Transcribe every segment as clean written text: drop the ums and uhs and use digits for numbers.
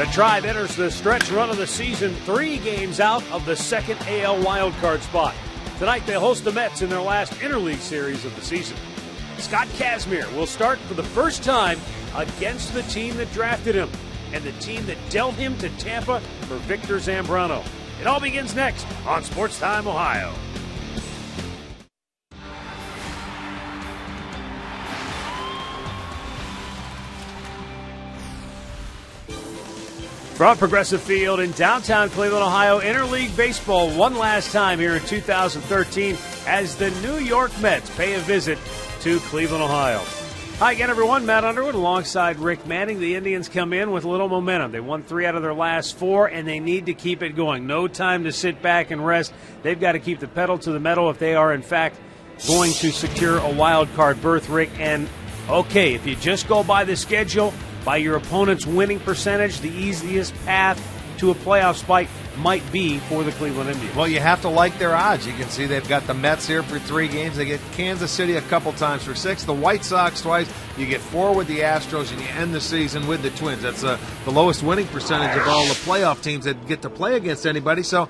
The Tribe enters the stretch run of the season 3 games out of the second AL wildcard spot. Tonight they host the Mets in their last interleague series of the season. Scott Kazmir will start for the first time against the team that drafted him and the team that dealt him to Tampa for Victor Zambrano. It all begins next on Sports Time Ohio. From Progressive Field in downtown Cleveland, Ohio, interleague baseball one last time here in 2013 as the New York Mets pay a visit to Cleveland, Ohio. Hi again, everyone. Matt Underwood alongside Rick Manning. The Indians come in with a little momentum. They won 3 out of their last 4, and they need to keep it going. No time to sit back and rest. They've got to keep the pedal to the metal if they are, in fact, going to secure a wild card berth, Rick. And, okay, if you just go by the schedule, by your opponent's winning percentage, the easiest path to a playoff spot might be for the Cleveland Indians. Well, you have to like their odds. You can see they've got the Mets here for 3 games. They get Kansas City a couple times for 6, the White Sox twice. You get 4 with the Astros, and you end the season with the Twins. That's the lowest winning percentage of all the playoff teams that get to play against anybody. So,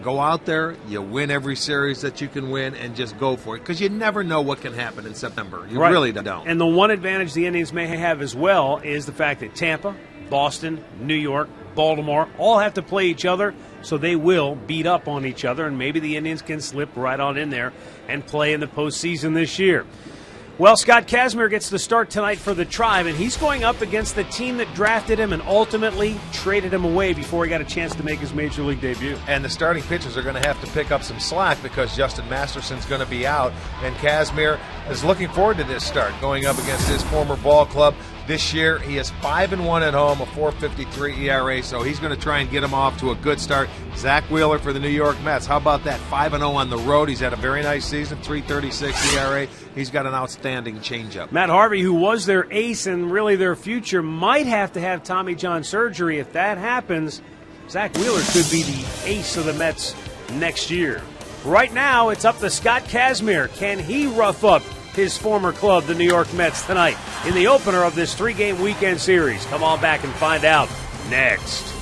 go out there, you win every series that you can win, and just go for it, because you never know what can happen in September. You really don't. And the one advantage the Indians may have as well is the fact that Tampa, Boston, New York, Baltimore all have to play each other, so they will beat up on each other, and maybe the Indians can slip right on in there and play in the postseason this year. Well, Scott Kazmir gets the start tonight for the Tribe, and he's going up against the team that drafted him and ultimately traded him away before he got a chance to make his Major League debut. And the starting pitchers are going to have to pick up some slack because Justin Masterson's going to be out, and Kazmir is looking forward to this start, going up against his former ball club. This year, he is 5-1 at home, a 4.53 ERA, so he's going to try and get him off to a good start. Zach Wheeler for the New York Mets. How about that? 5-0 on the road. He's had a very nice season, 3.36 ERA. He's got an outstanding changeup. Matt Harvey, who was their ace and really their future, might have to have Tommy John surgery. If that happens, Zach Wheeler could be the ace of the Mets next year. Right now, it's up to Scott Kazmir. Can he rough up his former club, the New York Mets, tonight in the opener of this 3-game weekend series? Come on back and find out next.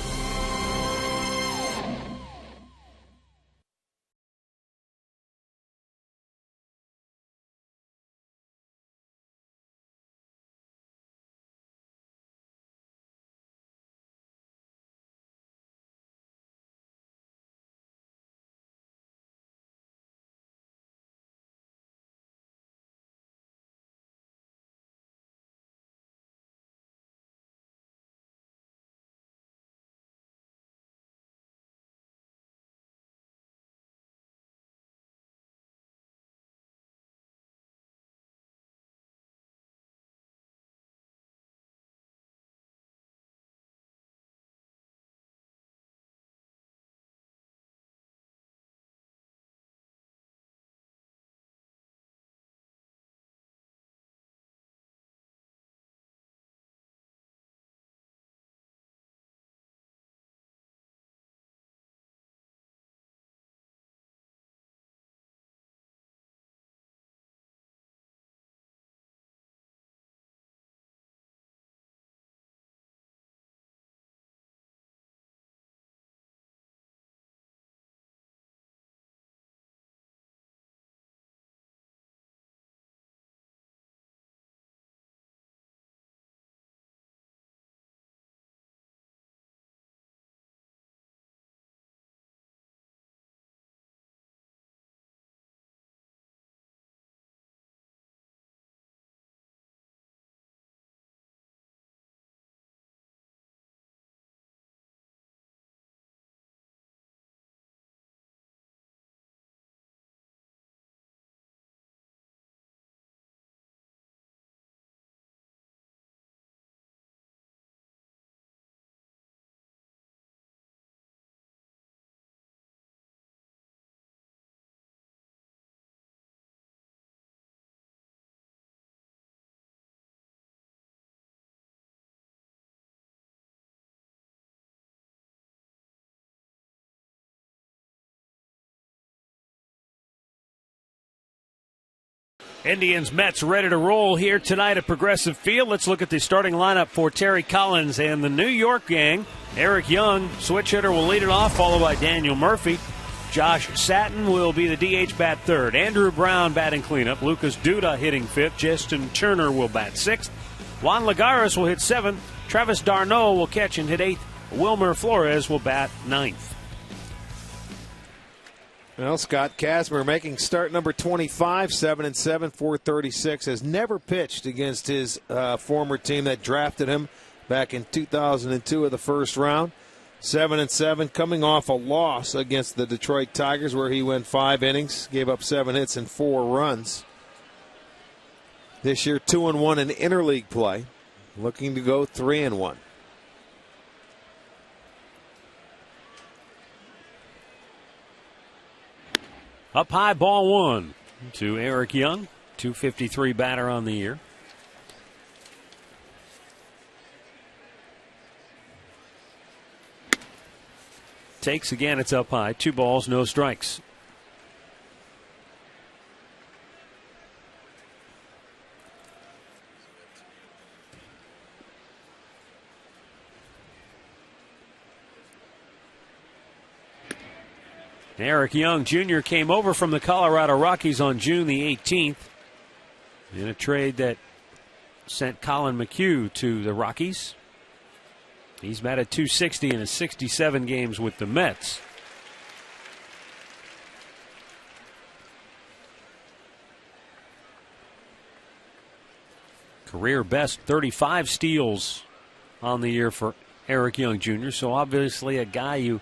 Indians Mets ready to roll here tonight at Progressive Field. Let's look at the starting lineup for Terry Collins and the New York gang. Eric Young, switch hitter, will lead it off, followed by Daniel Murphy. Josh Satin will be the DH, bat third. Andrew Brown batting cleanup. Lucas Duda hitting fifth. Justin Turner will bat sixth. Juan Lagares will hit seventh. Travis d'Arnaud will catch and hit eighth. Wilmer Flores will bat ninth. Well, Scott Kazmir making start number 25, 7-7, 436, has never pitched against his former team that drafted him back in 2002 of the first round. 7-7, coming off a loss against the Detroit Tigers where he went 5 innings, gave up 7 hits and 4 runs. This year, 2-1 in interleague play, looking to go 3-1. Up high, ball one to Eric Young, 253 batter on the year. Takes again, it's up high, 2 balls, no strikes. Eric Young Jr. came over from the Colorado Rockies on June the 18th in a trade that sent Colin McHugh to the Rockies. He's batted .260 in his 67 games with the Mets. Career best 35 steals on the year for Eric Young Jr. So obviously a guy you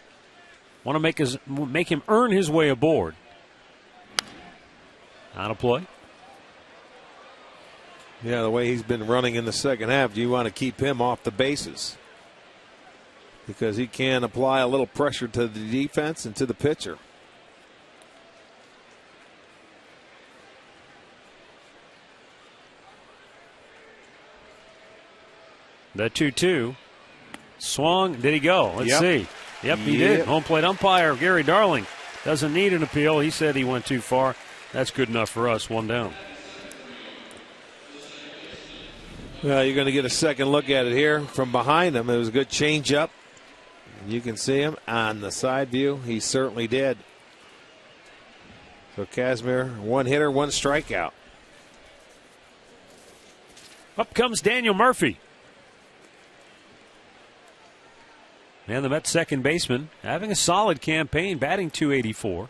want to make him earn his way aboard. Out of play. Yeah, the way he's been running in the second half, you want to keep him off the bases because he can apply a little pressure to the defense and to the pitcher. The 2-2. Swung. Did he go? Let's see. Yep, he did. Home plate umpire Gary Darling doesn't need an appeal. He said he went too far. That's good enough for us. 1 down. Well, you're going to get a second look at it here from behind him. It was a good changeup. You can see him on the side view. He certainly did. So Kazmir, 1 hitter, 1 strikeout. Up comes Daniel Murphy. And the Mets second baseman having a solid campaign, batting .284.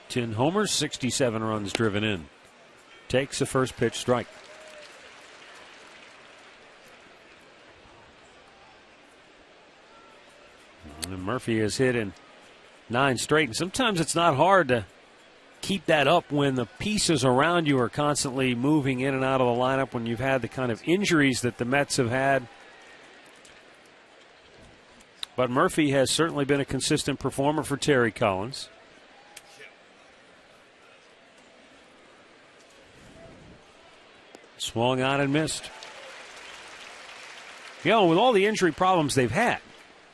10 homers, 67 runs driven in. Takes the first pitch strike. And Murphy has hit in 9 straight. And sometimes it's not hard to keep that up when the pieces around you are constantly moving in and out of the lineup, when you've had the kind of injuries that the Mets have had. But Murphy has certainly been a consistent performer for Terry Collins. Swung on and missed. You know, with all the injury problems they've had,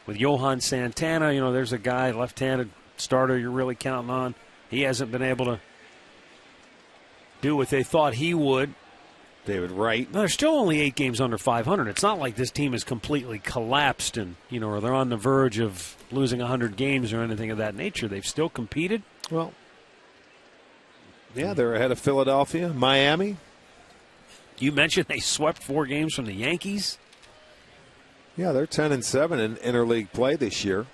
with Johan Santana, there's a guy, left-handed starter you're really counting on. He hasn't been able to do what they thought he would. David Wright. No, they're still only 8 games under 500. It's not like this team is completely collapsed and, or they're on the verge of losing 100 games or anything of that nature. They've still competed. Well, yeah, they're ahead of Philadelphia, Miami. You mentioned they swept 4 games from the Yankees. Yeah, they're 10-7 in interleague play this year.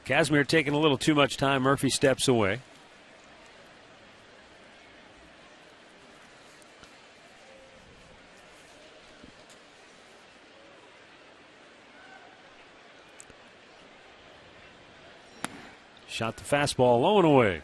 Kazmir taking a little too much time. Murphy steps away. Shot the fastball low and away.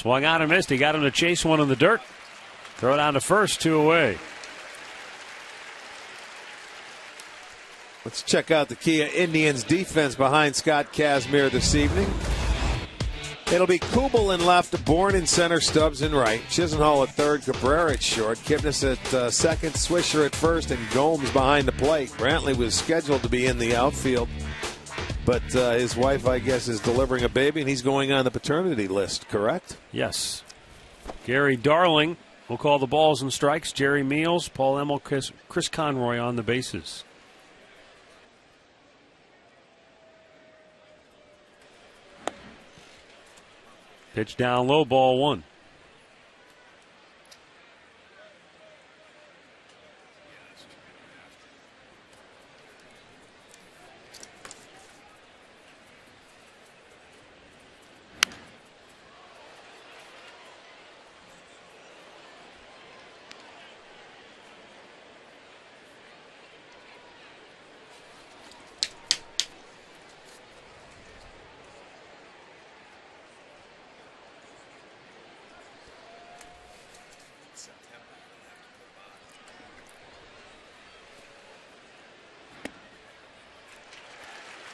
Swung out and missed. He got him to chase one in the dirt. Throw it down to first, 2 away. Let's check out the Kia Indians defense behind Scott Kazmir this evening. It'll be Kubel in left, Bourne in center, Stubbs in right, Chisenhall at third, Cabrera at short, Kipnis at second, Swisher at first, and Gomes behind the plate. Brantley was scheduled to be in the outfield, but his wife, I guess, is delivering a baby, and he's going on the paternity list, correct? Yes. Gary Darling will call the balls and strikes. Jerry Meals, Paul Emmel, Chris Conroy on the bases. Pitch down low, ball 1.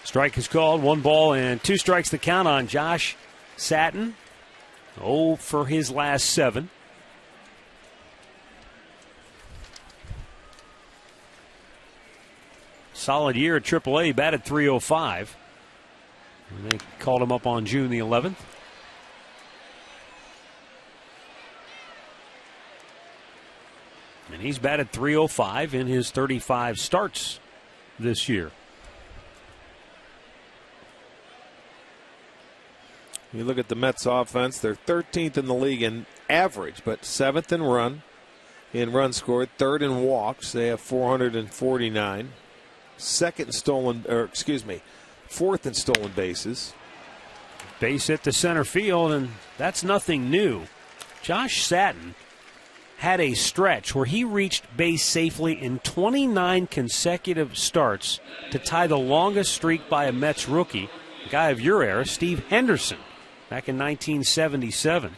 Strike is called. 1 ball and 2 strikes to count on Josh Satin. 0 for his last 7. Solid year at AAA. Batted .305. And they called him up on June the 11th. And he's batted .305 in his 35 starts this year. You look at the Mets offense, they're 13th in the league in average, but 7th in runs scored, 3rd in walks. They have 449. 4th in stolen bases. Base hit to center field, and that's nothing new. Josh Satin had a stretch where he reached base safely in 29 consecutive starts to tie the longest streak by a Mets rookie, a guy of your era, Steve Henderson, back in 1977.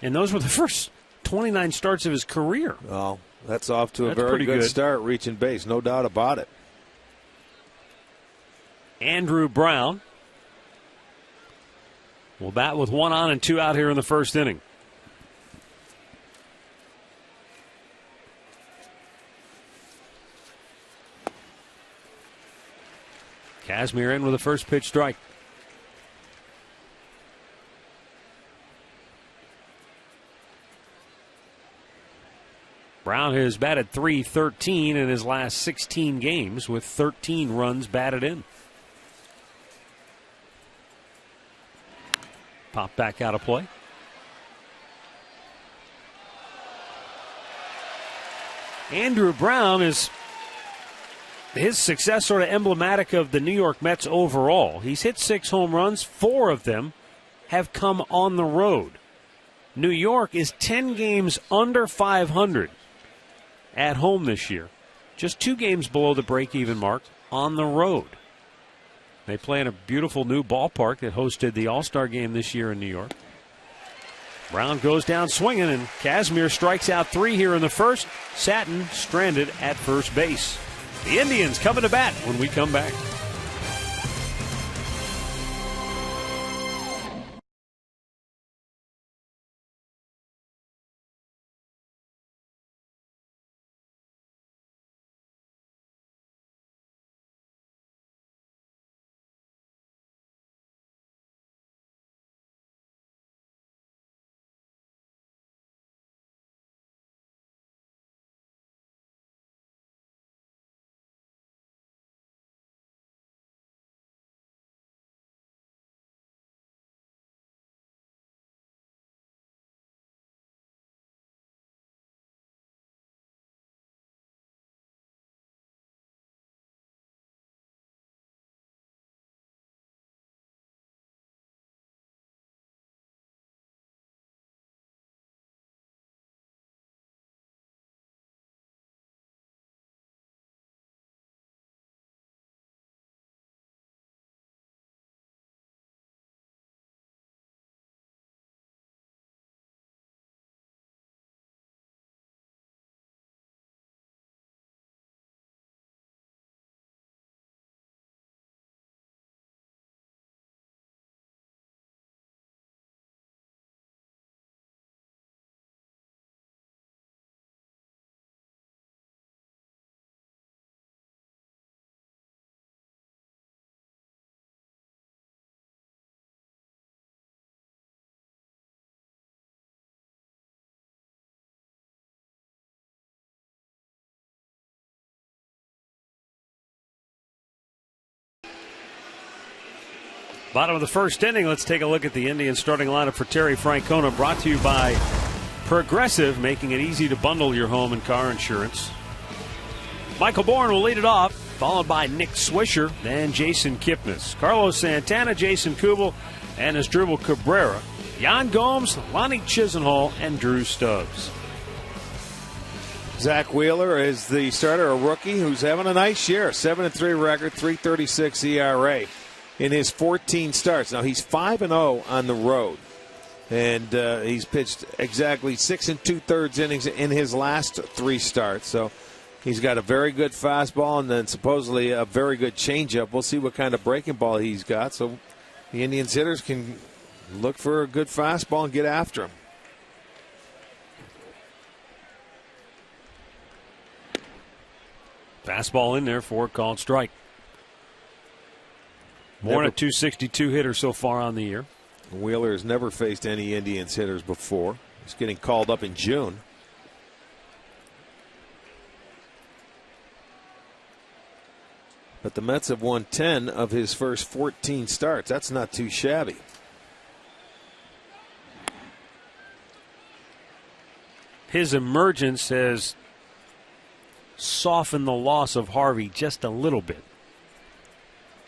And those were the first 29 starts of his career. Well, that's off to a very good start, reaching base, no doubt about it. Andrew Brown will bat with 1 on and 2 out here in the first inning. Kazmir in with a first pitch strike. Brown has batted .313 in his last 16 games with 13 runs batted in. Pop back out of play. Andrew Brown is his success sort of emblematic of the New York Mets overall. He's hit 6 home runs. 4 of them have come on the road. New York is 10 games under 500 at home this year. Just 2 games below the break-even mark on the road. They play in a beautiful new ballpark that hosted the All-Star game this year in New York. Brown goes down swinging, and Kazmir strikes out 3 here in the first. Satin stranded at first base. The Indians coming to bat when we come back. Bottom of the first inning, let's take a look at the Indians starting lineup for Terry Francona, brought to you by Progressive, making it easy to bundle your home and car insurance. Michael Bourne will lead it off, followed by Nick Swisher, then Jason Kipnis. Carlos Santana, Jason Kubel, and Asdrubal Cabrera. Jan Gomes, Lonnie Chisenhall, and Drew Stubbs. Zach Wheeler is the starter, a rookie who's having a nice year. 7-3 record, 3.36 ERA in his 14 starts. Now he's 5-0 on the road, and he's pitched exactly 6 2/3 innings in his last 3 starts. So he's got a very good fastball and then supposedly a very good changeup. We'll see what kind of breaking ball he's got. So the Indians hitters can look for a good fastball and get after him. Fastball in there for a called strike. More than a 262 hitter so far on the year. Wheeler has never faced any Indians hitters before. He's getting called up in June. But the Mets have won 10 of his first 14 starts. That's not too shabby. His emergence has softened the loss of Harvey just a little bit.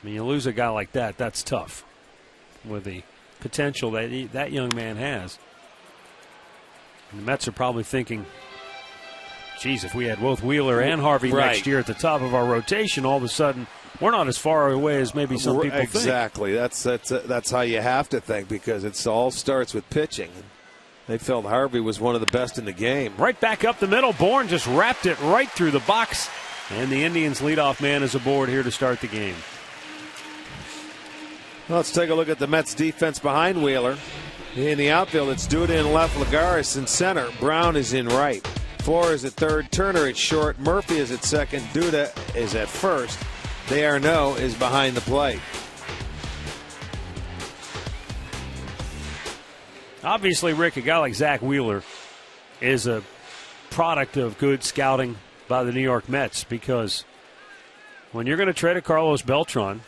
I mean, you lose a guy like that, that's tough. With the potential that that young man has. And the Mets are probably thinking, geez, if we had both Wheeler and Harvey next year at the top of our rotation, all of a sudden we're not as far away as maybe some people think. Exactly. That's how you have to think, because it all starts with pitching. They felt Harvey was one of the best in the game. Right back up the middle. Bourne just wrapped it right through the box. And the Indians' leadoff man is aboard here to start the game. Let's take a look at the Mets defense behind Wheeler. In the outfield, it's Duda in left, Lagares in center. Brown is in right. Flores at third, Turner at short, Murphy is at second, Duda is at first. D'Arnaud is behind the plate. Obviously, Rick, a guy like Zach Wheeler is a product of good scouting by the New York Mets, because when you're going to trade a Carlos Beltran,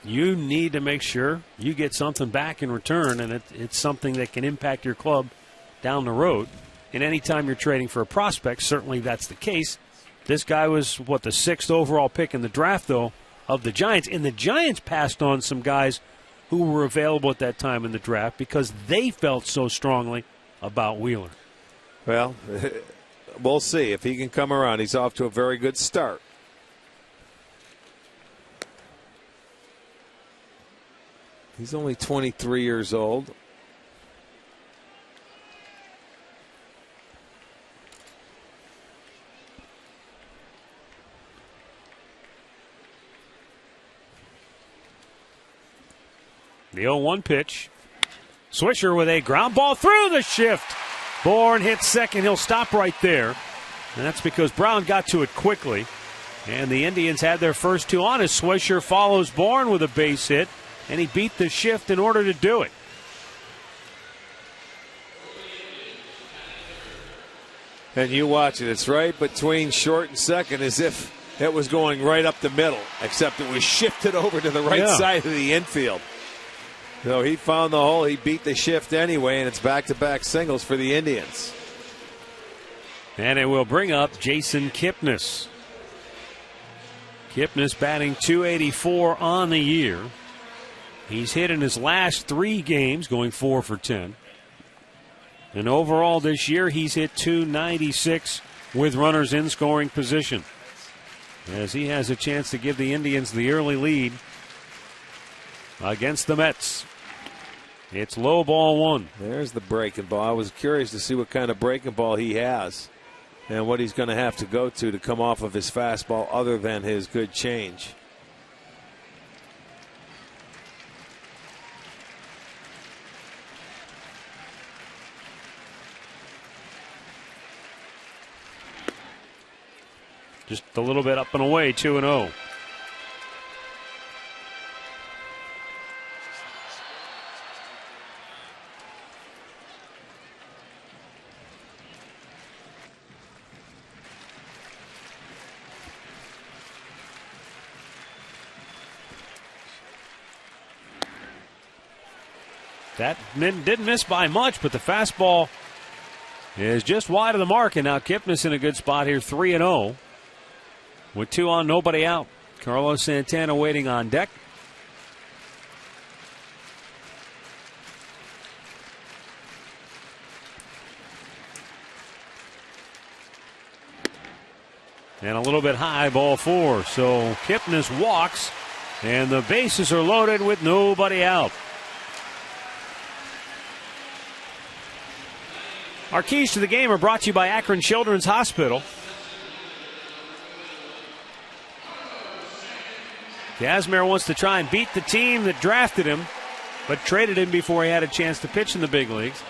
you need to make sure you get something back in return, and it's something that can impact your club down the road. And anytime you're trading for a prospect, certainly that's the case. This guy was, the 6th overall pick in the draft, though, of the Giants. And the Giants passed on some guys who were available at that time in the draft because they felt so strongly about Wheeler. Well, we'll see if he can come around. He's off to a very good start. He's only 23 years old. The 0-1 pitch. Swisher with a ground ball through the shift. Bourne hits second. He'll stop right there. And that's because Brown got to it quickly. And the Indians had their first 2 on as Swisher follows Bourne with a base hit. And he beat the shift in order to do it. And you watch it. It's right between short and second, as if it was going right up the middle, except it was shifted over to the right side of the infield. So he found the hole. He beat the shift anyway, and it's back-to-back singles for the Indians. And it will bring up Jason Kipnis. Kipnis batting .284 on the year. He's hit in his last 3 games, going 4 for 10. And overall this year, he's hit .296 with runners in scoring position, as he has a chance to give the Indians the early lead against the Mets. It's low ball 1. There's the breaking ball. I was curious to see what kind of breaking ball he has and what he's going to have to go to come off of his fastball other than his good change. Just a little bit up and away, 2-0. That didn't miss by much, but the fastball is just wide of the mark, and now Kipnis in a good spot here, 3-0. With 2 on, nobody out. Carlos Santana waiting on deck. And a little bit high, ball 4. So Kipnis walks, and the bases are loaded with nobody out. Our keys to the game are brought to you by Akron Children's Hospital. Kazmir wants to try and beat the team that drafted him, but traded him before he had a chance to pitch in the big leagues.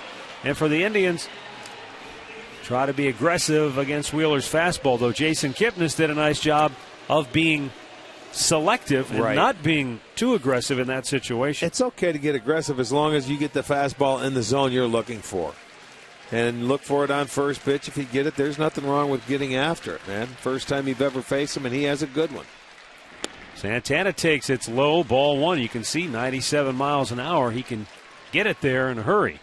And for the Indians, try to be aggressive against Wheeler's fastball, though Jason Kipnis did a nice job of being selective and not being too aggressive in that situation. It's okay to get aggressive as long as you get the fastball in the zone you're looking for. And look for it on first pitch. If you get it, there's nothing wrong with getting after it, man. First time you've ever faced him, and he has a good one. Santana takes its low, ball 1. You can see 97 miles an hour. He can get it there in a hurry.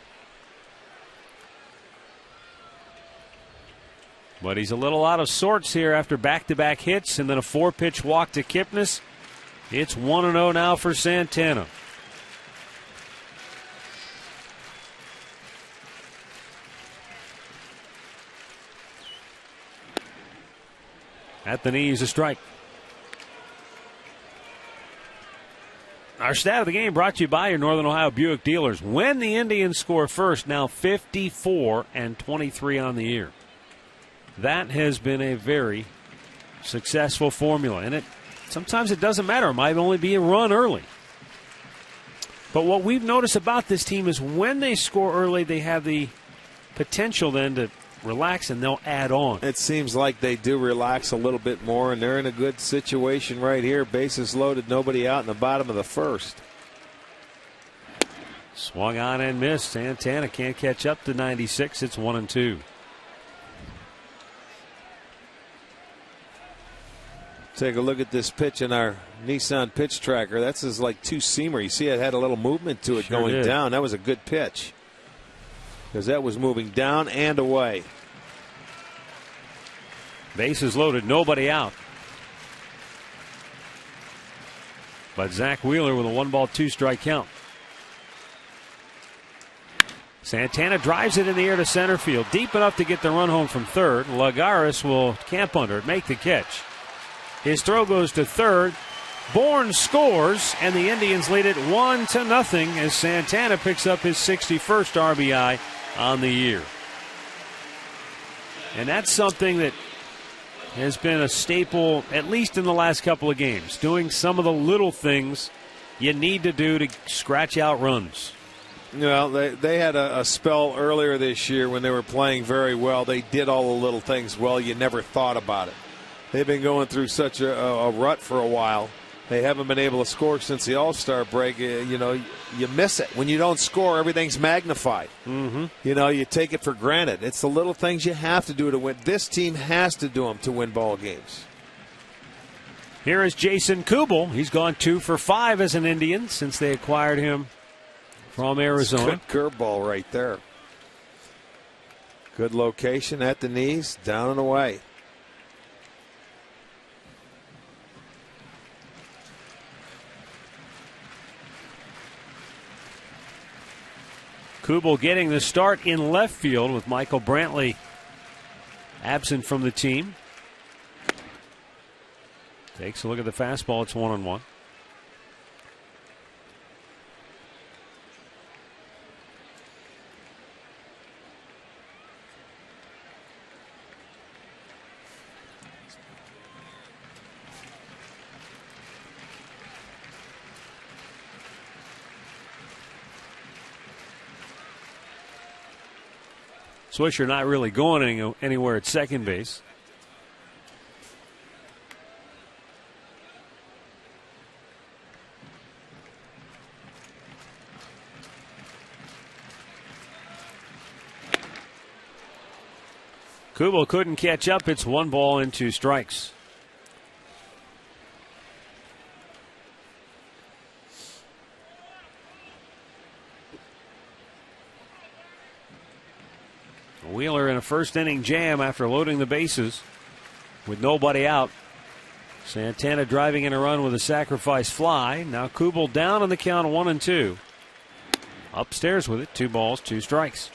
But he's a little out of sorts here after back-to-back hits and then a 4-pitch walk to Kipnis. It's 1-0 now for Santana. At the knees, a strike. Our stat of the game brought to you by your Northern Ohio Buick dealers. When the Indians score first, now 54-23 on the year. That has been a very successful formula. And sometimes it doesn't matter. It might only be a run early. But what we've noticed about this team is when they score early, they have the potential then to relax and they'll add on. It seems like they do relax a little bit more, and they're in a good situation right here. Bases loaded, nobody out in the bottom of the first. Swung on and missed. Santana can't catch up to 96. It's 1-2. Take a look at this pitch in our Nissan pitch tracker. That's his like two-seamer. You see it had a little movement to it going down. That was a good pitch because that was moving down and away. Bases loaded, nobody out. But Zach Wheeler with a 1-ball, 2-strike count. Santana drives it in the air to center field, deep enough to get the run home from third. Lagares will camp under it, make the catch. His throw goes to third. Bourne scores, and the Indians lead it 1-0 as Santana picks up his 61st RBI on the year. And that's something that has been a staple, at least in the last couple of games, doing some of the little things you need to do to scratch out runs. Well, they had a spell earlier this year when they were playing very well. They did all the little things well. You never thought about it. They've been going through such a rut for a while. They haven't been able to score since the All-Star break. You know, you miss it. When you don't score, everything's magnified. Mm-hmm. You know, you take it for granted. It's the little things you have to do to win. This team has to do them to win ball games. Here is Jason Kubel. He's gone 2 for 5 as an Indian since they acquired him from Arizona. Good curveball right there. Good location at the knees, down and away. Kubel getting the start in left field with Michael Brantley absent from the team. Takes a look at the fastball. It's 1-1. Swisher not really going anywhere at second base. Kubel couldn't catch up. It's 1 ball and 2 strikes. Wheeler in a first inning jam after loading the bases with nobody out. Santana driving in a run with a sacrifice fly. Now Kubel down on the count of 1-2. Upstairs with it, 2 balls, 2 strikes.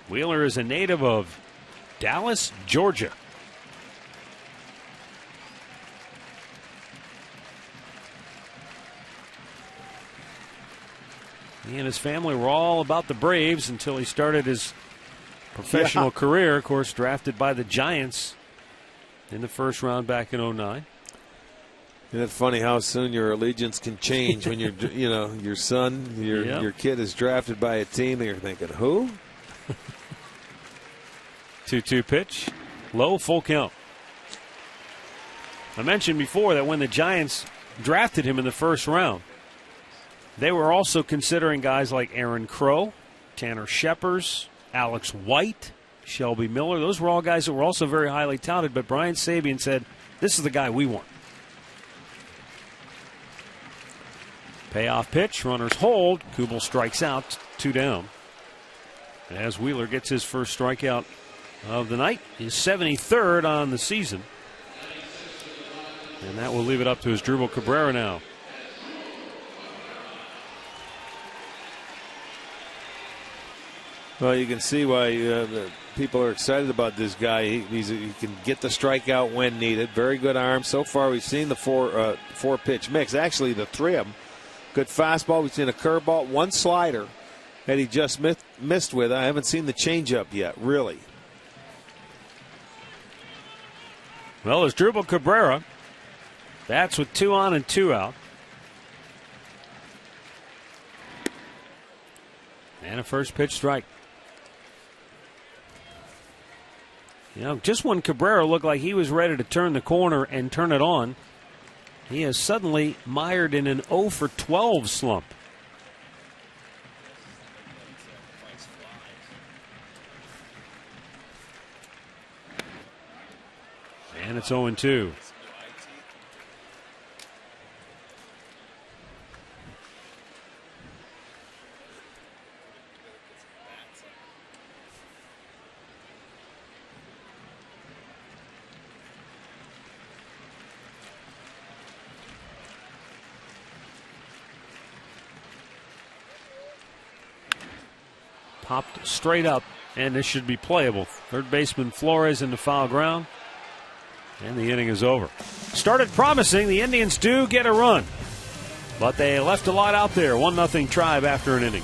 Wheeler is a native of Dallas, Georgia. He and his family were all about the Braves until he started his professional career. Of course, drafted by the Giants in the first round back in 2009. Isn't it funny how soon your allegiance can change when your son, your kid is drafted by a team and you're thinking, who? 2-2 pitch, low, full count. I mentioned before that when the Giants drafted him in the first round, they were also considering guys like Aaron Crow, Tanner Scheppers, Alex White, Shelby Miller. Those were all guys that were also very highly touted, but Brian Sabean said, this is the guy we want. Payoff pitch, runners hold. Kubel strikes out, 2 down. As Wheeler gets his first strikeout of the night, his 73rd on the season. And that will leave it up to his Asdrubal Cabrera now. Well, you can see why people are excited about this guy. He can get the strikeout when needed. Very good arm. So far, we've seen the four pitch mix. Actually, the 3 of them. Good fastball. We've seen a curveball, 1 slider that he just missed with. I haven't seen the changeup yet, really. Well, Asdrubal Cabrera, that's with 2 on and 2 out. And a first pitch strike. Just when Cabrera looked like he was ready to turn the corner and turn it on, he is suddenly mired in an 0 for 12 slump. And it's 0-2. Popped straight up, and this should be playable. Third baseman Flores in the foul ground, and the inning is over. Started promising. The Indians do get a run, but they left a lot out there. 1-0 Tribe after an inning.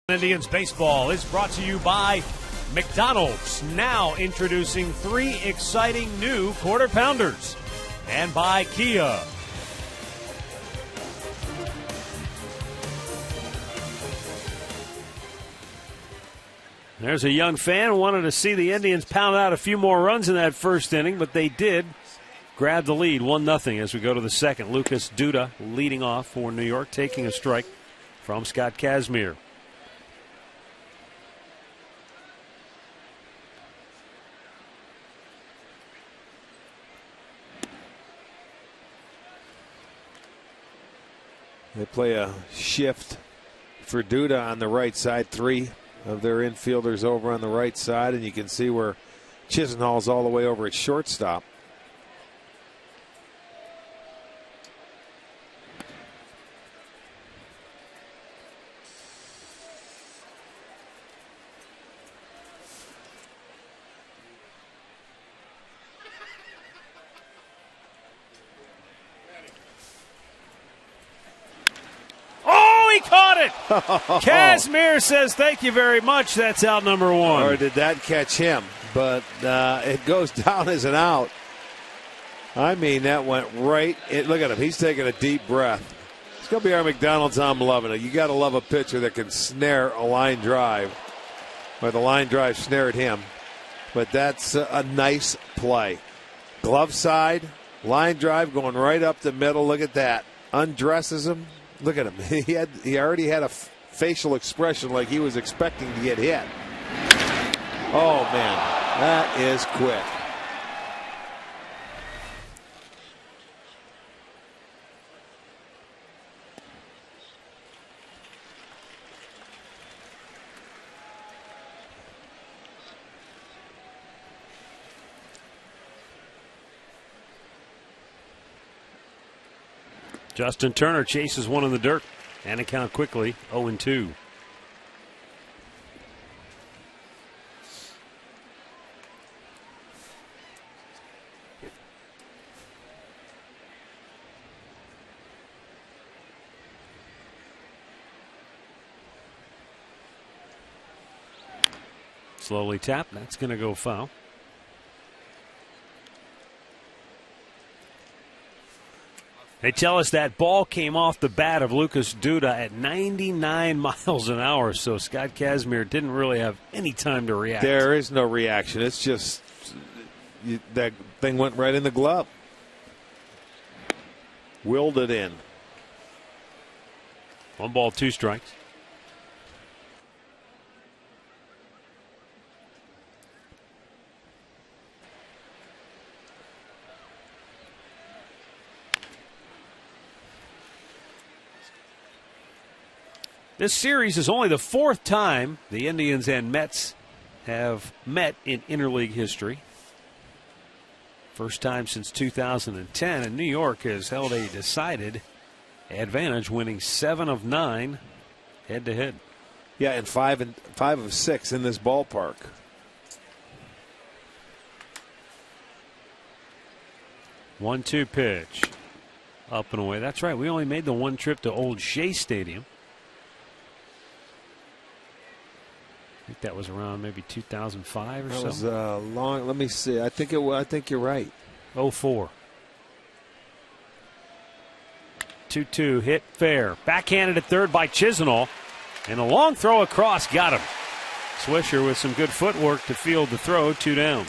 Indians baseball is brought to you by McDonald's now introducing 3 exciting new Quarter Pounders. And by Kia. There's a young fan who wanted to see the Indians pound out a few more runs in that first inning, but they did grab the lead 1-0 as we go to the second. Lucas Duda leading off for New York, taking a strike from Scott Kazmir. They play a shift for Duda on the right side. 3 of their infielders over on the right side, and you can see where Chisenhall's all the way over at shortstop. He caught it. Kazmir says thank you very much. That's out number 1. Or did that catch him? But it goes down as an out. I mean, that went right. Look at him. He's taking a deep breath. It's going to be our McDonald's. I'm loving it. You got to love a pitcher that can snare a line drive. Or the line drive snared him. But that's a nice play. Glove side, line drive going right up the middle. Look at that. Undresses him. Look at him. He already had a facial expression like he was expecting to get hit. Oh, man. That is quick. Justin Turner chases one in the dirt, and it count quickly 0-2. Slowly tapped. That's going to go foul. They tell us that ball came off the bat of Lucas Duda at 99 miles an hour, so Scott Kazmir didn't really have any time to react. There is no reaction. It's just that thing went right in the glove. Willed it in. 1 ball, 2 strikes. This series is only the 4th time the Indians and Mets have met in interleague history. First time since 2010, and New York has held a decided advantage, winning 7 of 9 head-to-head. Yeah, and 5 of 6 in this ballpark. One-two pitch. Up and away. That's right. We only made the one trip to Old Shea Stadium. I think that was around maybe 2005 or so. That was long. Let me see. I think you're right. 04. 2-2 hit fair. Backhanded at third by Chisenhall. And a long throw across got him. Swisher with some good footwork to field the throw. 2 down.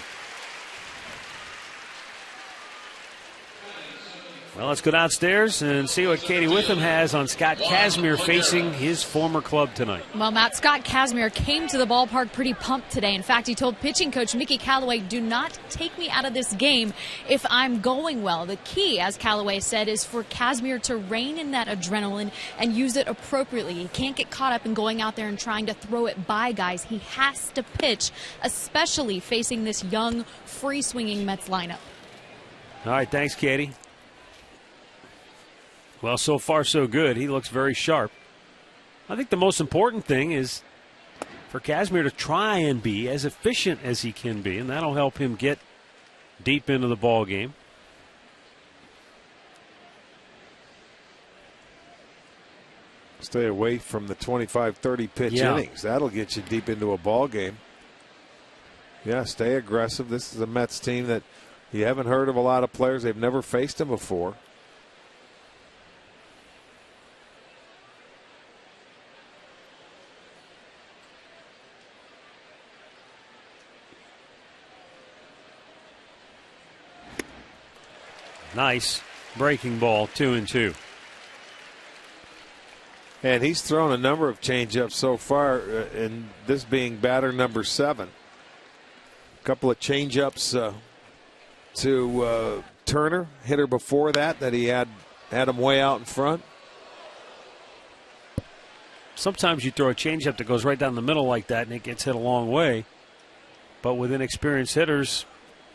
Well, let's go downstairs and see what Katie Witham has on Scott Kazmir facing his former club tonight. Well, Matt, Scott Kazmir came to the ballpark pretty pumped today. In fact, he told pitching coach Mickey Callaway, do not take me out of this game if I'm going well. The key, as Callaway said, is for Kazmir to rein in that adrenaline and use it appropriately. He can't get caught up in going out there and trying to throw it by guys. He has to pitch, especially facing this young, free-swinging Mets lineup. All right, thanks, Katie. Well, so far so good. He looks very sharp. I think the most important thing is for Kazmir to try and be as efficient as he can be, and that'll help him get deep into the ball game. Stay away from the 25-30 pitch innings. That'll get you deep into a ball game. Yeah, stay aggressive. This is a Mets team that you haven't heard of a lot of players. They've never faced them before. Nice breaking ball, 2-2. And he's thrown a number of changeups so far, and this being batter number 7. A couple of changeups to Turner, hitter before that he had him way out in front. Sometimes you throw a changeup that goes right down the middle like that, and it gets hit a long way. But with inexperienced hitters,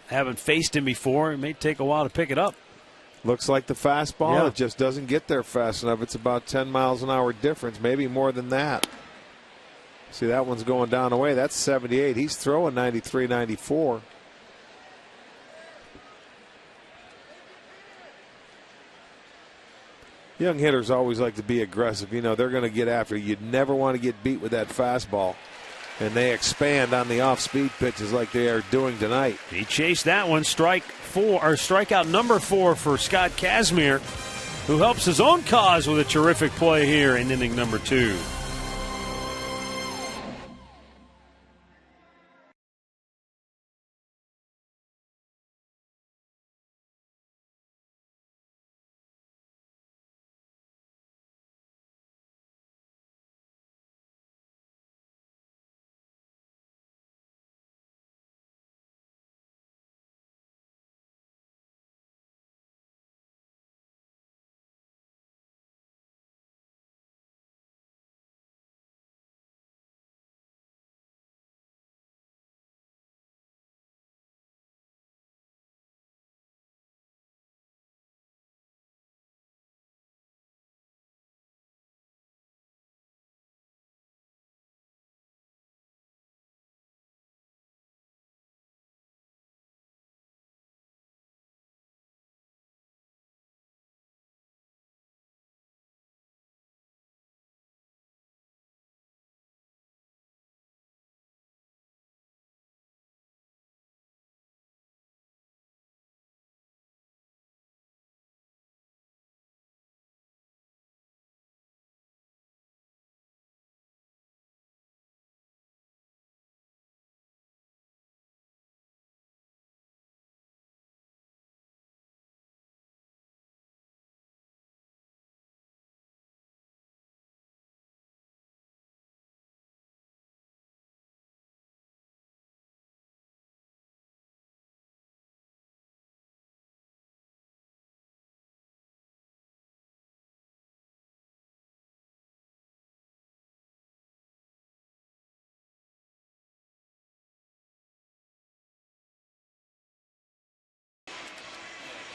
haven't faced him before, it may take a while to pick it up. Looks like the fastball. Yeah. It just doesn't get there fast enough. It's about 10 miles an hour difference, maybe more than that. See, that one's going down away. That's 78. He's throwing 93, 94. Young hitters always like to be aggressive. You know, they're going to get after you. You'd never want to get beat with that fastball. And they expand on the off-speed pitches like they are doing tonight. He chased that one, strikeout number 4 for Scott Kazmir, who helps his own cause with a terrific play here in inning number 2.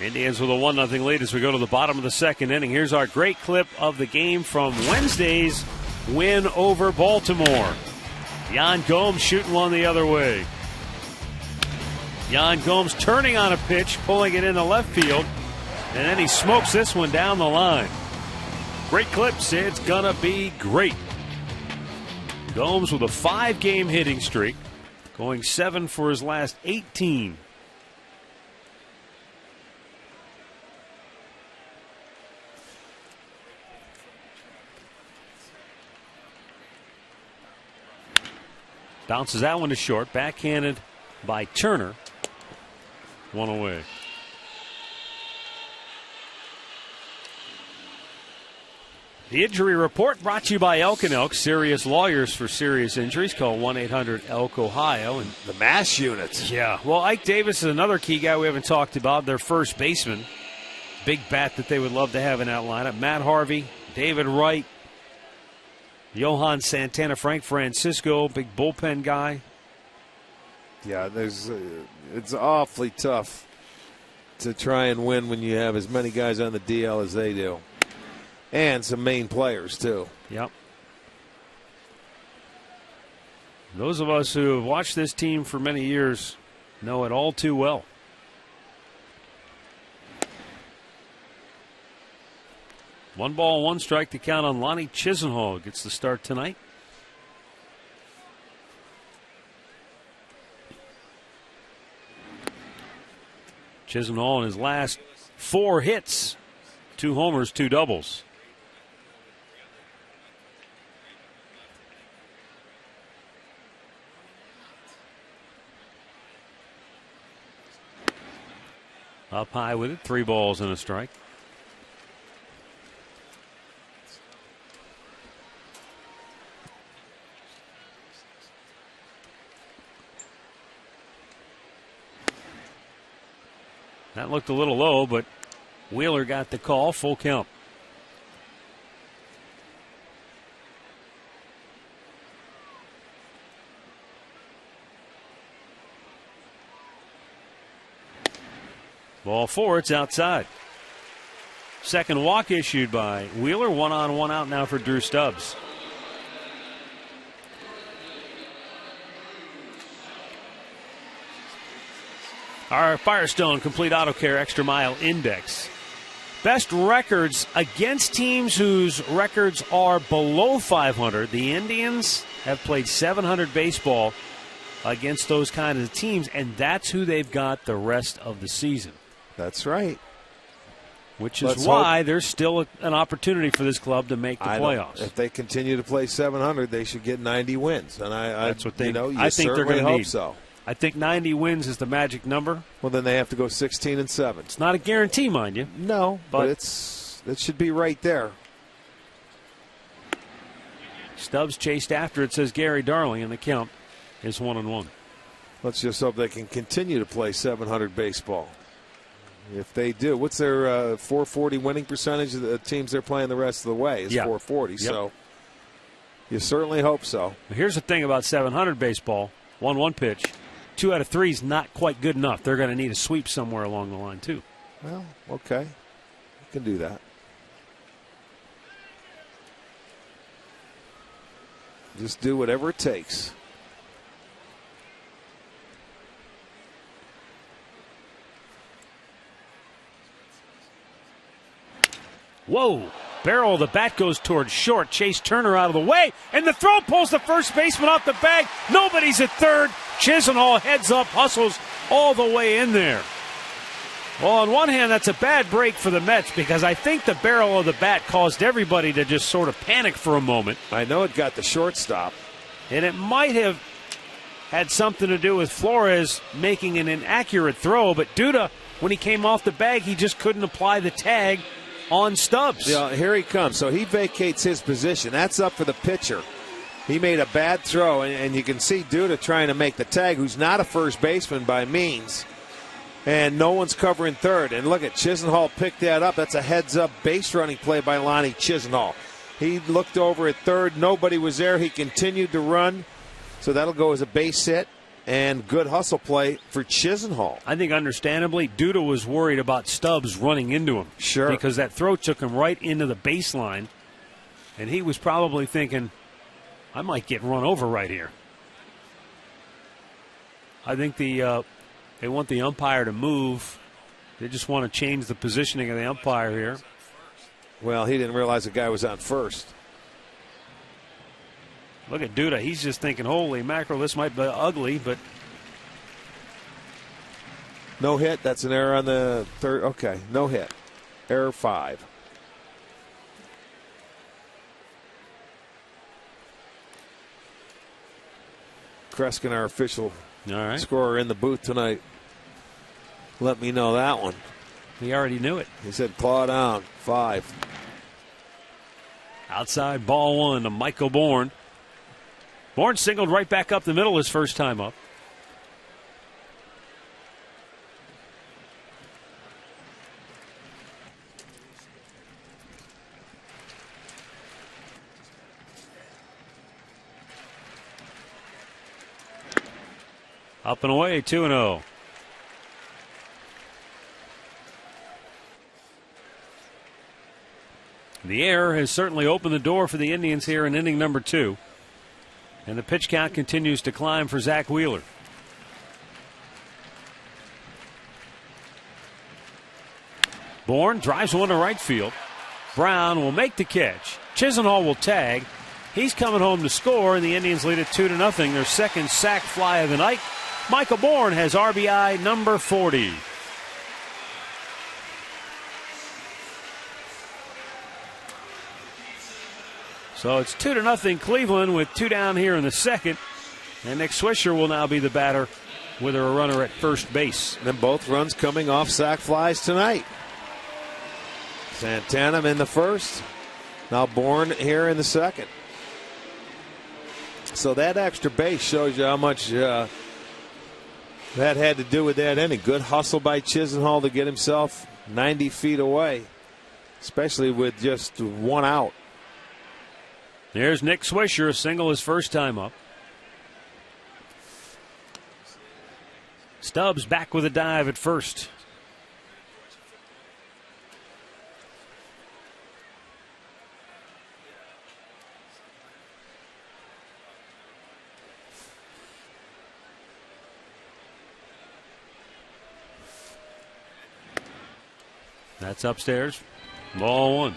Indians with a 1-0 lead as we go to the bottom of the second inning. Here's our great clip of the game from Wednesday's win over Baltimore. Yan Gomes shooting one the other way. Yan Gomes turning on a pitch, pulling it into left field, and then he smokes this one down the line. Great clips. It's gonna be great. Gomes with a 5-game hitting streak, going 7 for his last 18. Bounces that one to short. Backhanded by Turner. One away. The injury report brought to you by Elk & Elk. Serious lawyers for serious injuries. Call 1-800-ELK-OHIO. And the MASH units. Yeah. Well, Ike Davis is another key guy we haven't talked about. Their first baseman. Big bat that they would love to have in that lineup. Matt Harvey, David Wright, Johan Santana, Frank Francisco, big bullpen guy. Yeah, it's awfully tough to try and win when you have as many guys on the DL as they do. And some main players, too. Yep. Those of us who have watched this team for many years know it all too well. One ball, one strike to count on Lonnie Chisenhall. Gets the start tonight. Chisenhall in his last 4 hits, 2 homers, 2 doubles. Up high with it, 3 balls and a strike. That looked a little low, but Wheeler got the call, full count. Ball 4, it's outside. Second walk issued by Wheeler. 1 on, 1 out now for Drew Stubbs. Our Firestone Complete Auto Care Extra Mile Index. Best records against teams whose records are below 500. The Indians have played 700 baseball against those kinds of teams, and that's who they've got the rest of the season. That's right. Which is why there's still an opportunity for this club to make the playoffs. If they continue to play 700, they should get 90 wins, and that's what they. I think they're going to hope so. I think 90 wins is the magic number. Well, then they have to go 16-7. It's not a guarantee, mind you. No, but it should be right there. Stubbs chased after it, says Gary Darling, and the count is 1-1. Let's just hope they can continue to play 700 baseball. If they do, what's their 440 winning percentage of the teams they're playing the rest of the way? Is 440. Yep. So you certainly hope so. Here's the thing about 700 baseball: 1-1 pitch. 2 out of 3 is not quite good enough. They're going to need a sweep somewhere along the line, too. Well, okay. You can do that. Just do whatever it takes. Whoa. Barrel of the bat goes towards short. Chase Turner out of the way. And the throw pulls the first baseman off the bag. Nobody's at third. Chisenhall heads up, hustles all the way in there. Well, on one hand, that's a bad break for the Mets because I think the barrel of the bat caused everybody to just sort of panic for a moment. I know it got the shortstop. And it might have had something to do with Flores making an inaccurate throw. But Duda, when he came off the bag, he just couldn't apply the tag on Stubbs. Yeah, here he comes. So he vacates his position. That's up for the pitcher. He made a bad throw, and you can see Duda trying to make the tag, who's not a first baseman by means. And no one's covering third. And look at Chisenhall picked that up. That's a heads-up base running play by Lonnie Chisenhall. He looked over at third. Nobody was there. He continued to run. So that'll go as a base hit. And good hustle play for Chisenhall. I think understandably, Duda was worried about Stubbs running into him. Sure. Because that throw took him right into the baseline. And he was probably thinking, I might get run over right here. I think they want the umpire to move. They just want to change the positioning of the umpire here. Well, he didn't realize the guy was on first. Look at Duda. He's just thinking, holy mackerel, this might be ugly, but. No hit. That's an error on the third. Okay, no hit. Error 5. Kreskin, our official scorer in the booth tonight, let me know that one. He already knew it. He said claw down, 5. Outside ball 1 to Michael Bourne. Bourne singled right back up the middle his first time up. Up and away, 2-0. The error has certainly opened the door for the Indians here in inning number 2. And the pitch count continues to climb for Zach Wheeler. Bourne drives one to right field. Brown will make the catch. Chisenhall will tag. He's coming home to score, and the Indians lead it 2-0. Their second sack fly of the night. Michael Bourne has RBI number 40. So it's 2-0 Cleveland with 2 down here in the second. And Nick Swisher will now be the batter with a runner at first base. And both runs coming off sac flies tonight. Santana in the first. Now Bourne here in the second. So that extra base shows you how much that had to do with that inning. Good hustle by Chisenhall to get himself 90 feet away, especially with just 1 out. There's Nick Swisher, a single his first time up. Stubbs back with a dive at first. That's upstairs. Ball 1.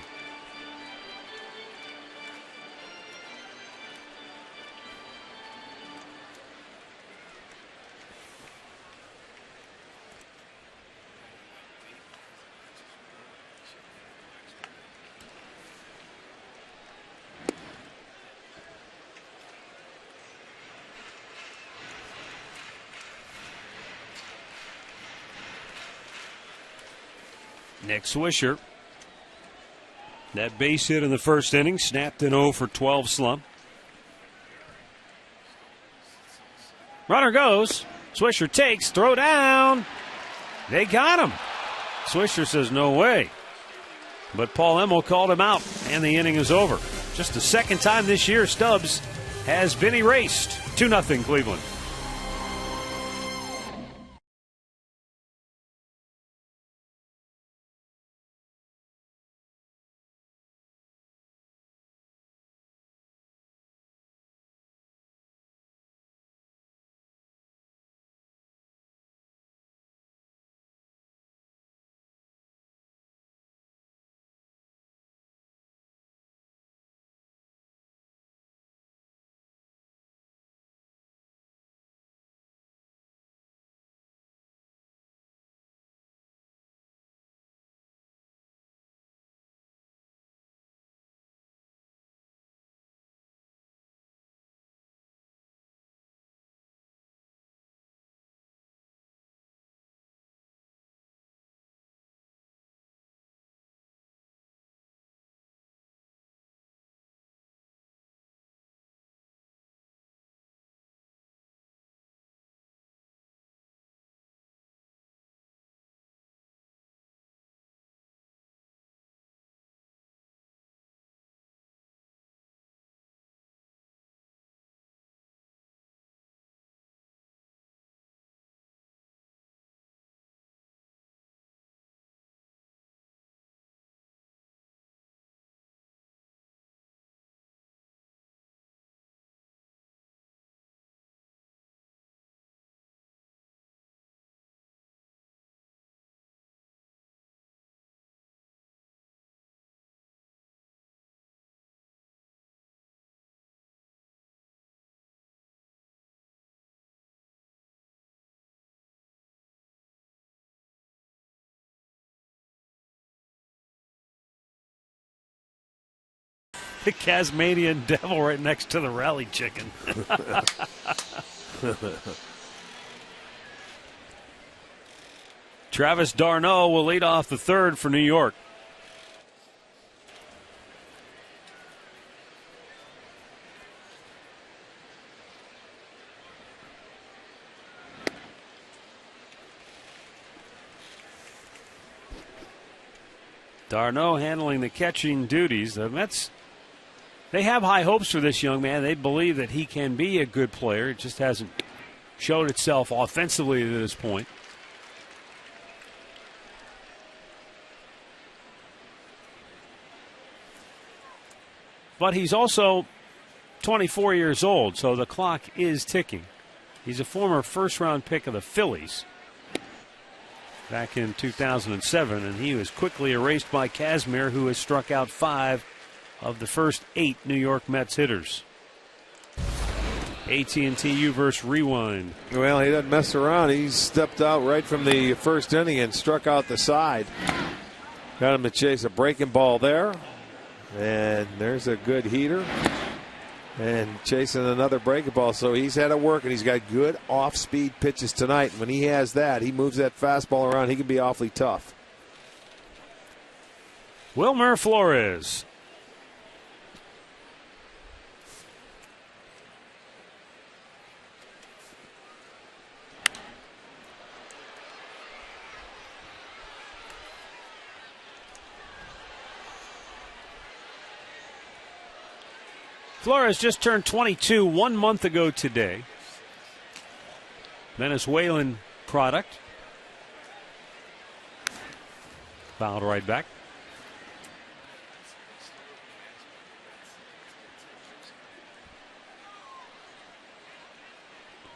Nick Swisher. That base hit in the first inning, snapped an 0 for 12 slump. Runner goes. Swisher takes, throw down. They got him. Swisher says no way. But Paul Emmel called him out, and the inning is over. Just the second time this year Stubbs has been erased. 2-0 Cleveland. The Tasmanian devil right next to the rally chicken. Travis d'Arnaud will lead off the third for New York. d'Arnaud handling the catching duties. The Mets, they have high hopes for this young man. They believe that he can be a good player. It just hasn't showed itself offensively to this point. But he's also 24 years old, so the clock is ticking. He's a former first-round pick of the Phillies back in 2007, and he was quickly erased by Kazmir, who has struck out 5 of the first 8 New York Mets hitters. AT&T U-verse rewind. Well, he doesn't mess around. He stepped out right from the first inning and struck out the side. Got him to chase a breaking ball there. And there's a good heater. And chasing another breaking ball. So he's had it work, and he's got good off-speed pitches tonight. When he has that, he moves that fastball around. He can be awfully tough. Wilmer Flores. Flores just turned 22 1 month ago today. Venezuelan product. Fouled right back.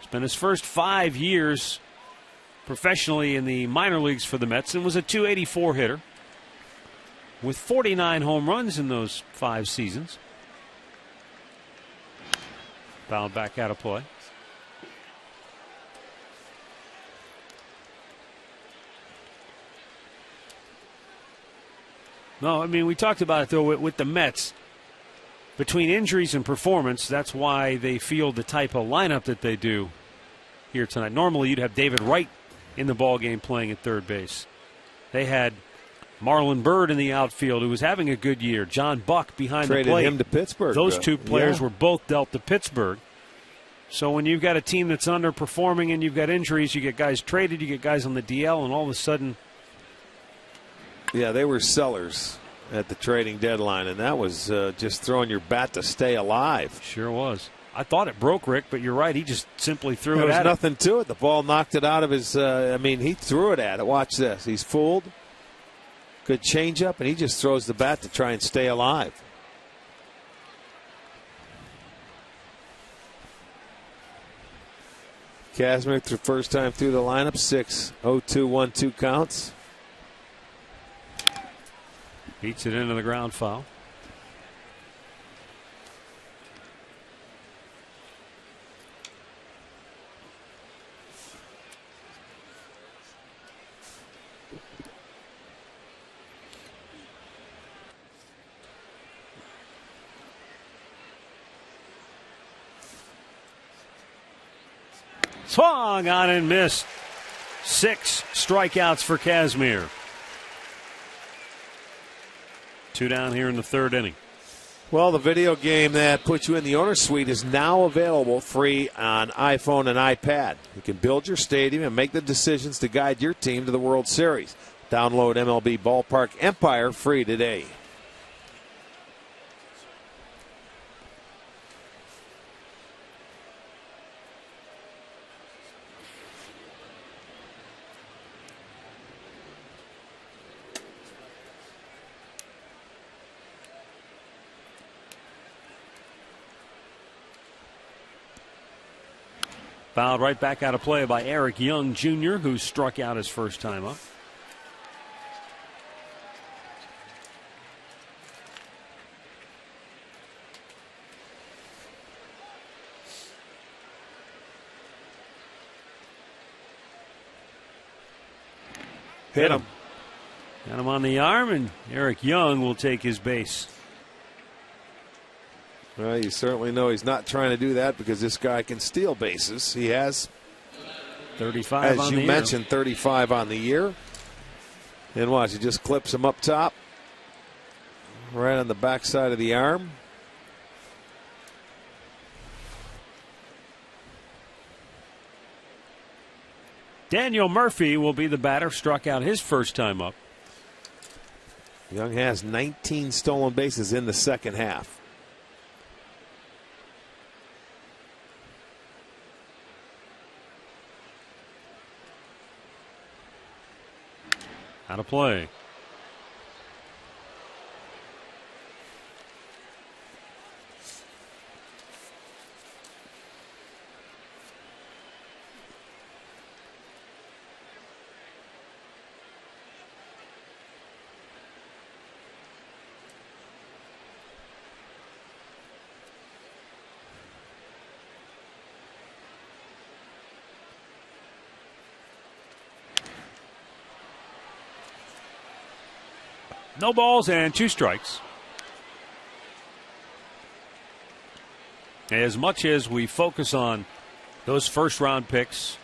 Spent his first 5 years professionally in the minor leagues for the Mets and was a .284 hitter with 49 home runs in those 5 seasons. Fouled back out of play. No, I mean, we talked about it, though, with the Mets. Between injuries and performance, that's why they field the type of lineup that they do here tonight. Normally, you'd have David Wright in the ballgame playing at third base. They had Marlon Byrd in the outfield, who was having a good year. John Buck behind the plate. Traded him to Pittsburgh. Those two players were both dealt to Pittsburgh. So when you've got a team that's underperforming and you've got injuries, you get guys traded, you get guys on the DL, and all of a sudden. Yeah, they were sellers at the trading deadline, and that was just throwing your bat to stay alive. Sure was. I thought it broke Rick, but you're right. He just simply threw it at it. There was nothing to it. The ball knocked it out of his. He threw it at it. Watch this. He's fooled. Good changeup, and he just throws the bat to try and stay alive. Kazmir, the first time through the lineup, 6-0-2-1-2 counts. Beats it into the ground foul. Swung on and missed. 6 strikeouts for Kazmir. 2 down here in the 3rd inning. Well, the video game that puts you in the owner's suite is now available free on iPhone and iPad. You can build your stadium and make the decisions to guide your team to the World Series. Download MLB Ballpark Empire free today. Fouled right back out of play by Eric Young Jr., who struck out his first time up. Hit him. Got him on the arm, and Eric Young will take his base. Well, you certainly know he's not trying to do that because this guy can steal bases. He has 35 as you mentioned, 35 on the year. And watch, he just clips him up top, right on the backside of the arm. Daniel Murphy will be the batter, struck out his first time up. Young has 19 stolen bases in the second half. Out of play. No balls and 2 strikes. As much as we focus on those first-round picks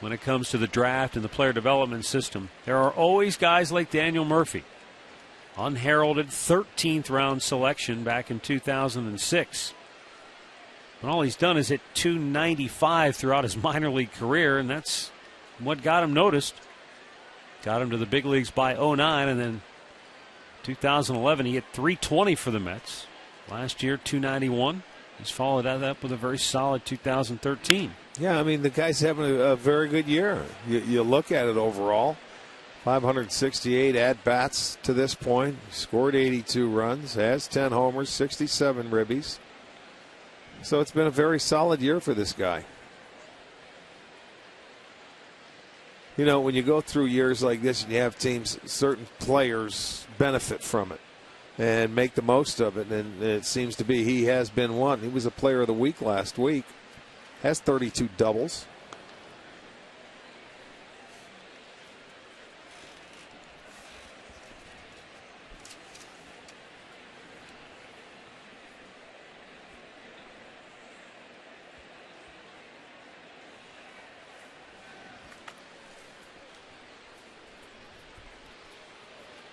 when it comes to the draft and the player development system, there are always guys like Daniel Murphy, unheralded 13th round selection back in 2006. And all he's done is hit .295 throughout his minor league career, and that's what got him noticed. Got him to the big leagues by 2009, and then 2011 he hit .320 for the Mets. Last year, .291. He's followed that up with a very solid 2013. Yeah, I mean, the guy's having a very good year. You look at it overall. 568 at-bats to this point. Scored 82 runs. Has 10 homers, 67 ribbies. So it's been a very solid year for this guy. You know, when you go through years like this and you have teams, certain players benefit from it and make the most of it. And it seems to be he has been one. He was a player of the week last week. Has 32 doubles.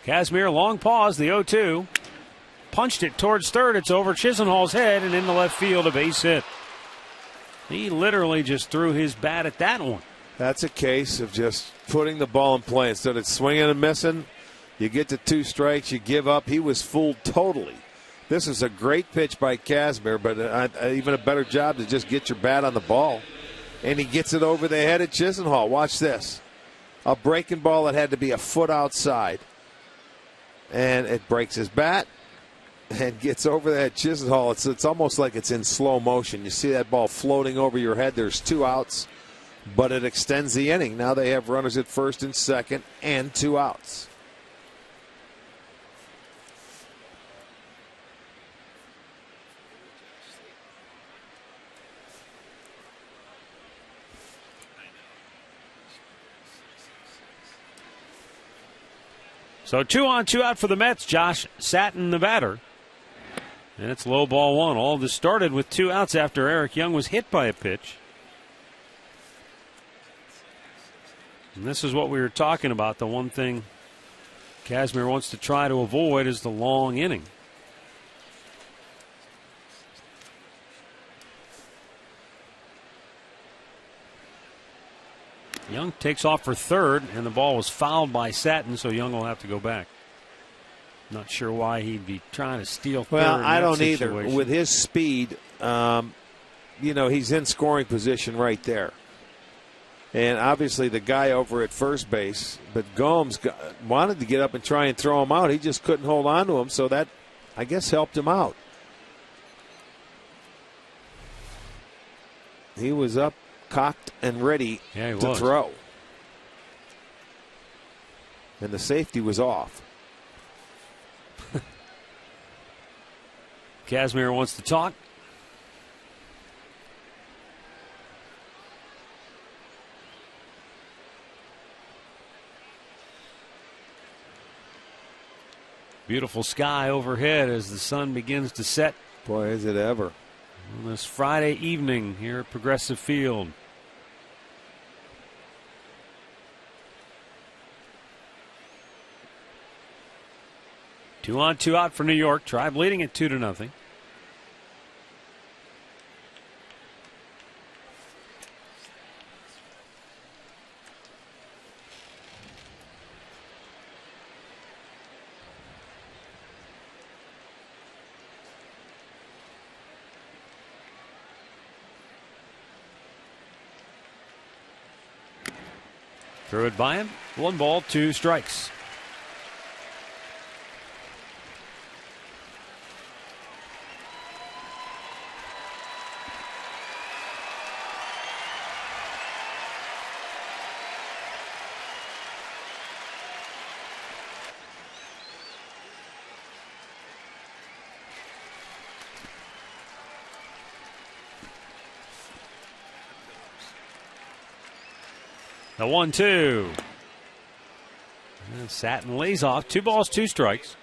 Kazmir, long pause, the 0-2. Punched it towards third. It's over Chisenhall's head and into left field, a base hit. He literally just threw his bat at that one. That's a case of just putting the ball in play. Instead of swinging and missing, you get to 2 strikes, you give up. He was fooled totally. This is a great pitch by Kazmir, but even a better job to just get your bat on the ball. And he gets it over the head of Chisenhall. Watch this. A breaking ball that had to be a foot outside. And it breaks his bat and gets over that Chisenhall. It's almost like it's in slow motion. You see that ball floating over your head. There's 2 outs, but it extends the inning. Now they have runners at first and second and 2 outs. So 2 on, 2 out for the Mets. Josh Satin, the batter. And it's low ball 1. All this started with 2 outs after Eric Young was hit by a pitch. And this is what we were talking about. The one thing Kazmir wants to try to avoid is the long inning. Young takes off for third, and the ball was fouled by Satin, so Young will have to go back. Not sure why he'd be trying to steal third. Well, I don't situation. either. With his speed, he's in scoring position right there. And obviously the guy over at first base, but Gomes wanted to get up and try and throw him out. He just couldn't hold on to him, so that, I guess, helped him out. He was up, cocked, and ready to throw. And the safety was off. Kazmir wants to talk. Beautiful sky overhead as the sun begins to set. Boy, is it ever. On this Friday evening here at Progressive Field. Two on, 2 out for New York. Tribe leading it 2-0. Threw it by him. 1 ball, 2 strikes. The 1-2. And Satin lays off. 2 balls, 2 strikes.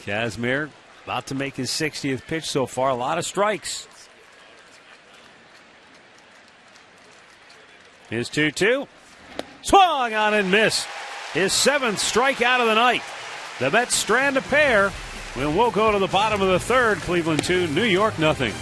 Kazmir about to make his 60th pitch so far. A lot of strikes. His 2-2. Swung on and missed. His 7th strikeout of the night. The Mets strand a pair. We'll go to the bottom of the third. Cleveland 2, New York nothing.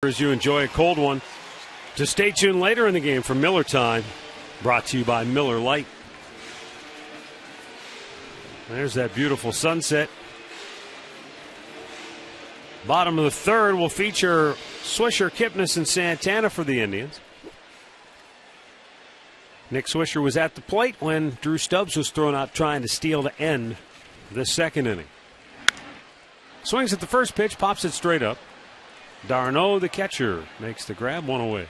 As you enjoy a cold one, to stay tuned later in the game for Miller Time, brought to you by Miller Lite. There's that beautiful sunset. Bottom of the third will feature Swisher, Kipnis, and Santana for the Indians. Nick Swisher was at the plate when Drew Stubbs was thrown out trying to steal to end the second inning. Swings at the first pitch, pops it straight up. Darno, the catcher, makes the grab, one away.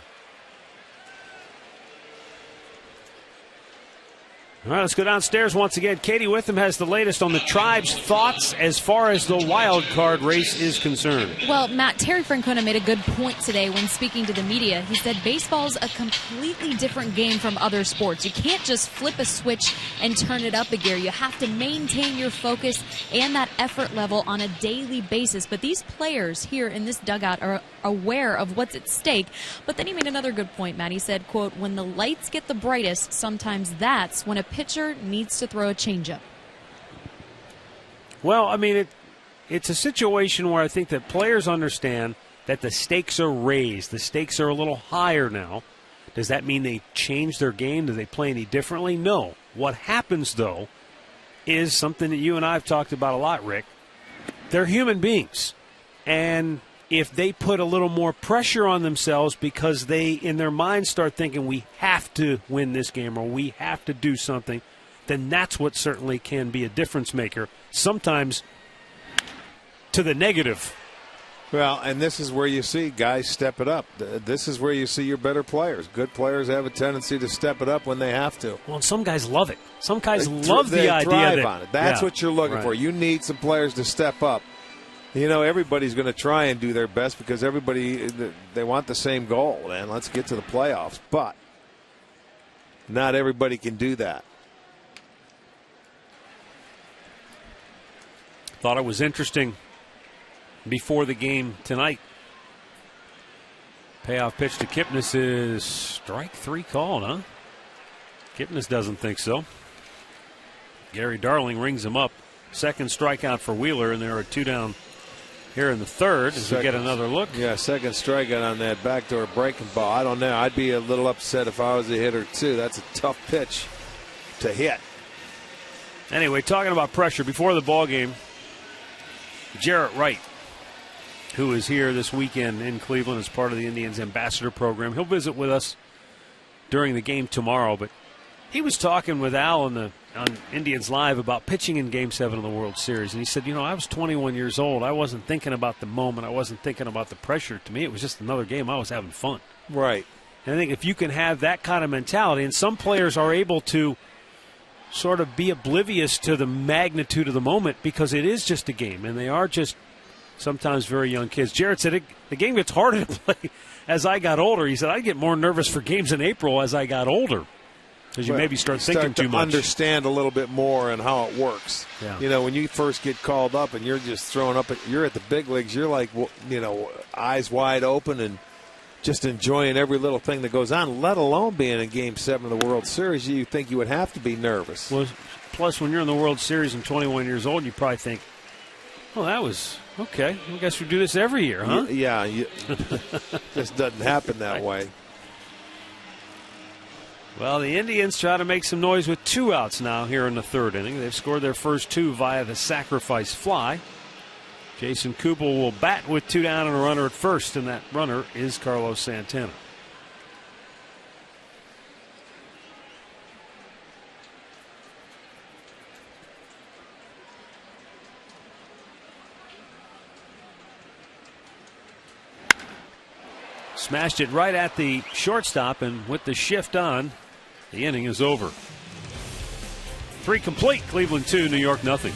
All right, let's go downstairs once again. Katie Witham has the latest on the Tribe's thoughts as far as the wild card race is concerned. Well, Matt, Terry Francona made a good point today when speaking to the media. He said baseball's a completely different game from other sports. You can't just flip a switch and turn it up a gear. You have to maintain your focus and that effort level on a daily basis. But these players here in this dugout are aware of what's at stake. But then he made another good point, Matt. He said, quote, when the lights get the brightest, sometimes that's when a pitcher needs to throw a changeup. Well, I mean, it's a situation where I think that players understand that the stakes are raised. The stakes are a little higher now. Does that mean they change their game? Do they play any differently? No. What happens, though, is something that you and I have talked about a lot, Rick. They're human beings. And if they put a little more pressure on themselves because they, in their mind, start thinking we have to win this game or we have to do something, then that's what certainly can be a difference maker, sometimes to the negative. Well, and this is where you see guys step it up. This is where you see your better players. Good players have a tendency to step it up when they have to. Well, some guys love it. Some guys love they the idea thrive that, on it. That's what you're looking for. You need some players to step up. You know, everybody's going to try and do their best because everybody, they want the same goal, and let's get to the playoffs. But not everybody can do that. Thought it was interesting before the game tonight. Payoff pitch to Kipnis is strike three called, huh? Kipnis doesn't think so. Gary Darling rings him up. Second strikeout for Wheeler, and there are two down here in the third as we get another look. Yeah, second strikeout on that backdoor breaking ball. I don't know. I'd be a little upset if I was a hitter, too. That's a tough pitch to hit. Anyway, talking about pressure, before the ball game, Jarrett Wright, who is here this weekend in Cleveland as part of the Indians ambassador program. He'll visit with us during the game tomorrow, but he was talking with Al in the on Indians Live about pitching in Game 7 of the World Series, and he said, I was 21 years old. I wasn't thinking about the moment. I wasn't thinking about the pressure. To me, it was just another game. I was having fun. Right. And I think if you can have that kind of mentality, and some players are able to sort of be oblivious to the magnitude of the moment because it is just a game, and they are just sometimes very young kids. Jared said the game gets harder to play as I got older. He said, I get more nervous for games in April as I got older. Because you maybe start thinking too much. Understand a little bit more and how it works. Yeah. When you first get called up and you're just throwing up, you're at the big leagues, you're like, eyes wide open and just enjoying every little thing that goes on, let alone being in Game 7 of the World Series. You think you would have to be nervous. Well, plus, when you're in the World Series and 21 years old, you probably think, that was okay. I guess we do this every year, huh? Yeah. Just doesn't happen that way. Well, the Indians try to make some noise with 2 outs now here in the 3rd inning. They've scored their first 2 via the sacrifice fly. Jason Kubel will bat with 2 down and a runner at first, and that runner is Carlos Santana. Smashed it right at the shortstop, and with the shift on, the inning is over. 3 complete, Cleveland 2, New York nothing.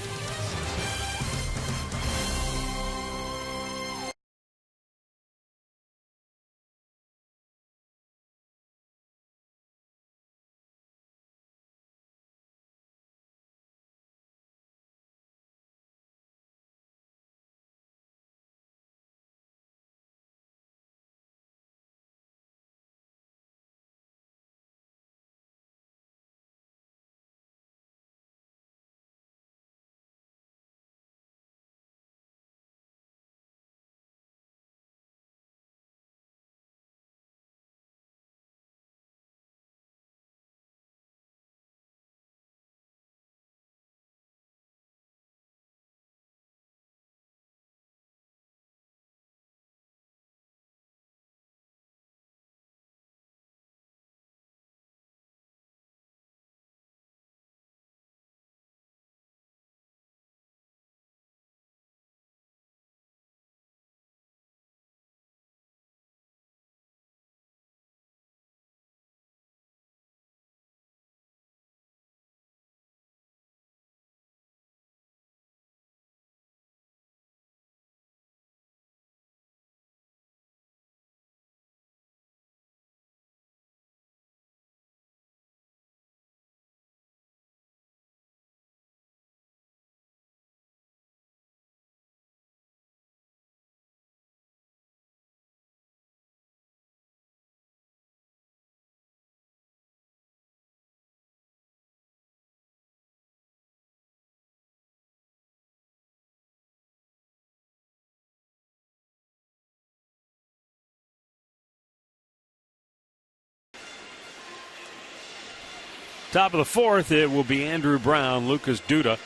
Top of the 4th, it will be Andrew Brown, Lucas Duda,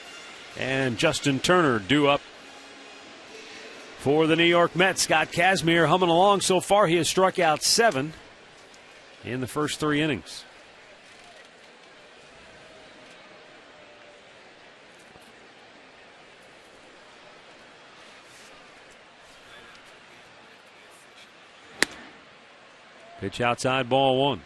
and Justin Turner due up for the New York Mets. Scott Kazmir humming along so far. He has struck out 7 in the first 3 innings. Pitch outside, ball 1.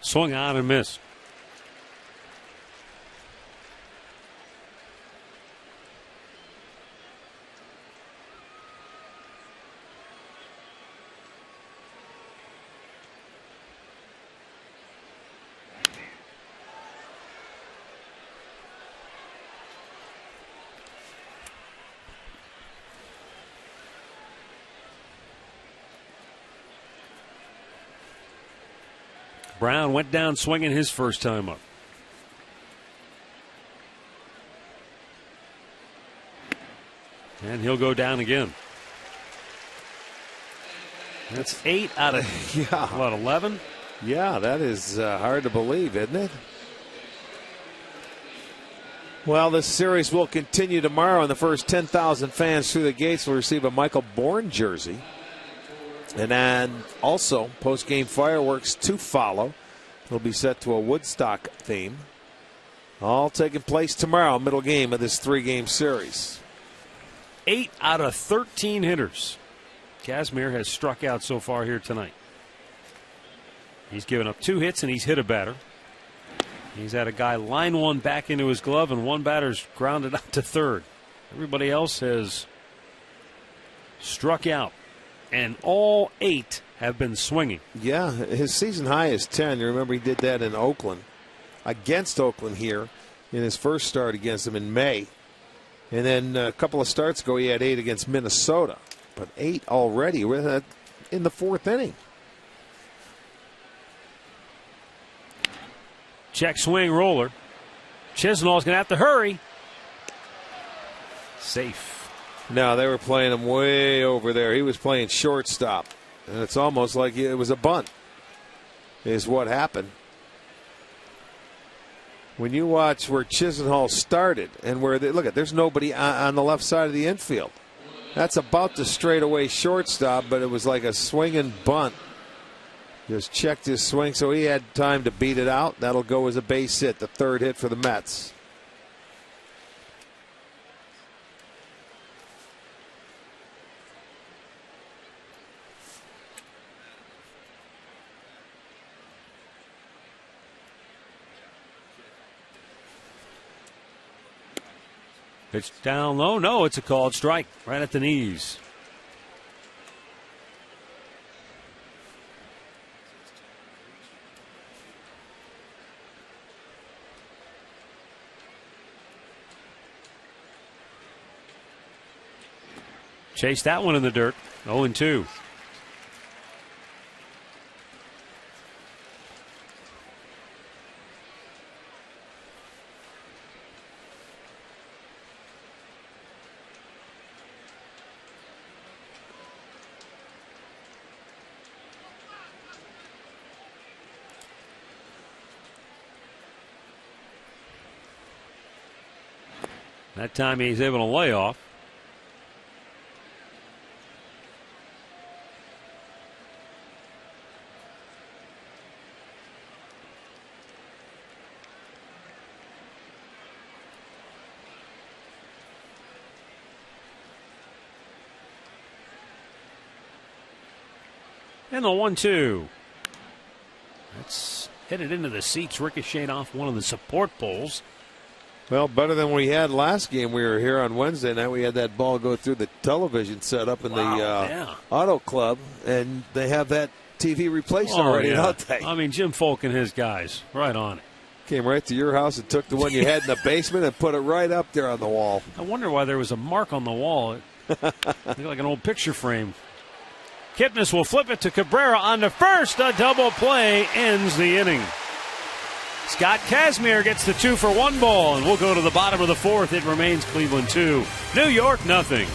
Swung on and missed. Brown went down swinging his first time up. And he'll go down again. That's 8 out of, Yeah. what, 11? Yeah, that is hard to believe, isn't it? Well, this series will continue tomorrow, and the first 10,000 fans through the gates will receive a Michael Bourne jersey. And then also post-game fireworks to follow. It'll be set to a Woodstock theme. All taking place tomorrow, middle game of this 3-game series. 8 out of 13 hitters Casimir has struck out so far here tonight. He's given up 2 hits and he's hit a batter. He's had a guy line one back into his glove, and one batter's grounded out to third. Everybody else has struck out, and all 8 have been swinging. Yeah, his season high is 10. You remember he did that in Oakland, against Oakland here, in his first start against them in May. And then a couple of starts ago, he had 8 against Minnesota. But 8 already in the 4th inning. Check swing roller. Chisenhall's going to have to hurry. Safe. No, they were playing him way over there. He was playing shortstop. And it's almost like it was a bunt, is what happened. When you watch where Chisenhall started and where look at, there's nobody on the left side of the infield. That's about the straightaway shortstop, but it was like a swinging bunt. Just checked his swing, so he had time to beat it out. That'll go as a base hit, the 3rd hit for the Mets. Pitch down low. No, it's a called strike right at the knees. Chase that one in the dirt. 0-2. That time he's able to lay off. And the 1-2. That's hit it into the seats, ricocheted off one of the support poles. Well, better than we had last game. We were here on Wednesday night. We had that ball go through the television set up in the Auto Club, and they have that TV replaced already, don't they? I mean, Jim Folk and his guys, right on it. Came right to your house and took the one you had in the basement and put it right up there on the wall. I wonder why there was a mark on the wall. It looked like an old picture frame. Kipnis will flip it to Cabrera on the first. A double play ends the inning. Scott Casimir gets the 2-for-1 ball, and we'll go to the bottom of the 4th. It remains Cleveland 2, New York 0.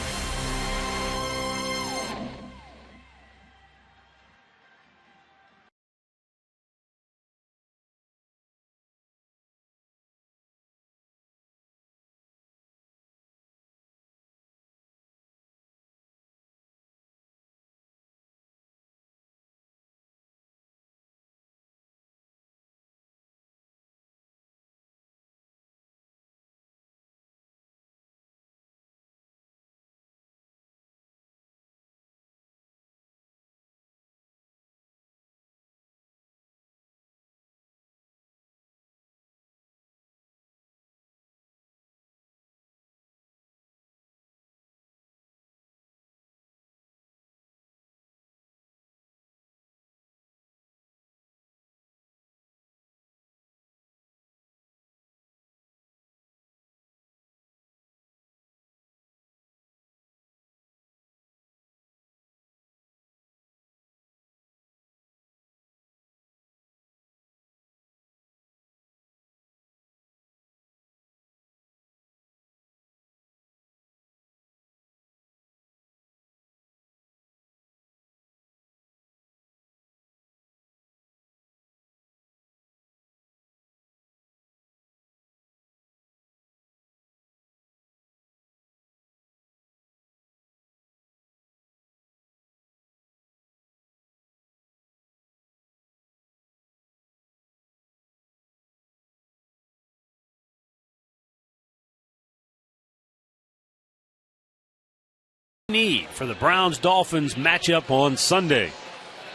need for the Browns-Dolphins matchup on Sunday.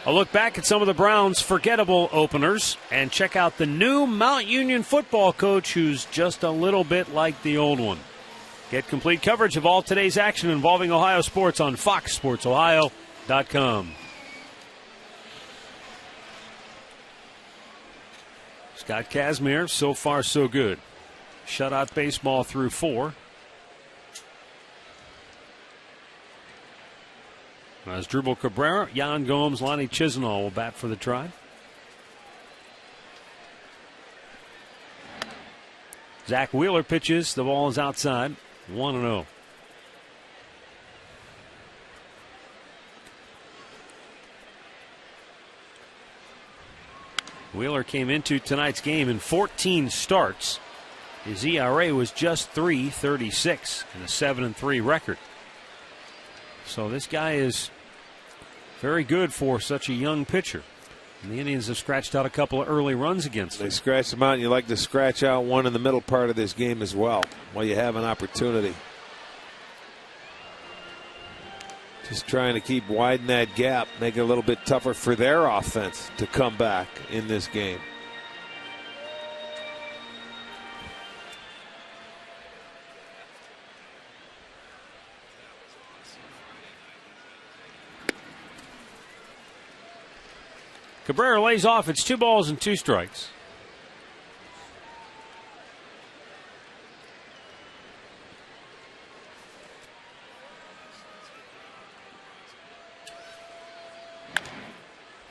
A look back at some of the Browns' forgettable openers, and check out the new Mount Union football coach who's just a little bit like the old one. Get complete coverage of all today's action involving Ohio sports on foxsportsohio.com. Scott Kazmir, so far so good. Shutout baseball through 4. As Drupal Cabrera, Jan Gomes, Lonnie Chisenhall will bat for the Tribe. Zach Wheeler pitches. The ball is outside. 1-0. Wheeler came into tonight's game in 14 starts. His ERA was just .336 and a 7-3 record. So this guy is very good for such a young pitcher. And the Indians have scratched out a couple of early runs against him. They scratched him out, and you like to scratch out one in the middle part of this game as well while you have an opportunity. Just trying to keep widen that gap, make it a little bit tougher for their offense to come back in this game. Cabrera lays off. It's 2 balls and 2 strikes.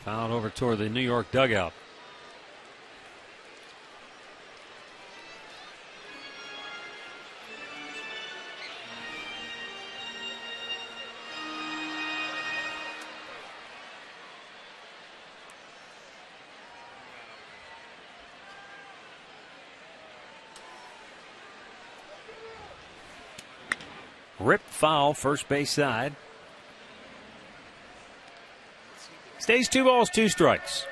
Fouled over toward the New York dugout. Ripped foul, first base side. Stays 2 balls, 2 strikes.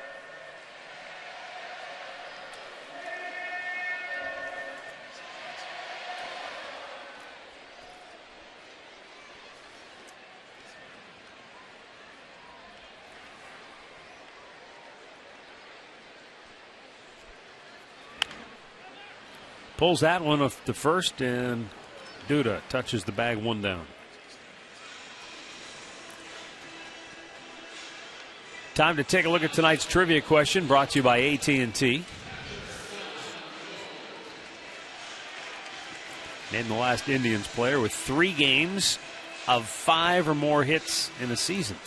Pulls that one off the first, and Duda touches the bag, 1 down. Time to take a look at tonight's trivia question, brought to you by AT&T. Name the last Indians player with 3 games of 5 or more hits in a season.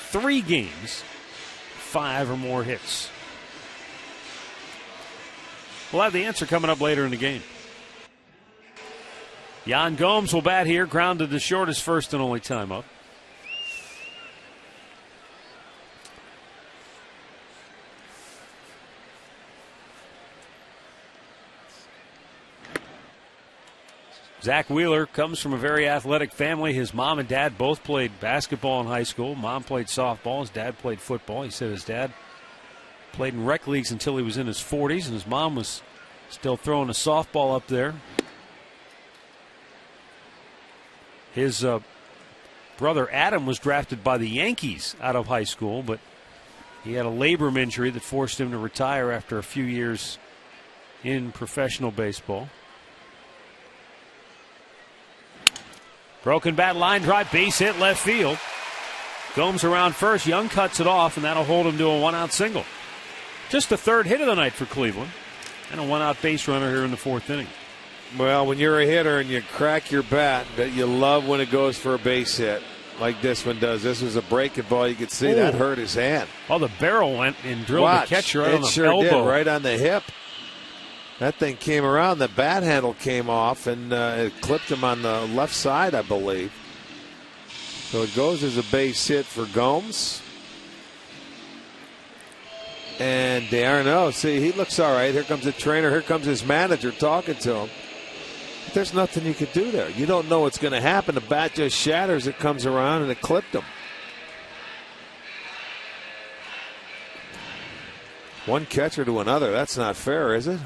3 games, 5 or more hits. We'll have the answer coming up later in the game. Jan Gomes will bat here, grounded to short his first and only time up. Zach Wheeler comes from a very athletic family. His mom and dad both played basketball in high school. Mom played softball. His dad played football. He said his dad played in rec leagues until he was in his 40s, and his mom was still throwing a softball up there. His brother Adam was drafted by the Yankees out of high school, but he had a labrum injury that forced him to retire after a few years in professional baseball. Broken bat, line drive, base hit, left field. Gomes around first. Young cuts it off, and that'll hold him to a 1-out single. Just the 3rd hit of the night for Cleveland, and a 1-out base runner here in the 4th inning. Well, when you're a hitter and you crack your bat, that you love when it goes for a base hit like this one does. This was a breaking ball. You could see that hurt his hand. Oh, the barrel went and drilled the catcher right on the sure elbow. Did, right on the hip. That thing came around. The bat handle came off, and it clipped him on the left side, I believe. So it goes as a base hit for Gomes. And D'Arnaud, see, he looks all right. Here comes the trainer. Here comes his manager talking to him. But there's nothing you could do there. You don't know what's going to happen. The bat just shatters. It comes around, and it clipped him. One catcher to another. That's not fair, is it?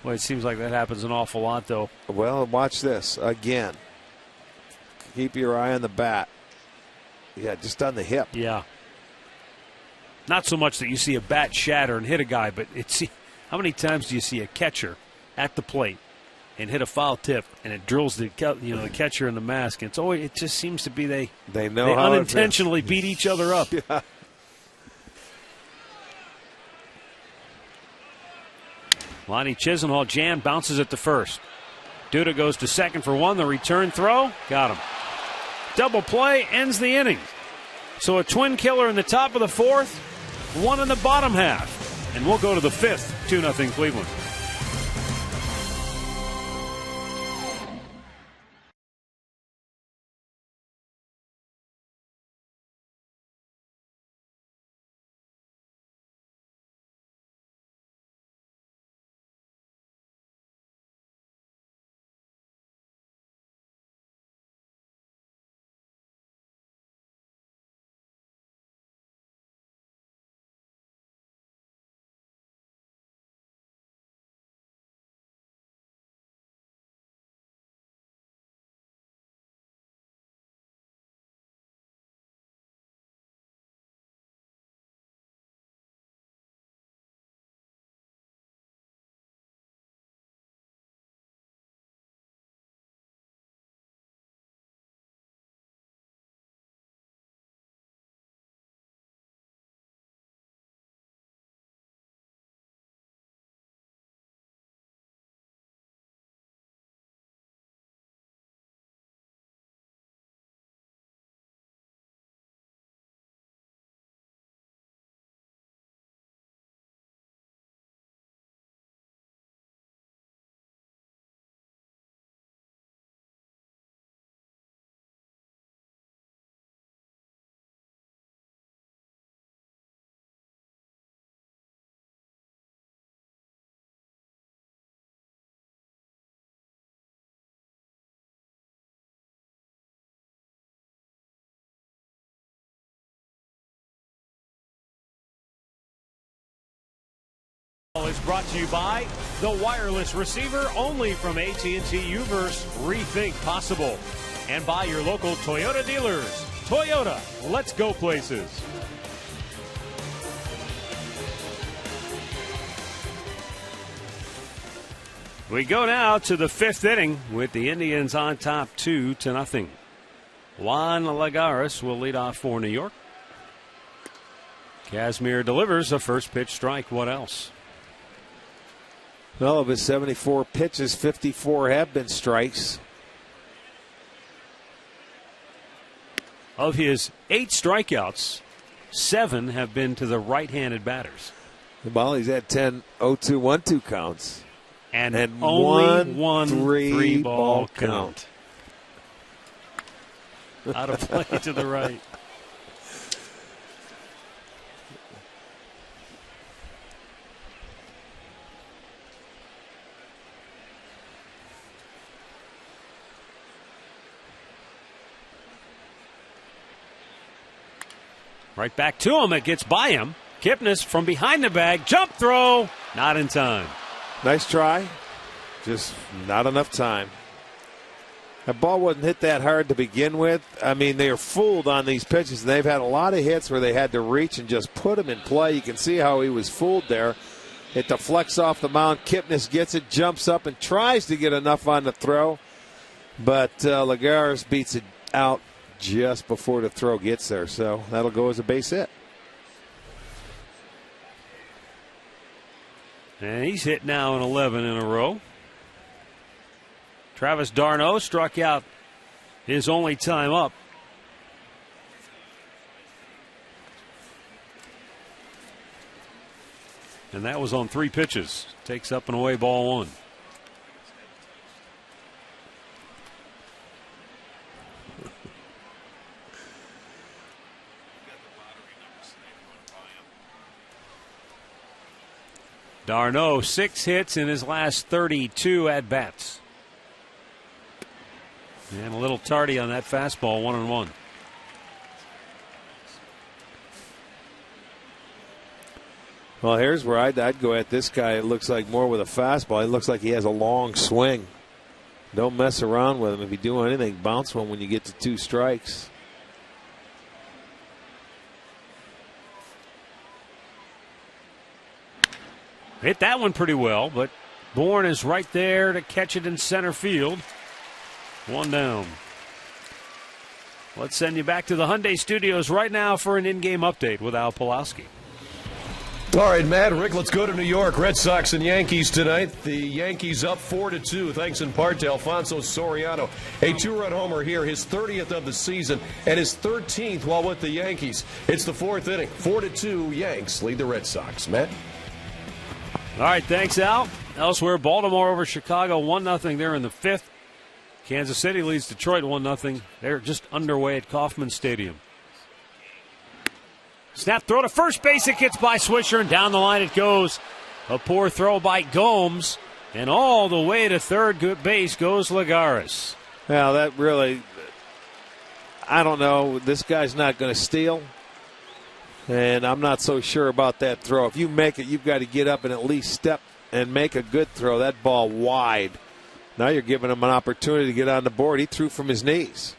Well, it seems like that happens an awful lot, though. Well, watch this again. keep your eye on the bat. Yeah, just on the hip. Yeah. Not so much that you see a bat shatter and hit a guy, but how many times do you see a catcher at the plate and hit a foul tip and it drills the catcher in the mask? And it just seems to be they unintentionally beat each other up. Yeah. Lonnie Chisenhall jammed, bounces it to first. Duda goes to second for one. The return throw, got him. Double play ends the inning. So a twin killer in the top of the fourth, one in the bottom half. And we'll go to the fifth, 2-0 Cleveland. Is brought to you by the wireless receiver only from AT&T Uverse. Rethink possible. And by your local Toyota dealers. Toyota, let's go places. We go now to the fifth inning with the Indians on top 2-0. Juan Lagares will lead off for New York. Kazmir delivers a first pitch strike. What else? Well, of his 74 pitches, 54 have been strikes. Of his 8 strikeouts, 7 have been to the right-handed batters. Well, he's had 10 0-2-1-2 counts. And only one 3-ball count. Out of play to the right. Right back to him. It gets by him. Kipnis from behind the bag. Jump throw. Not in time. Nice try. Just not enough time. That ball wasn't hit that hard to begin with. I mean, they are fooled on these pitches. And they've had a lot of hits where they had to reach and just put him in play. You can see how he was fooled there. It deflects off the mound. Kipnis gets it, jumps up, and tries to get enough on the throw. But Lagares beats it out just before the throw gets there, so that'll go as a base hit. And he's hit now in 11 in a row. Travis d'Arnaud struck out his only time up. And that was on 3 pitches. Takes up and away ball 1. d'Arnaud, 6 hits in his last 32 at-bats. And a little tardy on that fastball, 1-1. Well, here's where I'd go at this guy. It looks like more with a fastball. It looks like he has a long swing. Don't mess around with him. If you do anything, bounce one when you get to 2 strikes. Hit that one pretty well, but Bourne is right there to catch it in center field. 1 down. Let's send you back to the Hyundai Studios right now for an in-game update with Al Pulowski. All right, Matt and Rick, let's go to New York. Red Sox and Yankees tonight. The Yankees up 4-2, thanks in part to Alfonso Soriano. A 2-run homer here, his 30th of the season, and his 13th while with the Yankees. It's the 4th inning. 4-2, Yanks lead the Red Sox. Matt? All right, thanks, Al. Elsewhere, Baltimore over Chicago, 1-0 there in the 5th. Kansas City leads Detroit 1-0. They're just underway at Kauffman Stadium. Snap throw to first base. It gets by Swisher, and down the line it goes. A poor throw by Gomes, and all the way to third base goes Lagares. Well, that really, I don't know. This guy's not going to steal, and I'm not so sure about that throw. If you make it, you've got to get up and at least step and make a good throw. That ball wide. Now you're giving him an opportunity to get on the board. He threw from his knees.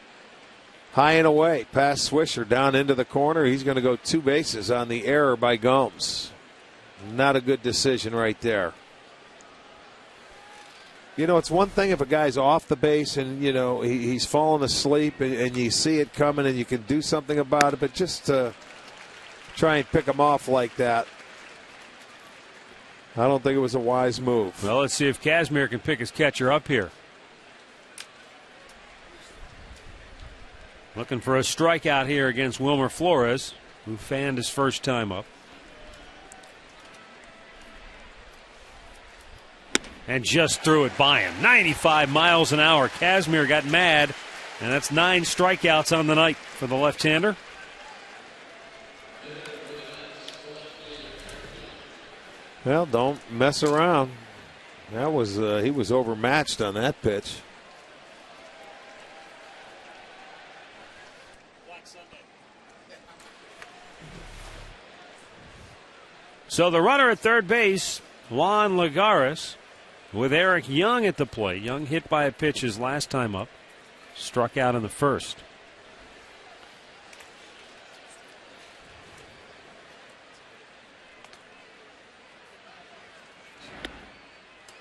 High and away, past Swisher, down into the corner. He's going to go 2 bases on the error by Gomes. Not a good decision right there. You know, it's one thing if a guy's off the base and, you know, he's falling asleep and you see it coming and you can do something about it, but just to try and pick him off like that, I don't think it was a wise move. Well, let's see if Kazmir can pick his catcher up here. Looking for a strikeout here against Wilmer Flores, who fanned his first time up. And just threw it by him. 95 miles an hour. Kazmir got mad, and that's 9 strikeouts on the night for the left-hander. Well, don't mess around. That was he was overmatched on that pitch. So the runner at third base, Juan Lagares, with Eric Young at the plate. Young hit by a pitch his last time up. Struck out in the first.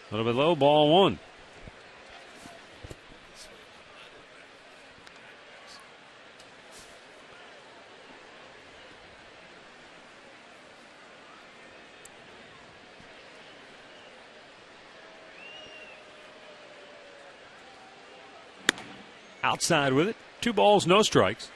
A little bit low, ball 1. Outside with it. 2 balls, no strikes.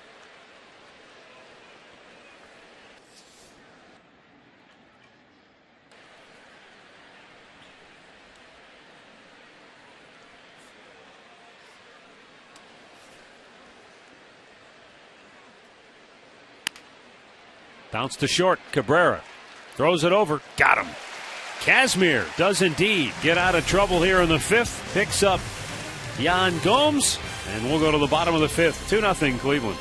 Bounce to short. Cabrera throws it over. Got him. Kazmir does indeed get out of trouble here in the 5th. Picks up Yan Gomes. And we'll go to the bottom of the 5th. 2-0 Cleveland.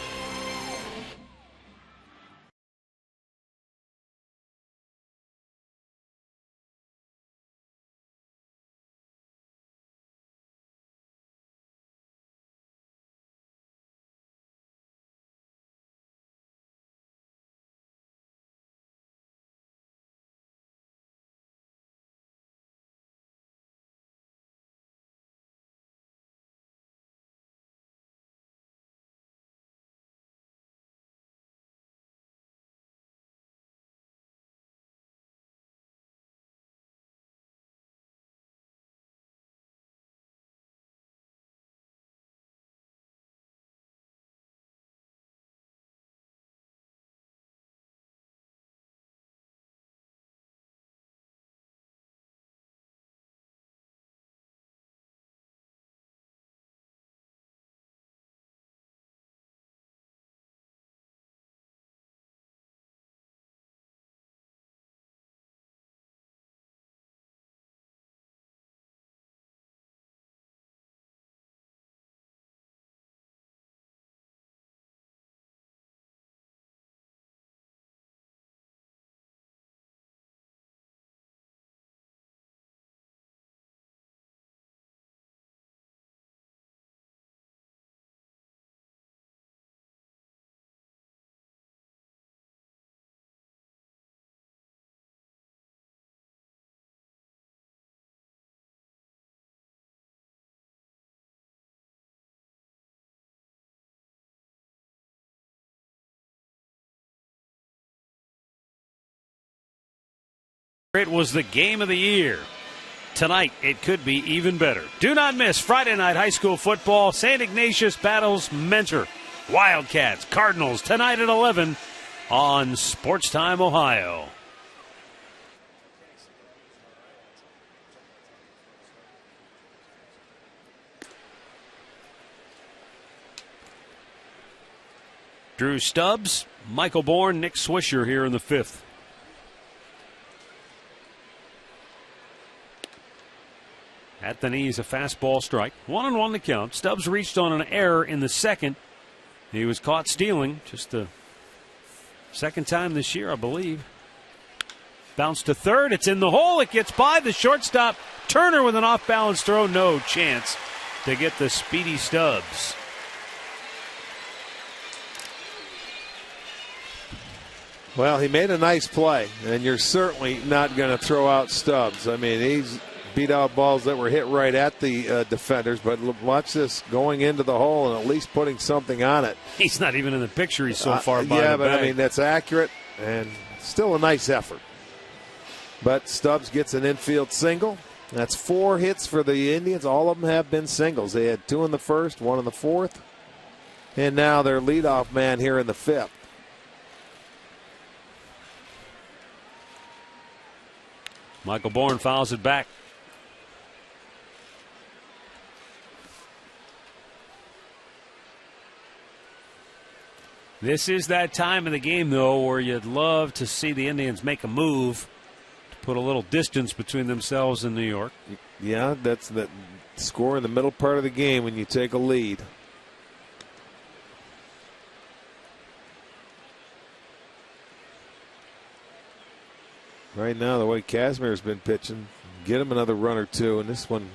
It was the game of the year. Tonight, it could be even better. Do not miss Friday night high school football. St. Ignatius battles Mentor. Wildcats, Cardinals, tonight at 11 on Sports Time Ohio. Drew Stubbs, Michael Bourne, Nick Swisher here in the 5th. At the knees, a fastball strike. 1-1 to count. Stubbs reached on an error in the second. He was caught stealing just the second time this year, I believe. Bounce to third. It's in the hole. It gets by the shortstop. Turner with an off-balance throw. No chance to get the speedy Stubbs. Well, he made a nice play, and you're certainly not going to throw out Stubbs. I mean, he's beat out balls that were hit right at the defenders, but watch this going into the hole and at least putting something on it. He's not even in the picture. He's so far by yeah, the but bag. I mean, that's accurate and still a nice effort. But Stubbs gets an infield single. That's 4 hits for the Indians. All of them have been singles. They had 2 in the first, 1 in the fourth, and now their leadoff man here in the 5th. Michael Bourne fouls it back. This is that time of the game, though, where you'd love to see the Indians make a move to put a little distance between themselves and New York. Yeah, that's the score in the middle part of the game when you take a lead. Right now, the way Kazmir's been pitching, get him another run or two, and this one,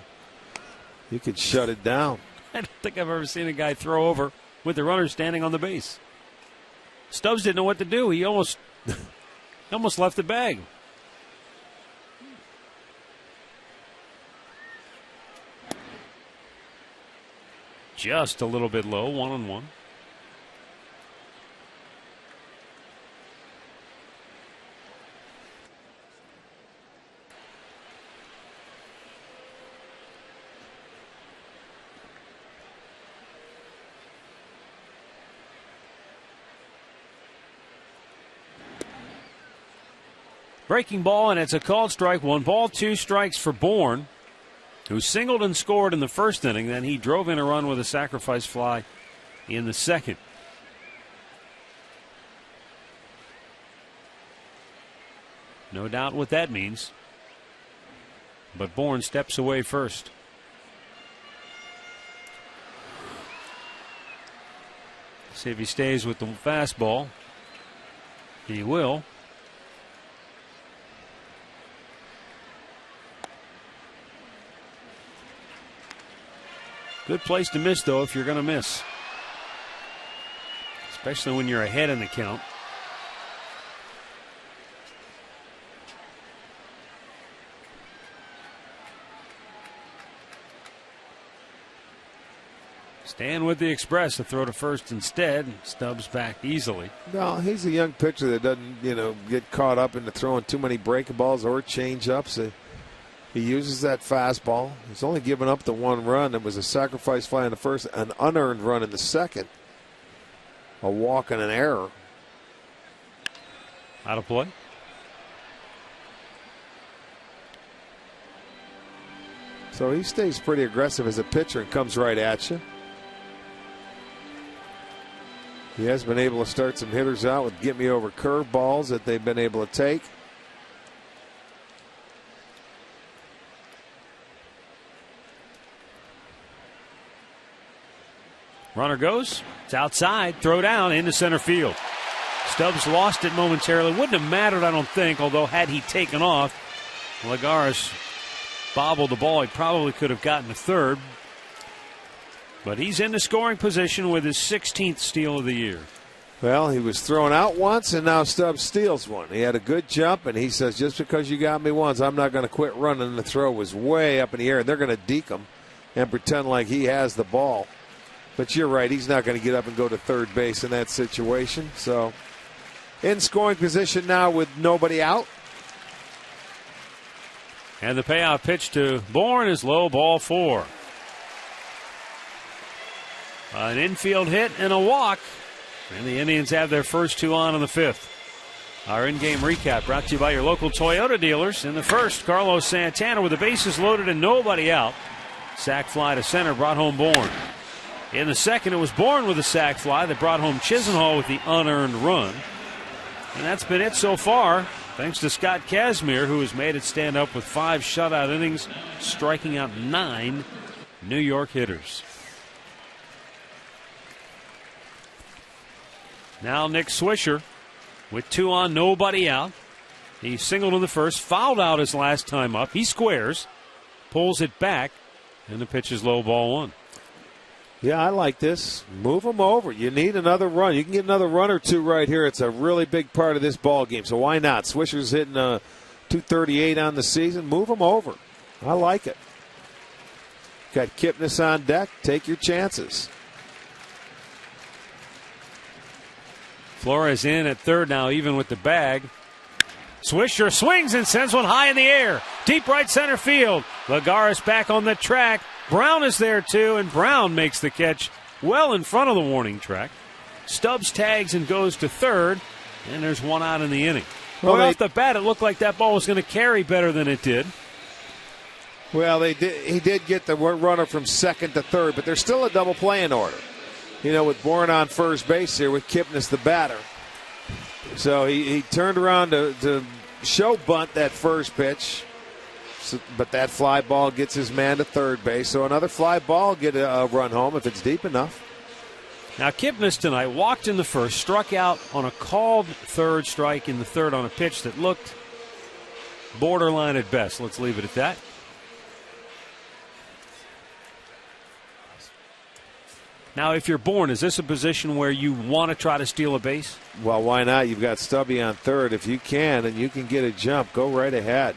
you could shut it down. I don't think I've ever seen a guy throw over with the runner standing on the base. Stubbs didn't know what to do. He almost left the bag. Just a little bit low, 1-1. Breaking ball, and it's a called strike. 1 ball, 2 strikes for Bourne, who singled and scored in the first inning. Then he drove in a run with a sacrifice fly in the second. No doubt what that means. But Bourne steps away first. See if he stays with the fastball. He will. Good place to miss, though, if you're going to miss. Especially when you're ahead in the count. Staying with the Express to throw to first instead. Stubbs back easily. No, he's a young pitcher that doesn't, get caught up into throwing too many breaking balls or change-ups. He uses that fastball. He's only given up the 1 run. It was a sacrifice fly in the first, an unearned run in the second, a walk and an error. Out of play. So he stays pretty aggressive as a pitcher and comes right at you. He has been able to start some hitters out with get me over curveballs that they've been able to take. Runner goes. It's outside. Throw down into center field. Stubbs lost it momentarily. Wouldn't have mattered, I don't think, although had he taken off, Lagares bobbled the ball. He probably could have gotten to third. But he's in the scoring position with his 16th steal of the year. Well, he was thrown out once, and now Stubbs steals one. He had a good jump, and he says, just because you got me once, I'm not going to quit running. The throw was way up in the air. They're going to deke him and pretend like he has the ball. But you're right, he's not going to get up and go to third base in that situation. So in scoring position now with nobody out. And the payoff pitch to Bourne is low, ball 4. An infield hit and a walk. And the Indians have their first 2 on in the 5th. Our in-game recap brought to you by your local Toyota dealers. In the first, Carlos Santana with the bases loaded and nobody out. Sac fly to center brought home Bourne. In the second, it was Bourne with a sac fly that brought home Chisenhall with the unearned run. And that's been it so far, thanks to Scott Kazmir, who has made it stand up with 5 shutout innings, striking out 9 New York hitters. Now Nick Swisher with 2 on, nobody out. He singled in the first, fouled out his last time up. He squares, pulls it back, and the pitch is low, ball 1. Yeah, I like this. Move them over. You need another run. You can get another run or 2 right here. It's a really big part of this ball game, so why not? Swisher's hitting .238 on the season. Move them over. I like it. Got Kipnis on deck. Take your chances. Flores in at third now, even with the bag. Swisher swings and sends one high in the air. Deep right center field. Lagares back on the track. Brown is there too, and Brown makes the catch well in front of the warning track. Stubbs tags and goes to third, and there's 1 out in the inning. Well, off the bat, it looked like that ball was going to carry better than it did. Well, he did get the runner from second to third, but there's still a double play in order. You know, with Bourne on first base here with Kipnis the batter. So he turned around to show bunt that first pitch. But that fly ball gets his man to third base. So another fly ball get a run home if it's deep enough. Now Kipnis tonight walked in the first, struck out on a called third strike in the third on a pitch that looked borderline at best. Let's leave it at that. Now, if you're Bourne, is this a position where you want to try to steal a base? Well, why not? You've got Stubby on third. If you can and you can get a jump, go right ahead.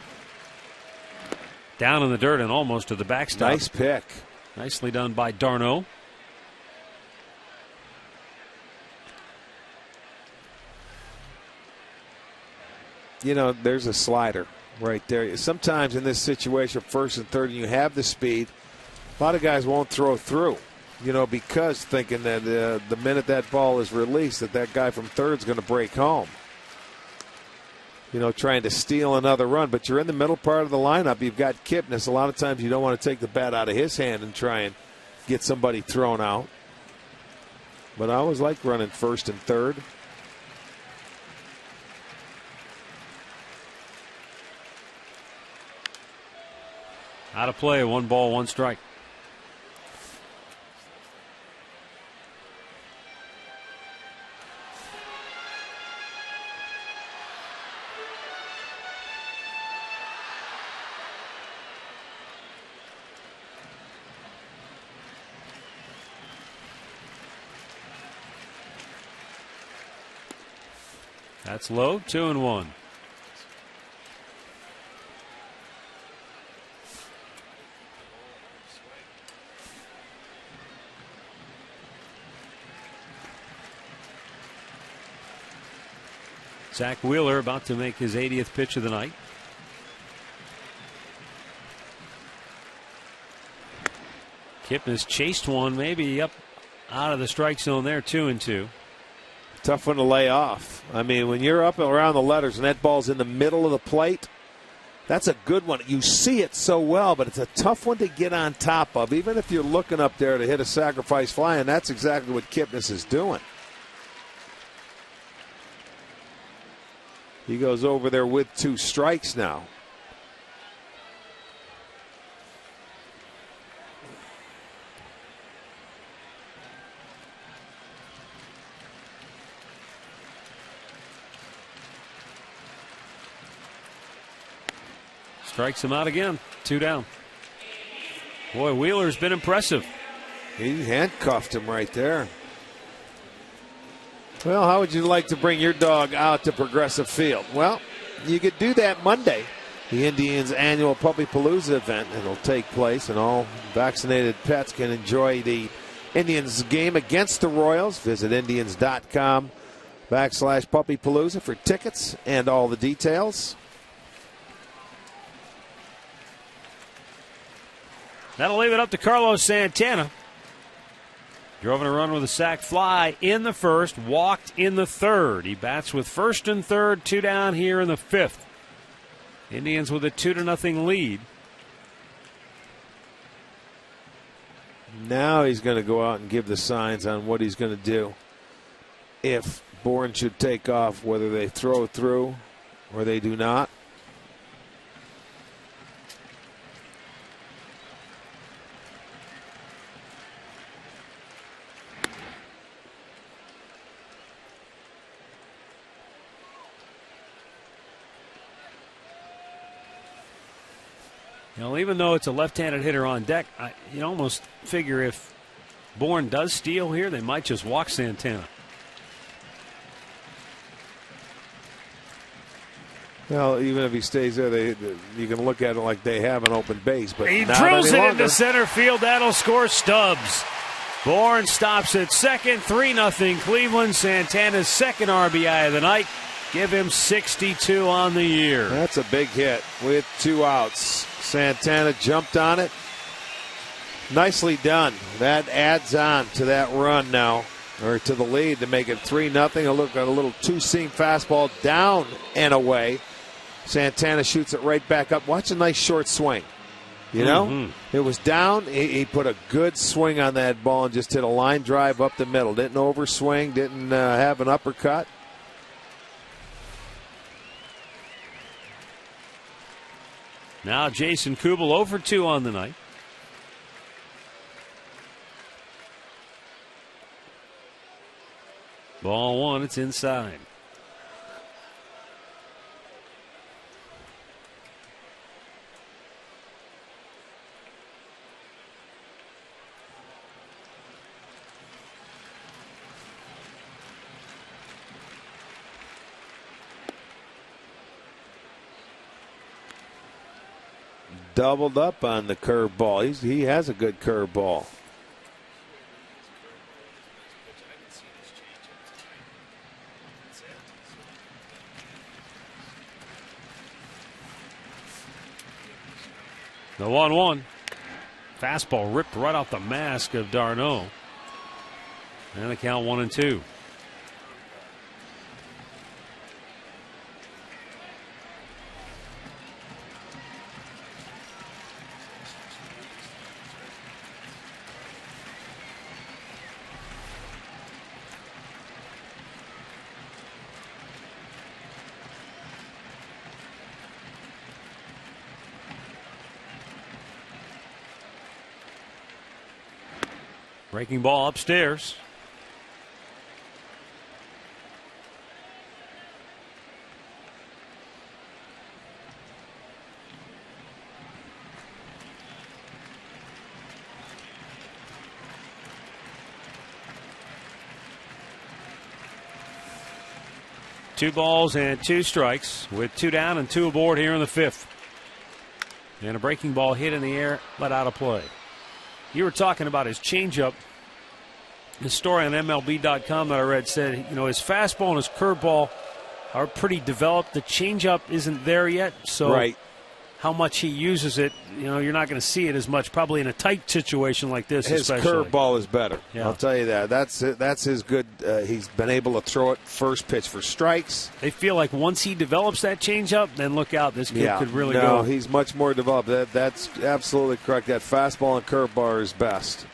Down in the dirt and almost to the backstop. Nice pick. Nicely done by Darno. You know, there's a slider right there. Sometimes in this situation, first and third, and you have the speed, a lot of guys won't throw through. You know, because thinking that the minute that ball is released, that guy from third is going to break home. You know, trying to steal another run. But you're in the middle part of the lineup. You've got Kipnis. A lot of times you don't want to take the bat out of his hand and try and get somebody thrown out. But I always like running first and third. Out of play, 1 ball, 1 strike. That's low, 2-1. Zach Wheeler about to make his 80th pitch of the night. Kipnis chased one, maybe up out of the strike zone there, 2-2. Tough one to lay off. I mean, when you're up around the letters and that ball's in the middle of the plate, that's a good one. You see it so well, but it's a tough one to get on top of, even if you're looking up there to hit a sacrifice fly, and that's exactly what Kipnis is doing. He goes over there with 2 strikes now. Strikes him out again. 2 down. Boy, Wheeler's been impressive. He handcuffed him right there. Well, how would you like to bring your dog out to Progressive Field? Well, you could do that Monday. The Indians' annual Puppy Palooza event. It'll take place, and all vaccinated pets can enjoy the Indians game against the Royals. Visit Indians.com/Puppy Palooza for tickets and all the details. That'll leave it up to Carlos Santana. Drove in a run with a sac fly in the first, walked in the third. He bats with first and third, 2 down here in the 5th. Indians with a 2-0 lead. Now he's going to go out and give the signs on what he's going to do. If Bourne should take off, whether they throw through or they do not. You know, even though it's a left-handed hitter on deck, you almost figure if Bourne does steal here, they might just walk Santana. Well, even if he stays there, you can look at it like they have an open base. But he not drills any it longer. into center field. That'll score Stubbs. Bourne stops at second. 3-0 Cleveland. Santana's second RBI of the night. Give him 62 on the year. That's a big hit with 2 outs. Santana jumped on it. Nicely done. That adds on to that run now, or to the lead, to make it 3-0. A little two-seam fastball down and away. Santana shoots it right back up. Watch a nice short swing. You know, It was down. He put a good swing on that ball and just hit a line drive up the middle. Didn't overswing, didn't have an uppercut. Now Jason Kubel 0 for 2 on the night. Ball 1, it's inside. Doubled up on the curveball. He has a good curveball. The 1-1. Fastball ripped right off the mask of d'Arnaud. And the count 1-2. Breaking ball upstairs. Two balls and 2 strikes with 2 down and 2 aboard here in the 5th. And a breaking ball hit in the air, let out of play. You were talking about his changeup. The story on MLB.com that I read said, his fastball and his curveball are pretty developed. The changeup isn't there yet, so right. How much he uses it, you're not going to see it as much, probably in a tight situation like this. His especially. curveball is better. Yeah. I'll tell you that. That's his good. He's been able to throw it first pitch for strikes. They feel like once he develops that changeup, then look out. This kid could really go. No, he's much more developed. That's absolutely correct. That fastball and curveball are his best.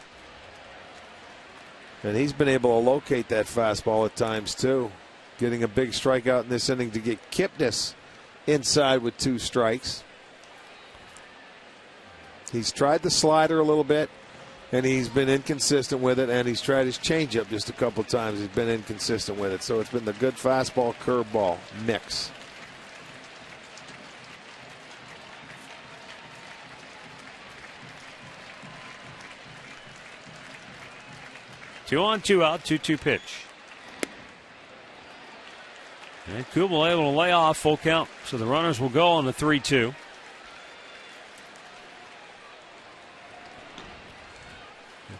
And he's been able to locate that fastball at times, too. Getting a big strikeout in this inning to get Kipnis inside with 2 strikes. He's tried the slider a little bit, and he's been inconsistent with it, and he's tried his changeup just a couple times. He's been inconsistent with it. So it's been the good fastball, curveball mix. Two on, 2 out, 2-2 pitch. And Kubel able to lay off, full count. So the runners will go on the 3-2.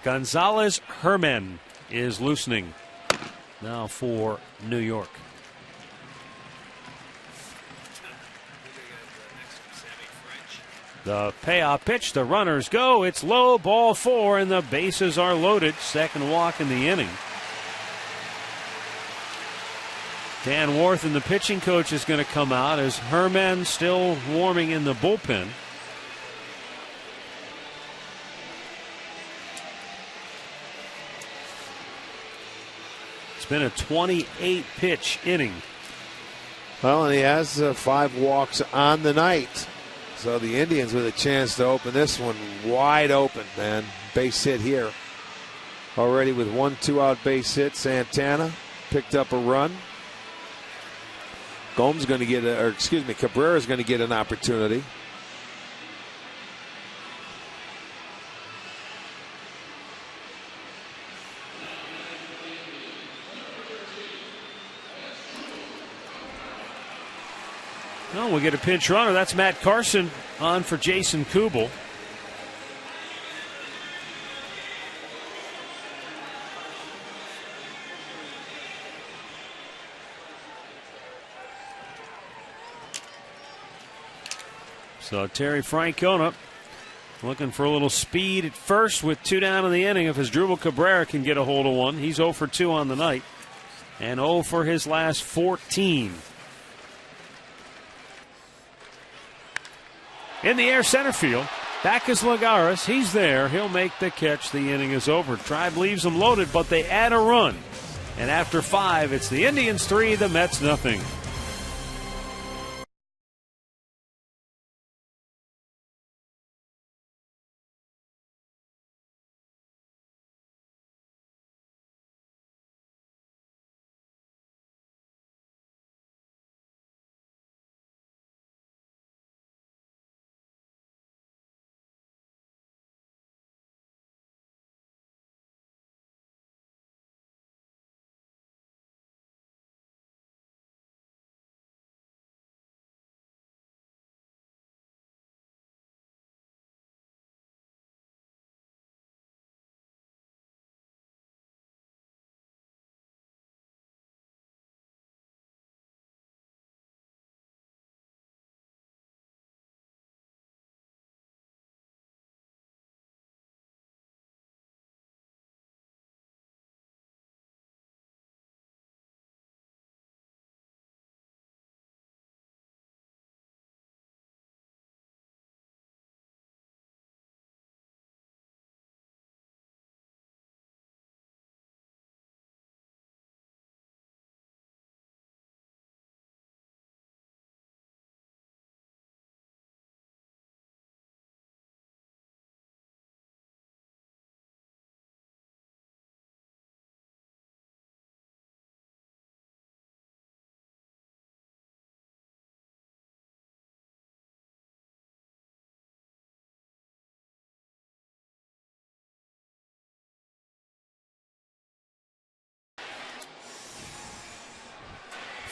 Gonzalez Herman is loosening now for New York. The payoff pitch, the runners go. It's low, ball 4, and the bases are loaded. Second walk in the inning. Dan Warth and the pitching coach is going to come out as Herman still warming in the bullpen. It's been a 28-pitch inning. Well, and he has 5 walks on the night. So the Indians with a chance to open this one wide open, man. Base hit here. Already with 1 2-out base hit. Santana picked up a run. Cabrera's going to get an opportunity. Well, we'll get a pinch runner. That's Matt Carson on for Jason Kubel. So Terry Francona looking for a little speed at first with 2 down in the inning. If Asdrubal Cabrera can get a hold of one, he's 0 for 2 on the night and 0 for his last 14. In the air center field, back is Lagares. He's there. He'll make the catch. The inning is over. Tribe leaves them loaded, but they add a run. And after 5, it's the Indians 3, the Mets nothing.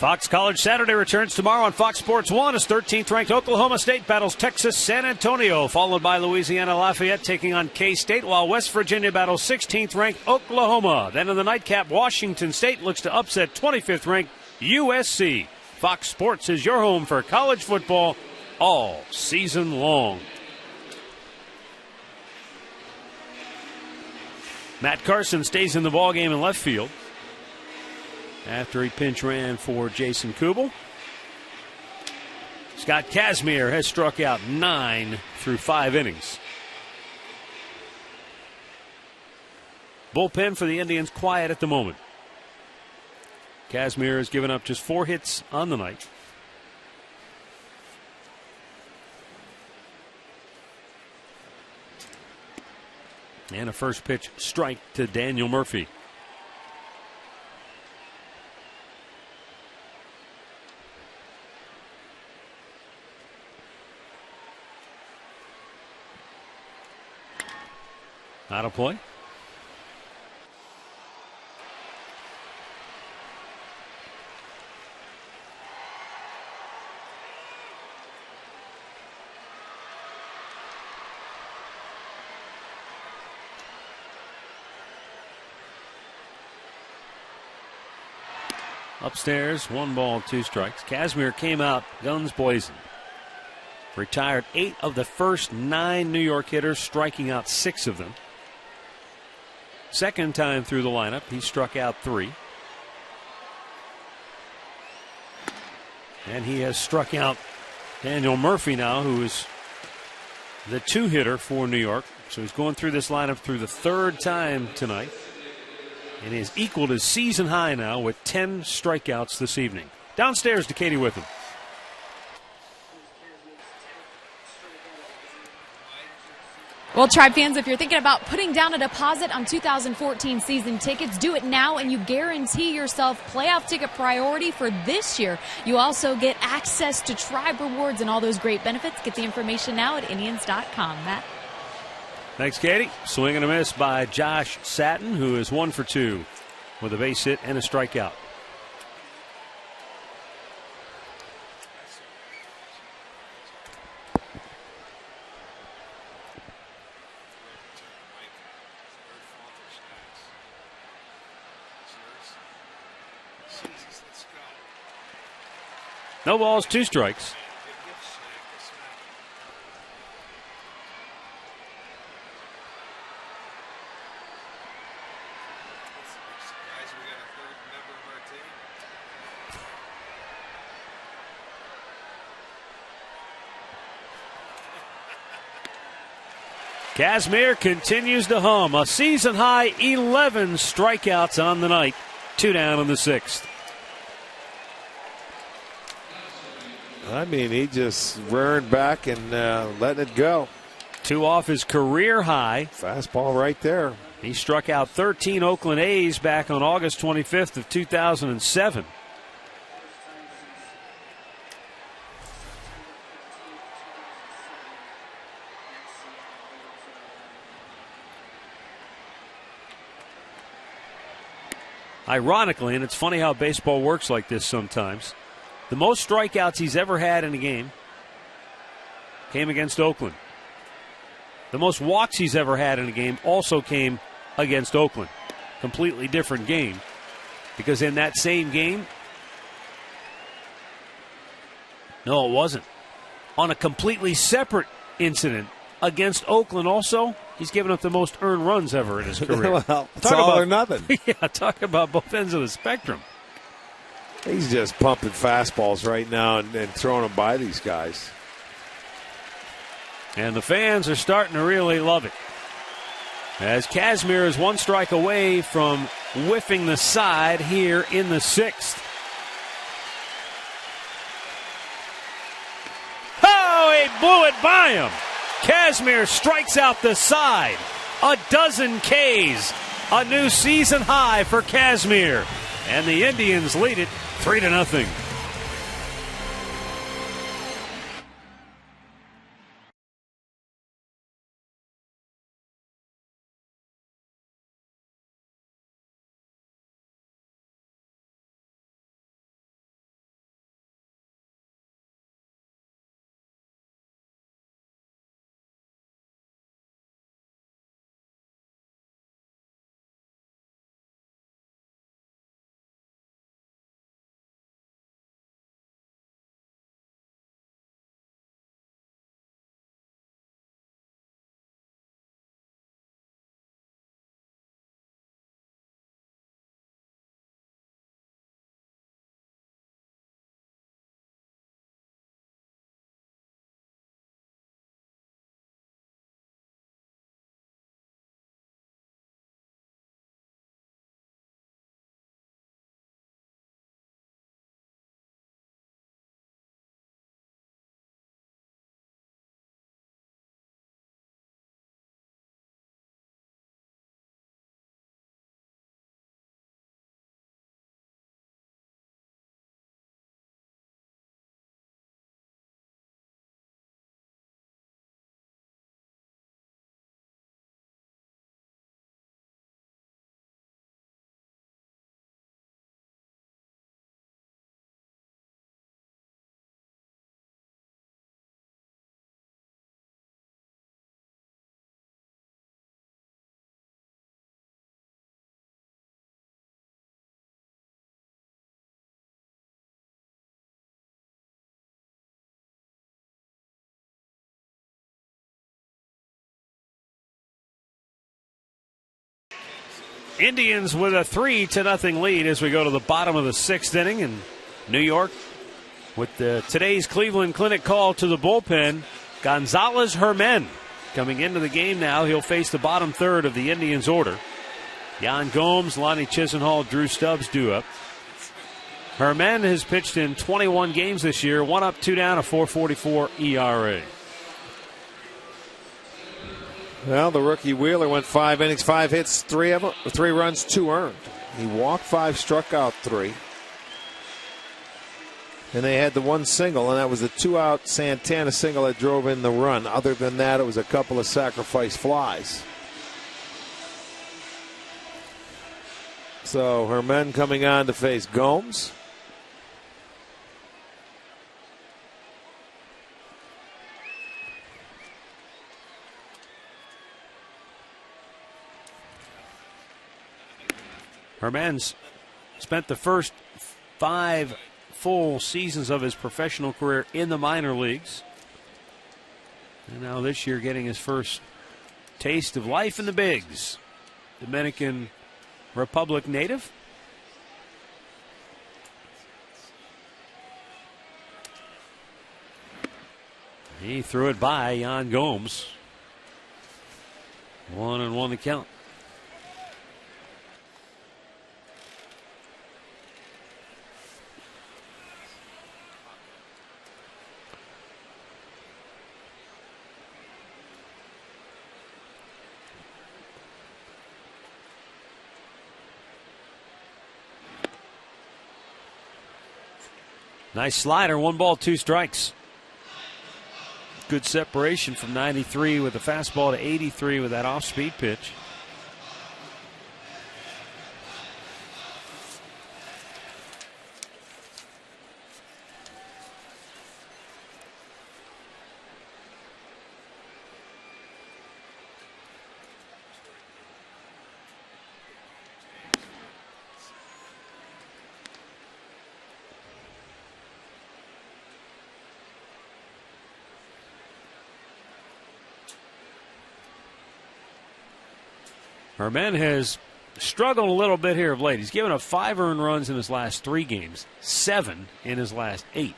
Fox College Saturday returns tomorrow on Fox Sports 1 as 13th-ranked Oklahoma State battles Texas San Antonio, followed by Louisiana Lafayette taking on K-State, while West Virginia battles 16th-ranked Oklahoma. Then in the nightcap, Washington State looks to upset 25th-ranked USC. Fox Sports is your home for college football all season long. Matt Carson stays in the ballgame in left field after he pinch ran for Jason Kubel. Scott Kazmir has struck out 9 through 5 innings. Bullpen for the Indians quiet at the moment. Kazmir has given up just 4 hits on the night. And a first pitch strike to Daniel Murphy. Out of play. Upstairs, 1 ball, 2 strikes. Kazmir came out guns blazing. Retired 8 of the first 9 New York hitters, striking out 6 of them. Second time through the lineup, he struck out 3. And he has struck out Daniel Murphy now, who is the 2 hitter for New York. So he's going through this lineup through the 3rd time tonight. And is equaled his season high now with 10 strikeouts this evening. Downstairs to Katie with him. Well, Tribe fans, if you're thinking about putting down a deposit on 2014 season tickets, do it now and you guarantee yourself playoff ticket priority for this year. You also get access to Tribe rewards and all those great benefits. Get the information now at Indians.com. Matt? Thanks, Katie. Swing and a miss by Josh Satin, who is 1 for 2 with a base hit and a strikeout. No balls, 2 strikes. Kazmir continues to hum. A season high 11 strikeouts on the night. 2 down in the 6th. I mean, he just rearing back and letting it go. 2 off his career high. Fastball right there. He struck out 13 Oakland A's back on August 25th of 2007. Ironically, and it's funny how baseball works like this sometimes, the most strikeouts he's ever had in a game came against Oakland. The most walks he's ever had in a game also came against Oakland. Completely different game. Because in that same game, no, it wasn't. On a completely separate incident against Oakland also, he's given up the most earned runs ever in his career. Well, it's all or nothing. Yeah, talk about both ends of the spectrum. He's just pumping fastballs right now and throwing them by these guys. And the fans are starting to really love it. As Kazmir is 1 strike away from whiffing the side here in the 6th. Oh, he blew it by him. Kazmir strikes out the side. A dozen Ks. A new season high for Kazmir. And the Indians lead it 3-0. Indians with a 3-0 lead as we go to the bottom of the 6th inning. And New York with today's Cleveland Clinic call to the bullpen. Gonzalez Herman coming into the game now. He'll face the bottom third of the Indians order. Yan Gomes, Lonnie Chisenhall, Drew Stubbs due up. Herman has pitched in 21 games this year, 1 up, 2 down, a 4.44 ERA. Well, the rookie Wheeler went 5 innings, 5 hits, 3 runs, 2 earned. He walked 5, struck out 3. And they had the 1 single, and that was the 2-out Santana single that drove in the run. Other than that, it was a couple of sacrifice flies. So Herman coming on to face Gomes. Herman's spent the first 5 full seasons of his professional career in the minor leagues. And now this year getting his first taste of life in the bigs. Dominican Republic native. He threw it by Yan Gomes. 1-1 to count. Nice slider, 1 ball, 2 strikes. Good separation from 93 with the fastball to 83 with that off-speed pitch. Herman has struggled a little bit here of late. He's given up 5 earned runs in his last 3 games, 7 in his last 8.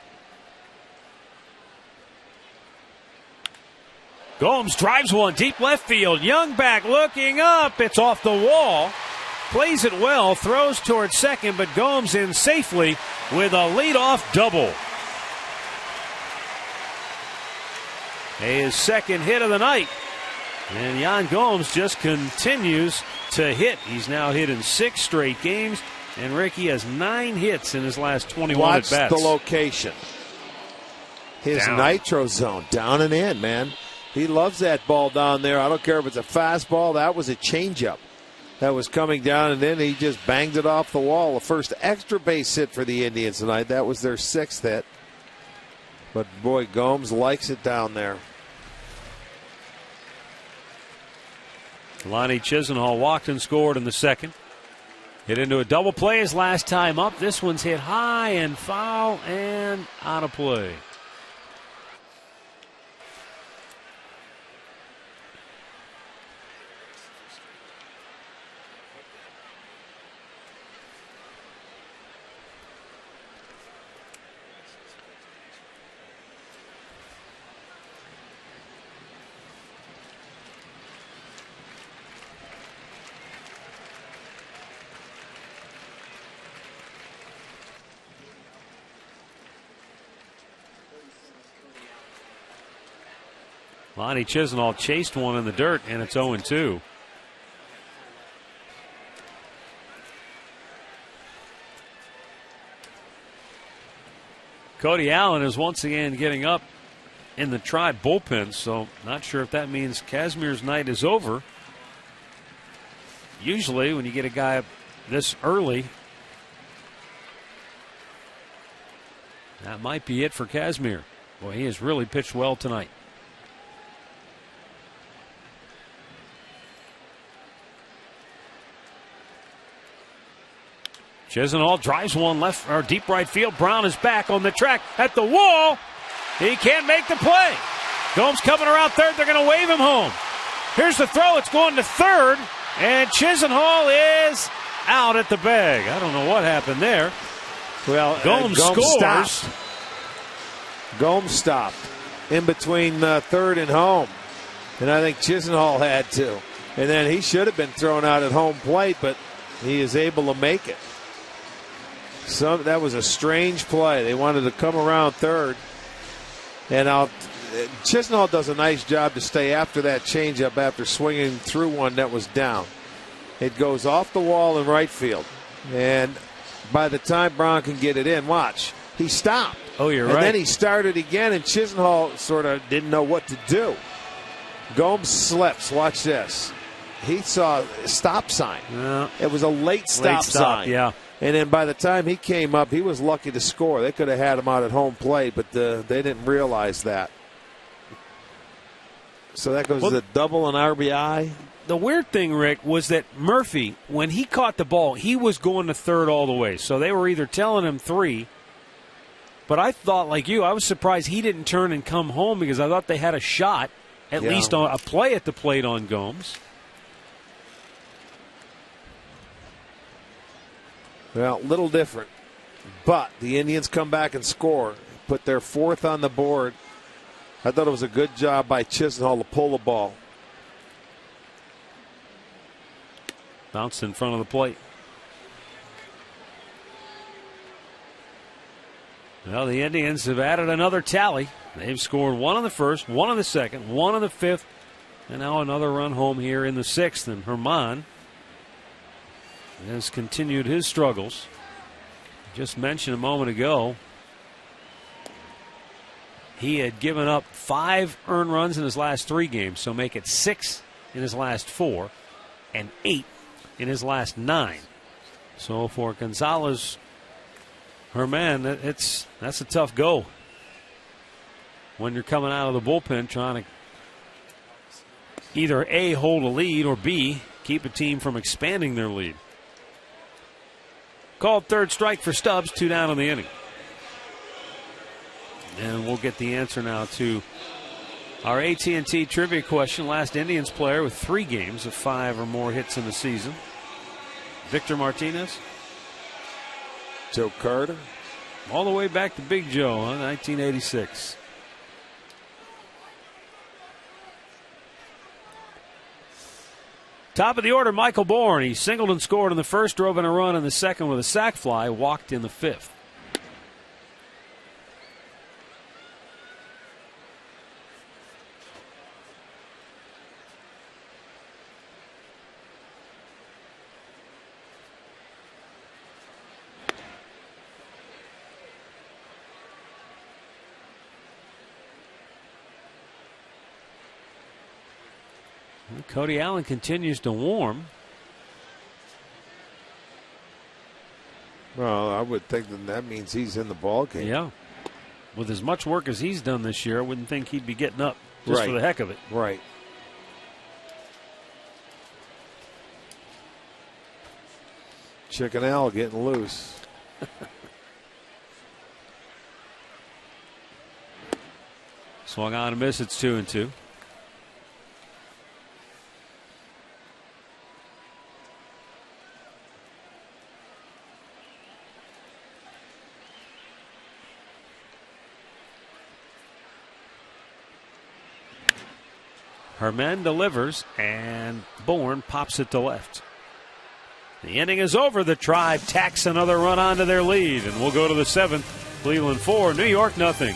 Gomes drives one deep left field. Young back looking up. It's off the wall. Plays it well, throws towards second, but Gomes in safely with a leadoff double. His second hit of the night. And Yan Gomes just continues to hit. He's now hit in 6 straight games. And Ricky has 9 hits in his last 21 at-bats. Watch the location. His nitro zone, down and in, man. He loves that ball down there. I don't care if it's a fastball. That was a changeup that was coming down, and then he just banged it off the wall. The first extra base hit for the Indians tonight. That was their 6th hit. But, boy, Gomes likes it down there. Lonnie Chisenhall walked and scored in the second. Hit into a double play his last time up. This one's hit high and foul and out of play. Lonnie Chisenhall chased one in the dirt, and it's 0-2. Cody Allen is once again getting up in the Tribe bullpen, so not sure if that means Kazmir's night is over. Usually when you get a guy up this early, that might be it for Kazmir. Boy, he has really pitched well tonight. Chisenhall drives one left or deep right field. Brown is back on the track at the wall. He can't make the play. Gomes coming around third. They're going to wave him home. Here's the throw. It's going to third. And Chisenhall is out at the bag. I don't know what happened there. Well, Gomes scores. Gomes stopped in between third and home. And I think Chisenhall had to. And then he should have been thrown out at home plate, but he is able to make it. So that was a strange play. They wanted to come around third. And Chisenhall does a nice job to stay after that changeup after swinging through one that was down. It goes off the wall in right field. And by the time Brown can get it in, watch, he stopped. Oh, you're right. And then he started again, and Chisenhall sort of didn't know what to do. Gomes slips. Watch this. He saw a stop sign. Yeah. It was a late stop sign. Yeah. And then by the time he came up, he was lucky to score. They could have had him out at home plate, but they didn't realize that. So that goes to the double and RBI. The weird thing, Rick, was that Murphy, when he caught the ball, he was going to third all the way. So they were either telling him 3. But I thought, like you, I was surprised he didn't turn and come home because I thought they had a shot, at least on a play at the plate on Gomes. Well, a little different. But the Indians come back and score, put their 4th on the board. I thought it was a good job by Chisenhall to pull the ball. Bounced in front of the plate. Well, the Indians have added another tally. They've scored 1 in the first, 1 in the second, 1 in the 5th, and now another run home here in the 6th. And Herman has continued his struggles. Just mentioned a moment ago, he had given up 5 earned runs in his last 3 games, so make it 6 in his last 4 and 8 in his last 9. So for Gonzalez, Herman, that's a tough go when you're coming out of the bullpen trying to either A, hold a lead, or B, keep a team from expanding their lead. Called third strike for Stubbs, 2 down on the inning. And we'll get the answer now to our AT&T trivia question. Last Indians player with 3 games of 5 or more hits in the season. Victor Martinez. Joe Carter. All the way back to Big Joe, 1986. Top of the order, Michael Bourne. He singled and scored in the first, drove in a run in the second with a sac fly, walked in the 5th. Cody Allen continues to warm. Well, I would think that means he's in the ball game. Yeah. With as much work as he's done this year, I wouldn't think he'd be getting up just for the heck of it. Right. Chicken Al getting loose. Swung on a miss. It's 2-2. Herman delivers, and Bourne pops it to left. The inning is over. The Tribe tacks another run onto their lead, and we'll go to the 7th. Cleveland 4, New York nothing.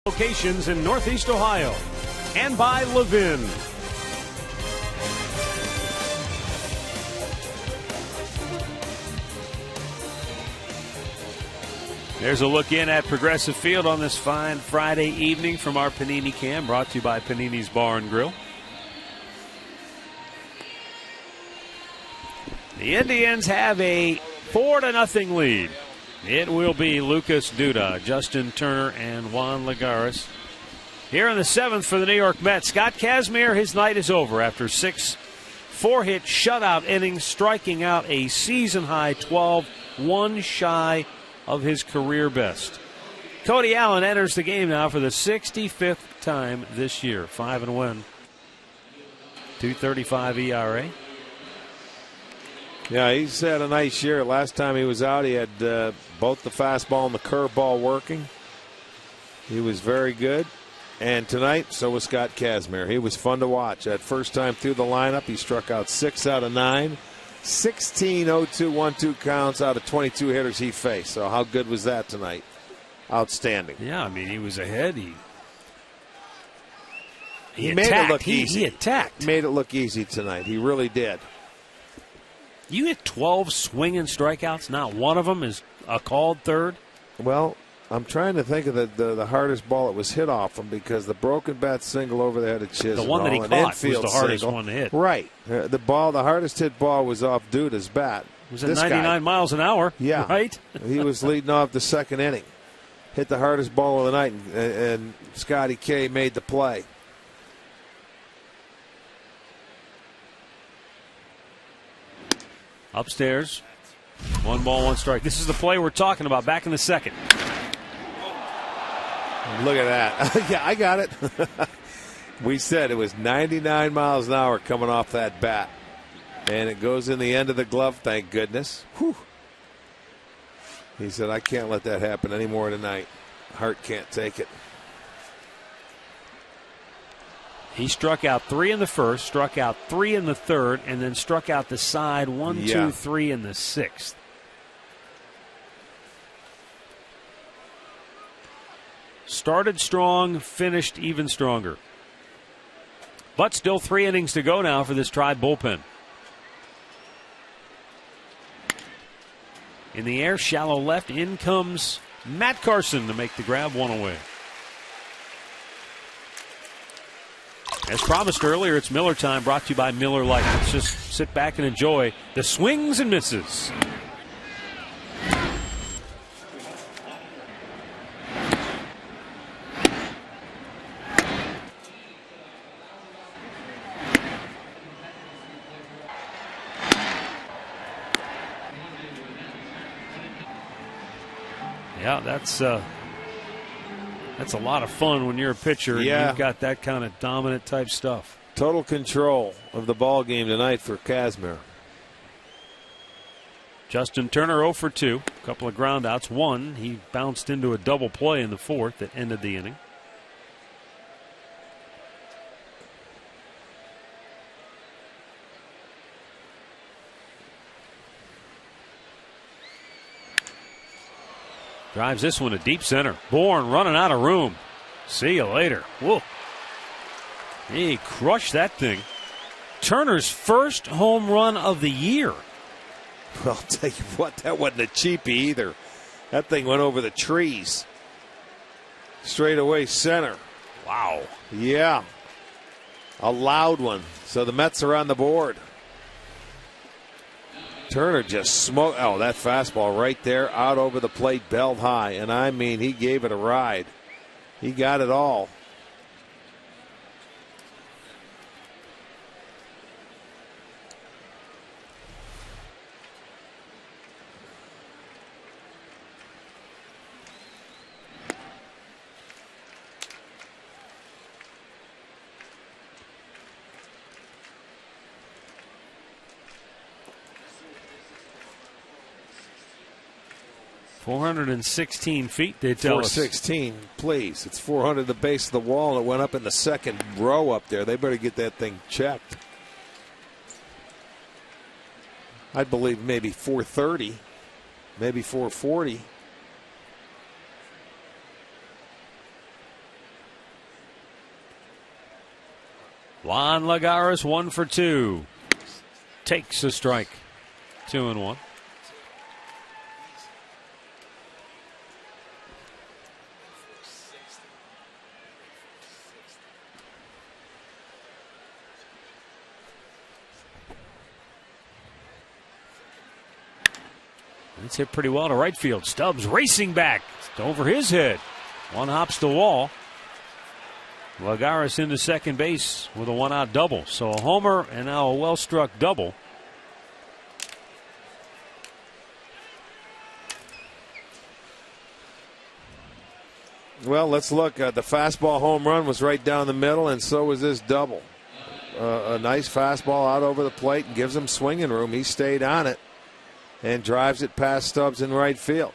locations in Northeast Ohio. And by Levin. There's a look in at Progressive Field on this fine Friday evening from our Panini Cam, brought to you by Panini's Bar and Grill. The Indians have a 4-0 lead. It will be Lucas Duda, Justin Turner, and Juan Lagares. Here in the 7th for the New York Mets, Scott Kazmir, his night is over after 6 4-hit shutout innings, striking out a season-high 12, one shy of his career best. Cody Allen enters the game now for the 65th time this year. 5-1, 2.35 ERA. Yeah, he's had a nice year. Last time he was out, he had both the fastball and the curveball working. He was very good. And tonight, so was Scott Kazmir. He was fun to watch. That first time through the lineup, he struck out 6 out of 9. 16 0-2 1-2 counts out of 22 hitters he faced. So how good was that tonight? Outstanding. Yeah, I mean, he was ahead. He made it look easy. He attacked. Made it look easy tonight. He really did. You hit 12 swinging strikeouts. Not one of them is a called third. Well, I'm trying to think of the hardest ball it was hit off him, because the broken bat single over the head of Chisholm. The one that he caught was the hardest one to hit. Right. The hardest hit ball was off Duda's bat. Was it 99 miles an hour? Yeah. Right? He was leading off the second inning. Hit the hardest ball of the night, and Scotty K made the play. Upstairs. 1 ball, 1 strike. This is the play we're talking about back in the 2nd. Look at that. Yeah, I got it. We said it was 99 miles an hour coming off that bat. And it goes in the end of the glove, thank goodness. Whew. He said, I can't let that happen anymore tonight. Heart can't take it. He struck out 3 in the 1st, struck out 3 in the 3rd, and then struck out the side 1, 2, 3 in the 6th. Started strong, finished even stronger. But still 3 innings to go now for this Tribe bullpen. In the air, shallow left. In comes Matt Carson to make the grab, 1 away. As promised earlier, it's Miller time, brought to you by Miller Lite. Let's just sit back and enjoy the swings and misses. Yeah, that's a lot of fun when you're a pitcher and you've got that kind of dominant type stuff. Total control of the ball game tonight for Kazmir. Justin Turner 0 for 2. A couple of ground outs. 1, he bounced into a double play in the 4th that ended the inning. Drives this one to deep center. Bourne running out of room. See you later. Whoa. He crushed that thing. Turner's first home run of the year. Well, I'll tell you what, that wasn't a cheapie either. That thing went over the trees. Straight away center. Wow. Yeah. A loud one. So the Mets are on the board. Turner just smoked. Oh, that fastball right there out over the plate, belled high. And I mean, he gave it a ride. He got it all. .416 feet, they tell us. 416, please. It's 400 the base of the wall, and it went up in the second row up there. They better get that thing checked. I believe maybe 430, maybe 440. Juan Lagares 1 for 2. Takes a strike. 2-1. It's hit pretty well to right field. Stubbs racing back over his head. One hops the wall. Lagares into second base with a one-out double. So a homer and now a well-struck double. Well, let's look. The fastball home run was right down the middle, and so was this double. A nice fastball out over the plate and gives him swinging room. He stayed on it and drives it past Stubbs in right field.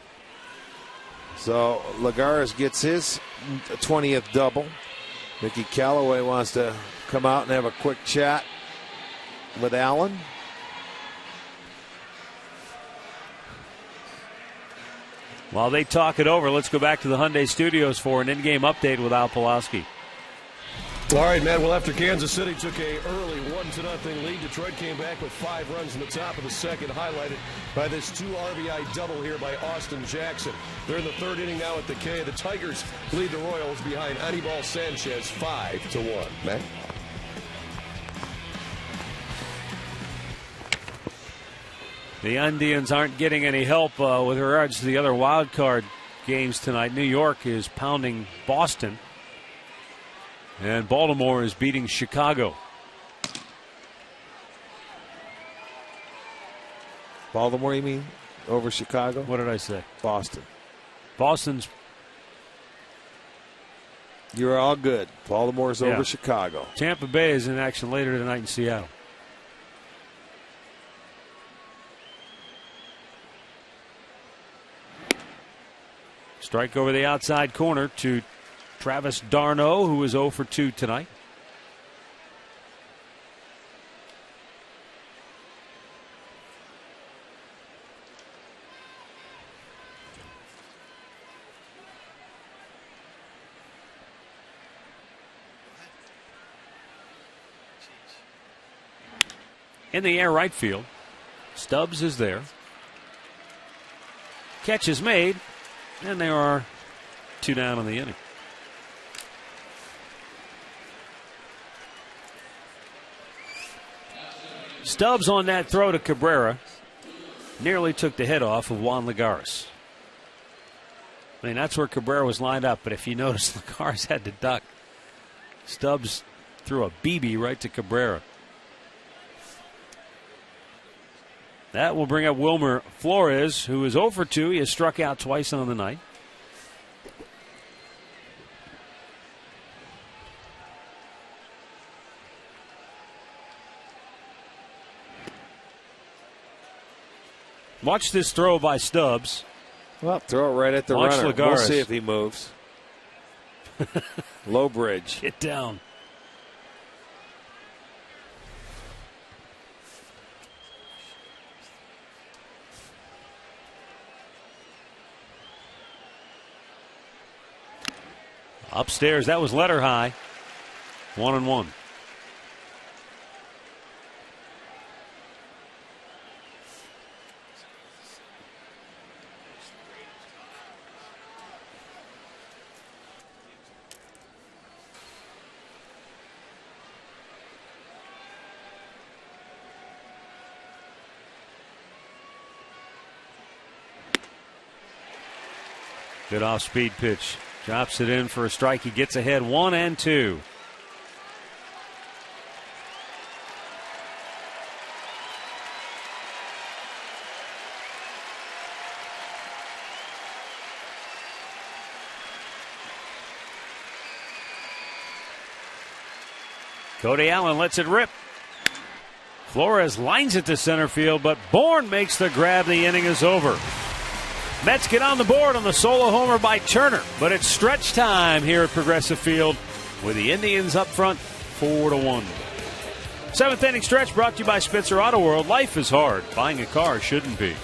So Lagares gets his 20th double. Mickey Callaway wants to come out and have a quick chat with Allen. While they talk it over, let's go back to the Hyundai Studios for an in-game update with Al Pawlowski. All right, Matt. Well, after Kansas City took a early 1-0 lead, Detroit came back with 5 runs in the top of the second, highlighted by this 2 RBI double here by Austin Jackson. They're in the third inning now at the K. The Tigers lead the Royals behind Anibal Sanchez 5-1. Matt? The Indians aren't getting any help with regards to the other wild card games tonight. New York is pounding Boston. And Baltimore is beating Chicago. Baltimore, you mean? Over Chicago? What did I say? Boston. Boston's. You're all good. Baltimore's over Chicago. Tampa Bay is in action later tonight in Seattle. Strike over the outside corner to Travis d'Arnaud, who is 0 for 2 tonight. In the air right field, Stubbs is there. Catch is made, and there are 2 down in the inning. Stubbs on that throw to Cabrera nearly took the head off of Juan Lagares. I mean, that's where Cabrera was lined up, but if you notice, Lagares had to duck. Stubbs threw a BB right to Cabrera. That will bring up Wilmer Flores, who is 0 for 2. He has struck out twice on the night. Watch this throw by Stubbs. Well, throw it right at the Watch runner. Lagares. We'll see if he moves. Low bridge. Get down. Upstairs, that was letter high. 1-1. Good off-speed pitch. Drops it in for a strike. He gets ahead 1-2. Cody Allen lets it rip. Flores lines it to center field, but Bourne makes the grab. The inning is over. Mets get on the board on the solo homer by Turner, but it's stretch time here at Progressive Field with the Indians up front 4-1. Seventh inning stretch brought to you by Spitzer Auto World. Life is hard. Buying a car shouldn't be.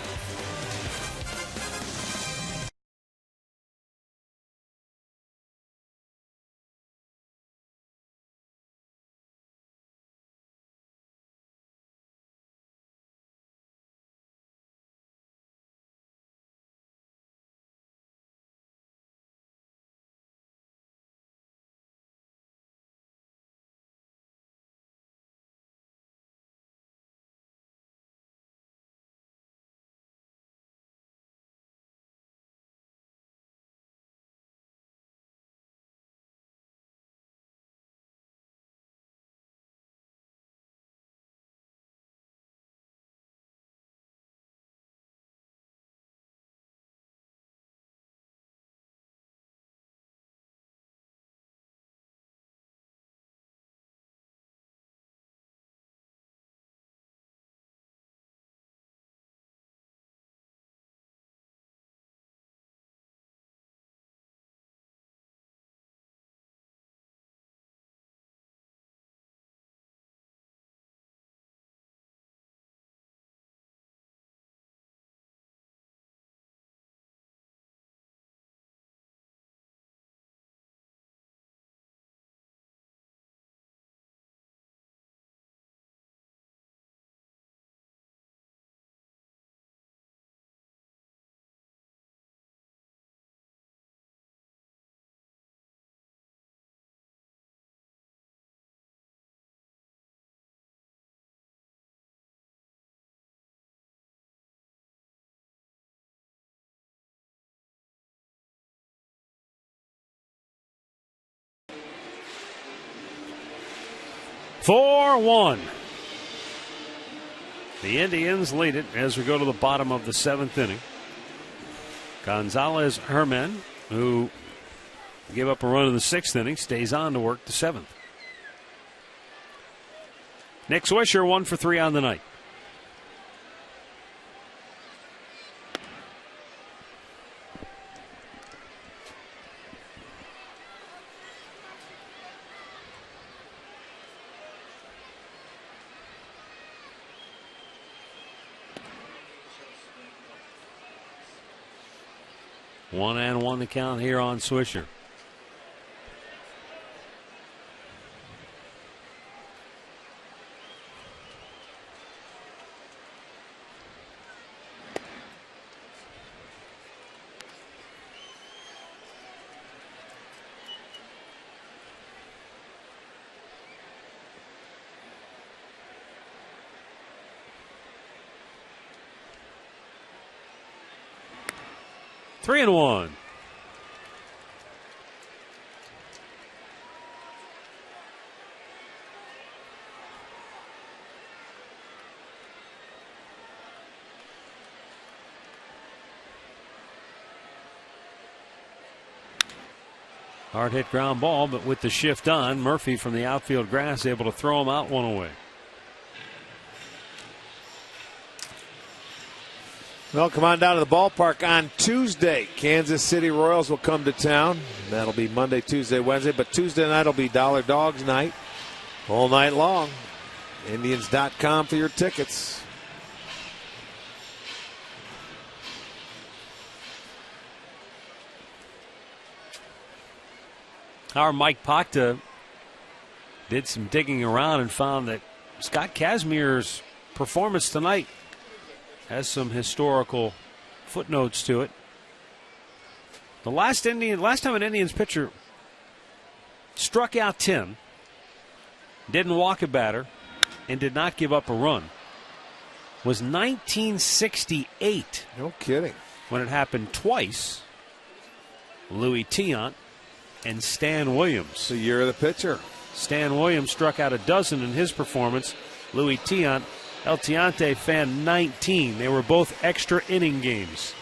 4-1. The Indians lead it as we go to the bottom of the 7th inning. Gonzalez Herman, who gave up a run in the 6th inning, stays on to work the 7th. Nick Swisher 1 for 3 on the night. One and one to count here on Swisher. Three and one. Hard hit ground ball, but with the shift on, Murphy from the outfield grass able to throw him out one away. Well, come on down to the ballpark on Tuesday. Kansas City Royals will come to town. That'll be Monday, Tuesday, Wednesday. But Tuesday night will be Dollar Dogs night all night long. Indians.com for your tickets. Our Mike Pacta did some digging around and found that Scott Kazmir's performance tonight has some historical footnotes to it. The last time an Indians pitcher struck out 10, didn't walk a batter, and did not give up a run was 1968. No kidding. When it happened twice. Louis Tiant and Stan Williams. The year of the pitcher. Stan Williams struck out a dozen in his performance. Louis Tiant, El Tiante fan 19. They were both extra inning games.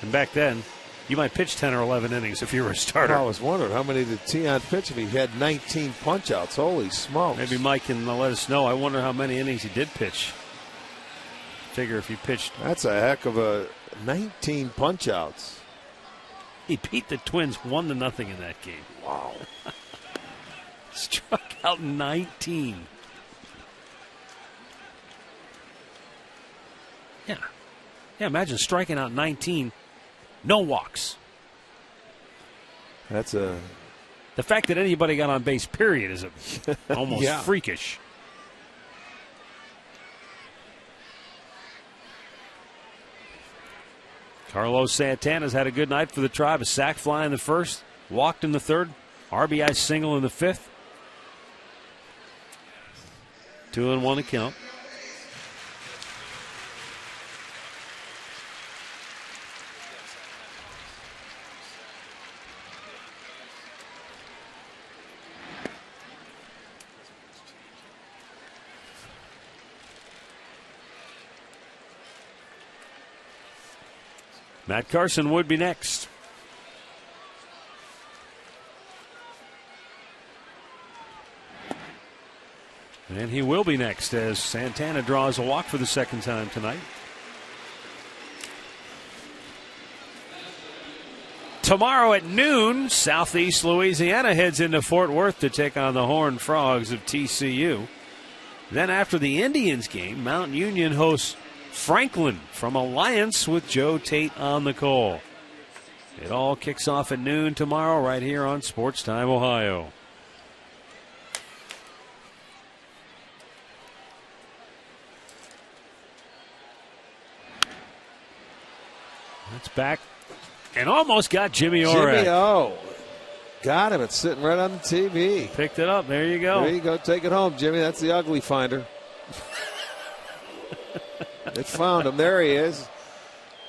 And back then, you might pitch 10 or 11 innings if you were a starter. I was wondering how many did Tiant pitch if he had 19 punch-outs. Holy smokes. Maybe Mike can let us know. I wonder how many innings he did pitch. Figure if he pitched. That's a heck of a 19 punch-outs. He beat the Twins 1-0 in that game. Wow. Struck out 19. Yeah, imagine striking out 19, no walks. The fact that anybody got on base, period, is almost freakish. Carlos Santana's had a good night for the Tribe. A sac fly in the first, walked in the third, RBI single in the fifth. 2-1 to count. Matt Carson would be next. And he will be next as Santana draws a walk for the second time tonight. Tomorrow at noon, Southeast Louisiana heads into Fort Worth to take on the Horned Frogs of TCU. Then after the Indians game, Mount Union hosts Franklin from Alliance with Joe Tate on the call. It all kicks off at noon tomorrow right here on Sports Time Ohio. That's back and almost got Jimmy Orek. Jimmy O. Got him. It's sitting right on the TV. Picked it up. There you go. There you go. Take it home, Jimmy. That's the ugly finder. It found him. There he is.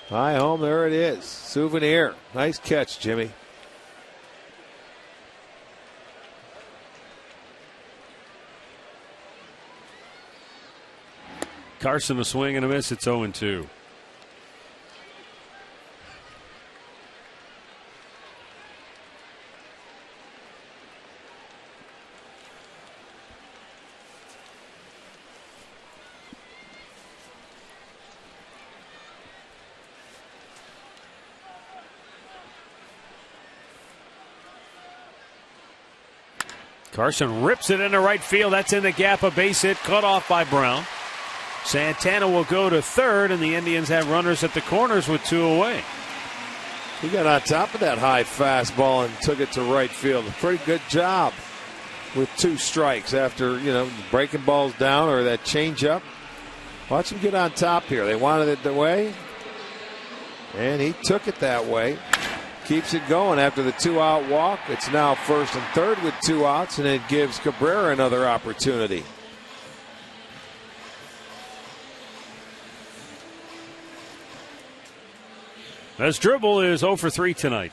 Hi, home. There it is. Souvenir. Nice catch, Jimmy. Carson a swing and a miss. It's 0-2. Carson rips it into right field. That's in the gap. A base hit cut off by Brown. Santana will go to third, and the Indians have runners at the corners with 2 away. He got on top of that high fastball and took it to right field. A pretty good job with 2 strikes after, breaking balls down or that changeup. Watch him get on top here. They wanted it the way, and he took it that way. Keeps it going after the 2-out walk. It's now first and third with 2 outs, and it gives Cabrera another opportunity. Asdrubal is 0 for 3 tonight.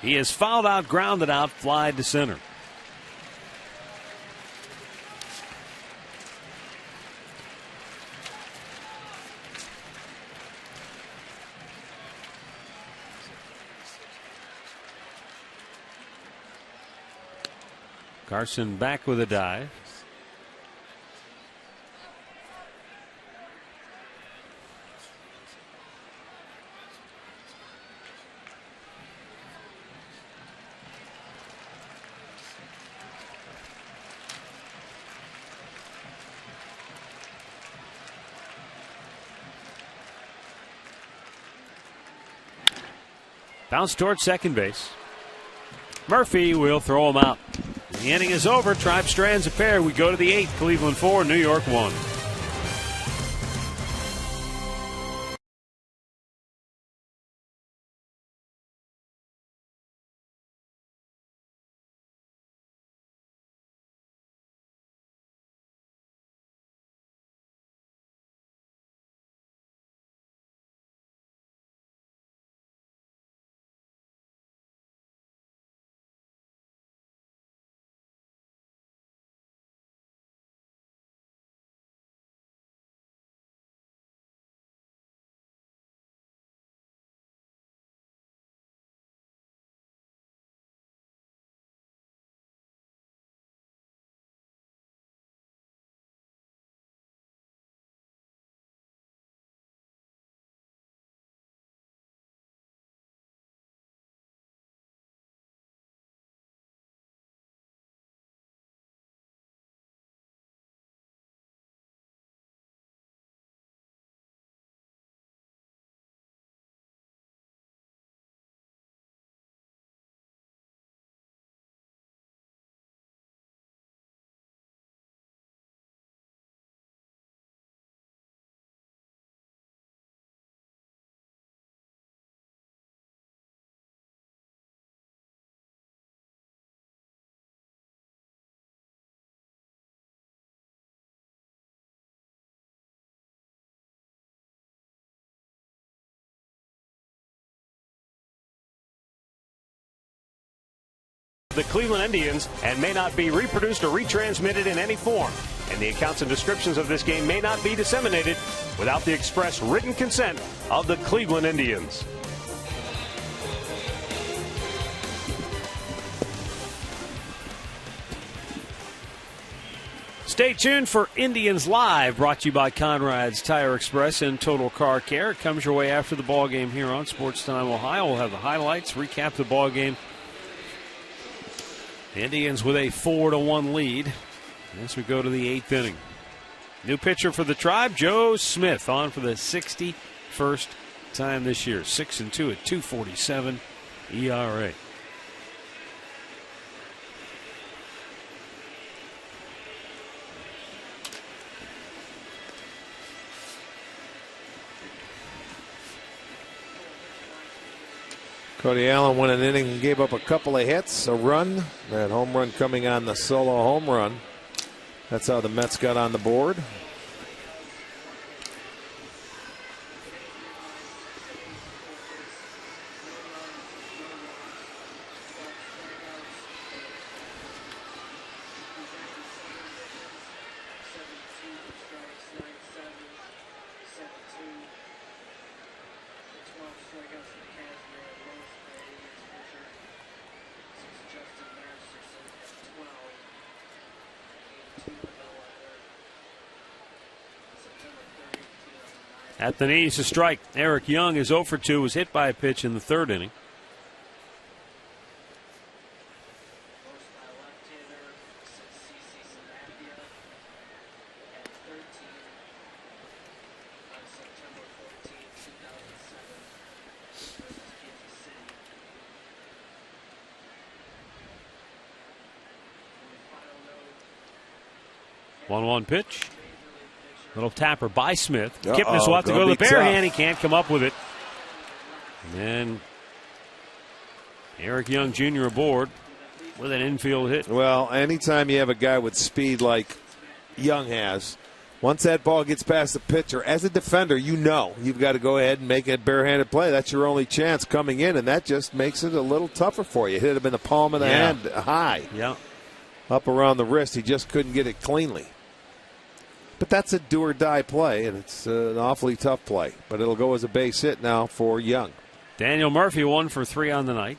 He is fouled out, grounded out, fly to center. Carson back with a dive. Bounce towards second base. Murphy will throw him out. The inning is over. Tribe strands a pair. We go to the 8th. Cleveland 4, New York 1. The Cleveland Indians and may not be reproduced or retransmitted in any form, and the accounts and descriptions of this game may not be disseminated without the express written consent of the Cleveland Indians. Stay tuned for Indians Live, brought to you by Conrad's Tire Express and Total Car Care. It comes your way after the ball game here on Sports Time Ohio. We'll have the highlights, recap the ball game. The Indians with a 4-1 lead as we go to the 8th inning. New pitcher for the Tribe, Joe Smith, on for the 61st time this year. 6-2 at .247 ERA. Cody Allen went an inning and gave up a couple of hits, a run. That home run coming on the solo home run. That's how the Mets got on the board. At the knees, a strike. Eric Young is 0 for 2, was hit by a pitch in the third inning. One pitch. Little tapper by Smith. Kipnis will have to go to the bare hand. He can't come up with it. And then Eric Young Jr. aboard with an infield hit. Well, anytime you have a guy with speed like Young has, once that ball gets past the pitcher, as a defender, you know you've got to go ahead and make a barehanded play. That's your only chance coming in, and that just makes it a little tougher for you. Hit him in the palm of the hand high. Yeah. Up around the wrist. He just couldn't get it cleanly. But that's a do-or-die play, and it's an awfully tough play. But it'll go as a base hit now for Young. Daniel Murphy 1 for 3 on the night.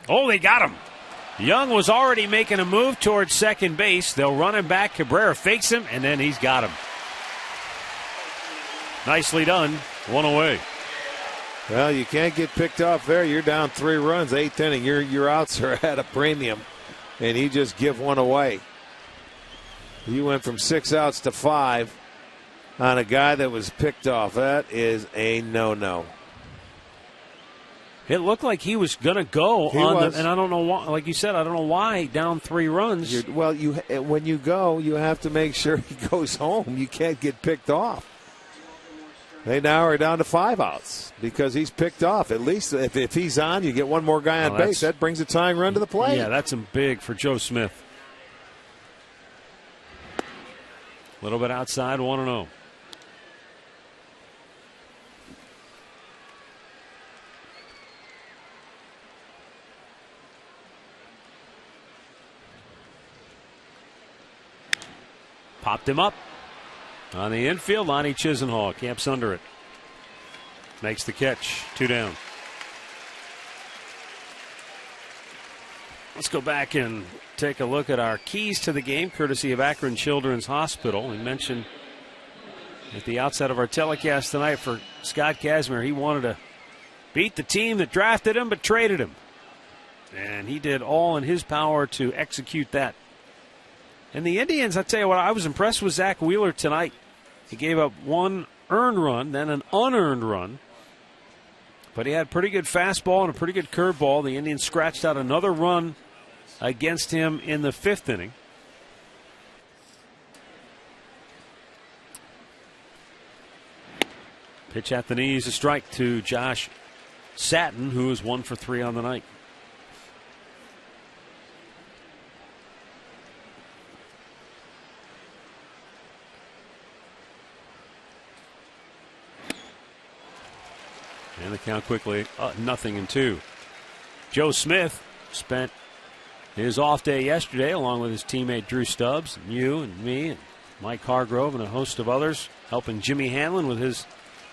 Oh, they got him. Young was already making a move towards second base. They'll run him back. Cabrera fakes him, and then he's got him. Nicely done. 1 away. Well, you can't get picked off there. You're down 3 runs, 8th inning. Your outs are at a premium, and you just give one away. You went from 6 outs to 5 on a guy that was picked off. That is a no-no. It looked like he was going to go and I don't know why. Like you said, I don't know why. Down 3 runs. When you go, you have to make sure he goes home. You can't get picked off. They now are down to 5 outs because he's picked off. At least if he's on, you get one more guy on base. That brings a tying run to the plate. Yeah, that's big for Joe Smith. A little bit outside, 1-0. Popped him up. On the infield, Lonnie Chisenhall camps under it. Makes the catch. 2 down. Let's go back and take a look at our keys to the game, courtesy of Akron Children's Hospital. We mentioned at the outset of our telecast tonight for Scott Kazmir, he wanted to beat the team that drafted him but traded him. And he did all in his power to execute that. And the Indians, I tell you what, I was impressed with Zach Wheeler tonight. He gave up 1 earned run, then an unearned run. But he had pretty good fastball and a pretty good curveball. The Indians scratched out another run against him in the 5th inning. Pitch at the knees, a strike to Josh Satin, who is 1 for 3 on the night. And the count quickly, 0-2. Joe Smith spent his off day yesterday along with his teammate Drew Stubbs, and you and me and Mike Hargrove and a host of others, helping Jimmy Hanlon with his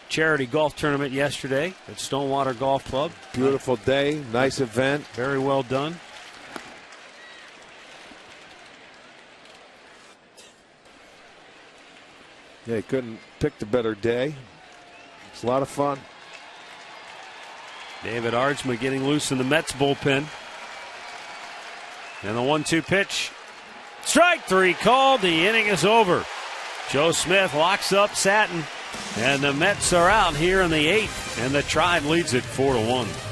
charity golf tournament yesterday at Stonewater Golf Club. Beautiful day, nice event. Very well done. Yeah, he couldn't pick a better day. It's a lot of fun. David Ardsma getting loose in the Mets bullpen. And the 1-2 pitch. Strike 3 called. The inning is over. Joe Smith locks up Satin. And the Mets are out here in the 8th. And the Tribe leads it 4-1.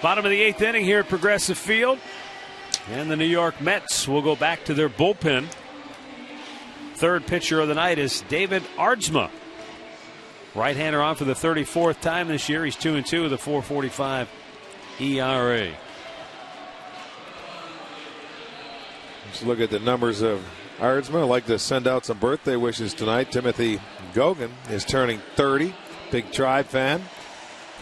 Bottom of the 8th inning here at Progressive Field. And the New York Mets will go back to their bullpen. Third pitcher of the night is David Aardsma. Right-hander on for the 34th time this year. He's 2-2 with a 4.45 ERA. Let's look at the numbers of Aardsma. I'd like to send out some birthday wishes tonight. Timothy Gogan is turning 30. Big Tribe fan.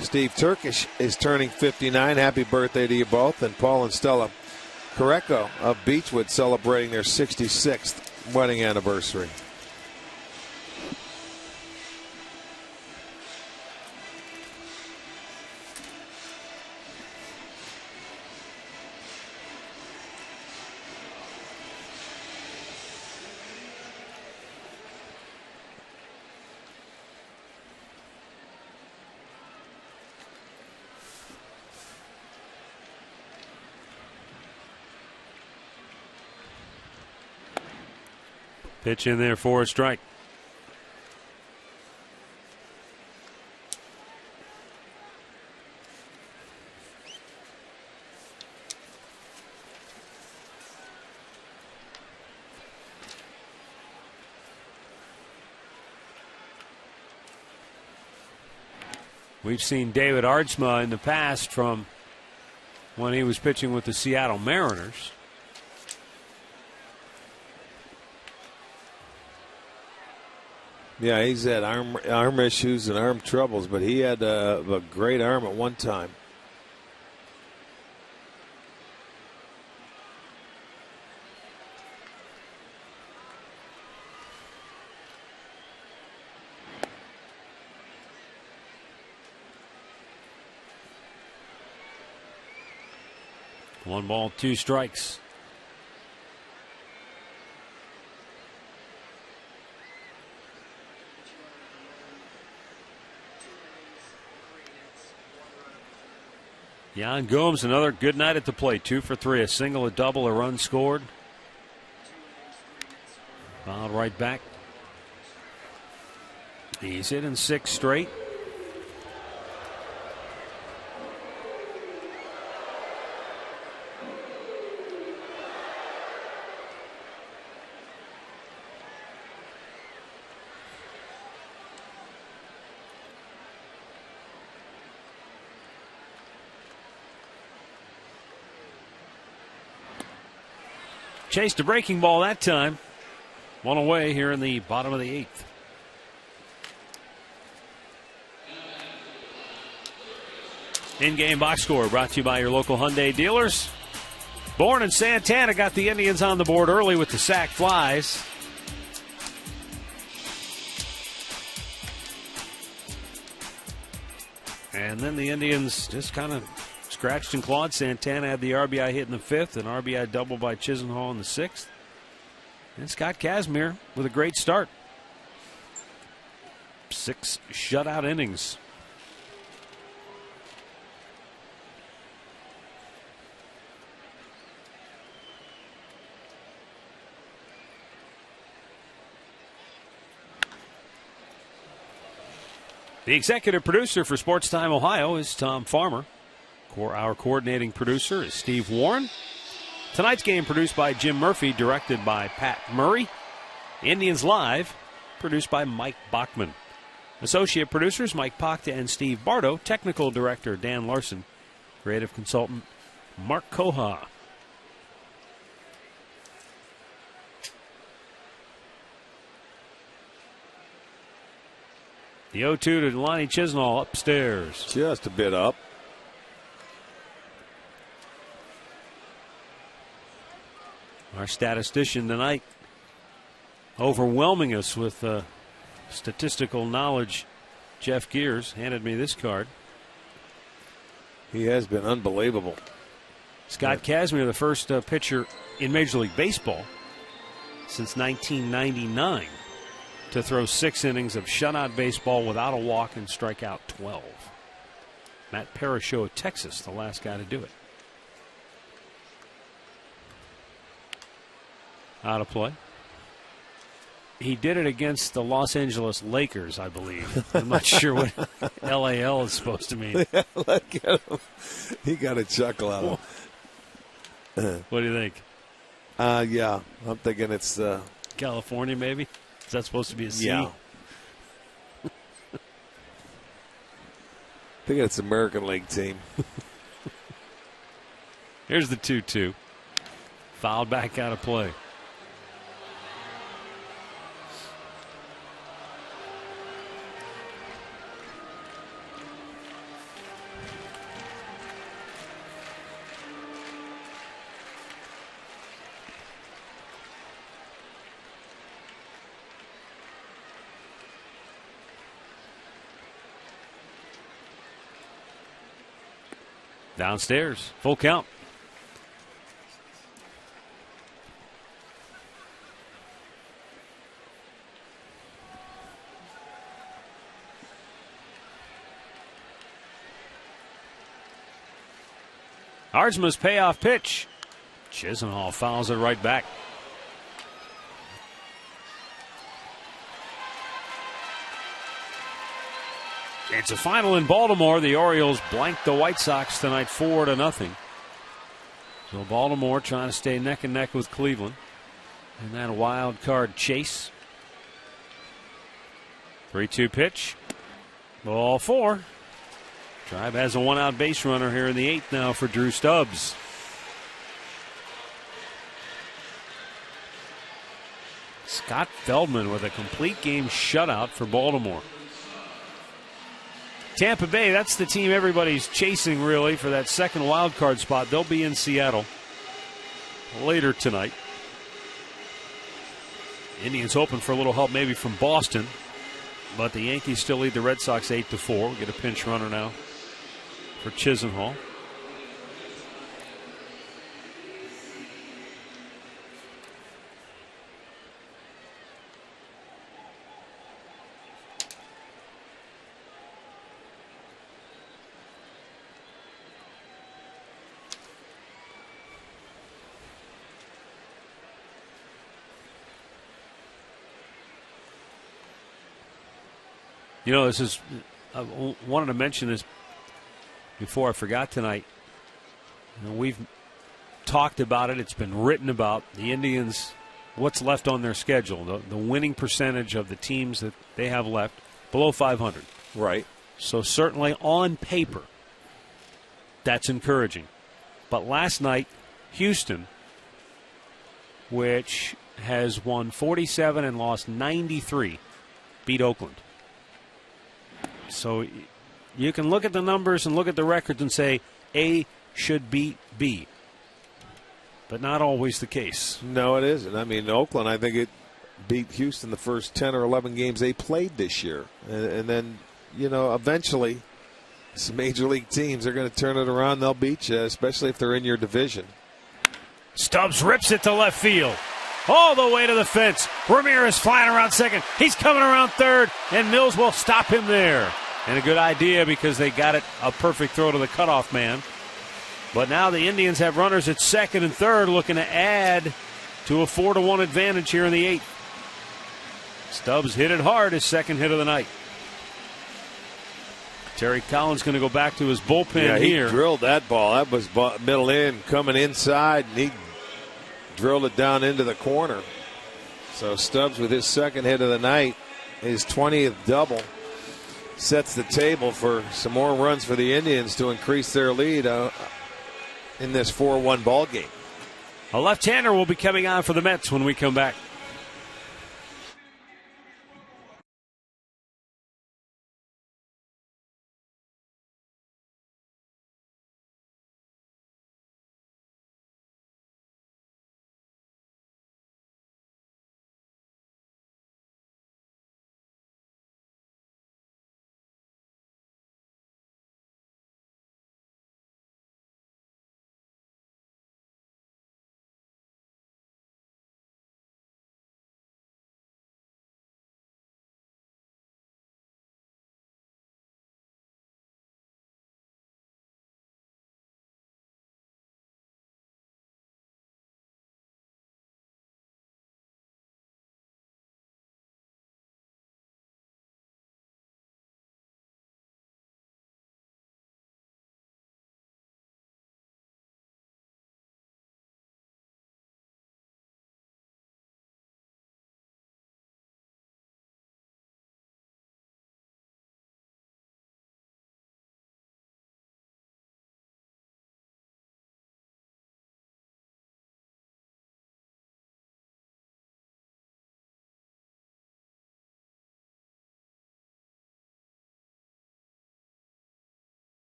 Steve Turkish is turning 59. Happy birthday to you both. And Paul and Stella Correco of Beechwood celebrating their 66th wedding anniversary. Pitch in there for a strike. We've seen David Aardsma in the past from when he was pitching with the Seattle Mariners. Yeah, he's had arm issues and arm troubles, but he had a great arm at one time. One ball, two strikes. Jan Gomes, another good night at the plate. 2 for 3, a single, a double, a run scored. Fouled right back. He's hitting 6 straight. Chased a breaking ball that time. One away here in the bottom of the 8th. In-game box score brought to you by your local Hyundai dealers. Bourne and Santana got the Indians on the board early with the sac flies. And then the Indians just kind of scratched and clawed. Santana had the RBI hit in the 5th, an RBI double by Chisenhall in the 6th. And Scott Kazmir with a great start. 6 shutout innings. The executive producer for Sports Time Ohio is Tom Farmer. Our coordinating producer is Steve Warren. Tonight's game produced by Jim Murphy, directed by Pat Murray. Indians Live, produced by Mike Bachman. Associate producers Mike Pachta and Steve Bardo. Technical director Dan Larson. Creative consultant Mark Koha. The 0-2 to Lonnie Chisenhall upstairs. Just a bit up. Our statistician tonight overwhelming us with statistical knowledge. Jeff Gears handed me this card. He has been unbelievable. Scott Kazmir, the first pitcher in Major League Baseball since 1999 to throw 6 innings of shutout baseball without a walk and strike out 12. Matt Parasho of Texas, the last guy to do it. Out of play. He did it against the Los Angeles Lakers, I believe. I'm not sure what LAL is supposed to mean. Look at him. He got a chuckle out of it. What do you think? Yeah, I'm thinking it's California, maybe? Is that supposed to be a C? Yeah. I think it's American League team. Here's the 2-2. Fouled back out of play. Downstairs, full count. Ardsma's payoff pitch. Chisenhall fouls it right back. It's a final in Baltimore. The Orioles blanked the White Sox tonight 4-0. So Baltimore trying to stay neck and neck with Cleveland in that wild card chase. 3-2 pitch. Ball 4. Tribe has a one-out base runner here in the 8th now for Drew Stubbs. Scott Feldman with a complete game shutout for Baltimore. Tampa Bay, that's the team everybody's chasing, really, for that second wild card spot. They'll be in Seattle later tonight. Indians hoping for a little help maybe from Boston, but the Yankees still lead the Red Sox 8-4. We'll get a pinch runner now for Chisenhall. You know, this is, I wanted to mention this before I forgot tonight. You know, we've talked about it. It's been written about. The Indians, what's left on their schedule, the winning percentage of the teams that they have left, below 500. Right. So certainly on paper, that's encouraging. But last night, Houston, which has won 47 and lost 93, beat Oakland. So you can look at the numbers and look at the records and say A should beat B. But not always the case. No, it isn't. I mean, Oakland, I think it beat Houston the first 10 or 11 games they played this year. And then, you know, eventually some major league teams are going to turn it around. They'll beat you, especially if they're in your division. Stubbs rips it to left field. All the way to the fence. Ramirez flying around second. He's coming around third, and Mills will stop him there. And a good idea because they got it a perfect throw to the cutoff man. But now the Indians have runners at second and third looking to add to a 4-1 advantage here in the 8th. Stubbs hit it hard, his second hit of the night. Terry Collins going to go back to his bullpen here. He drilled that ball. That was middle in, coming inside, and he drilled it down into the corner. So Stubbs with his second hit of the night, his 20th double, sets the table for some more runs for the Indians to increase their lead in this 4-1 ball game. A left-hander will be coming on for the Mets when we come back.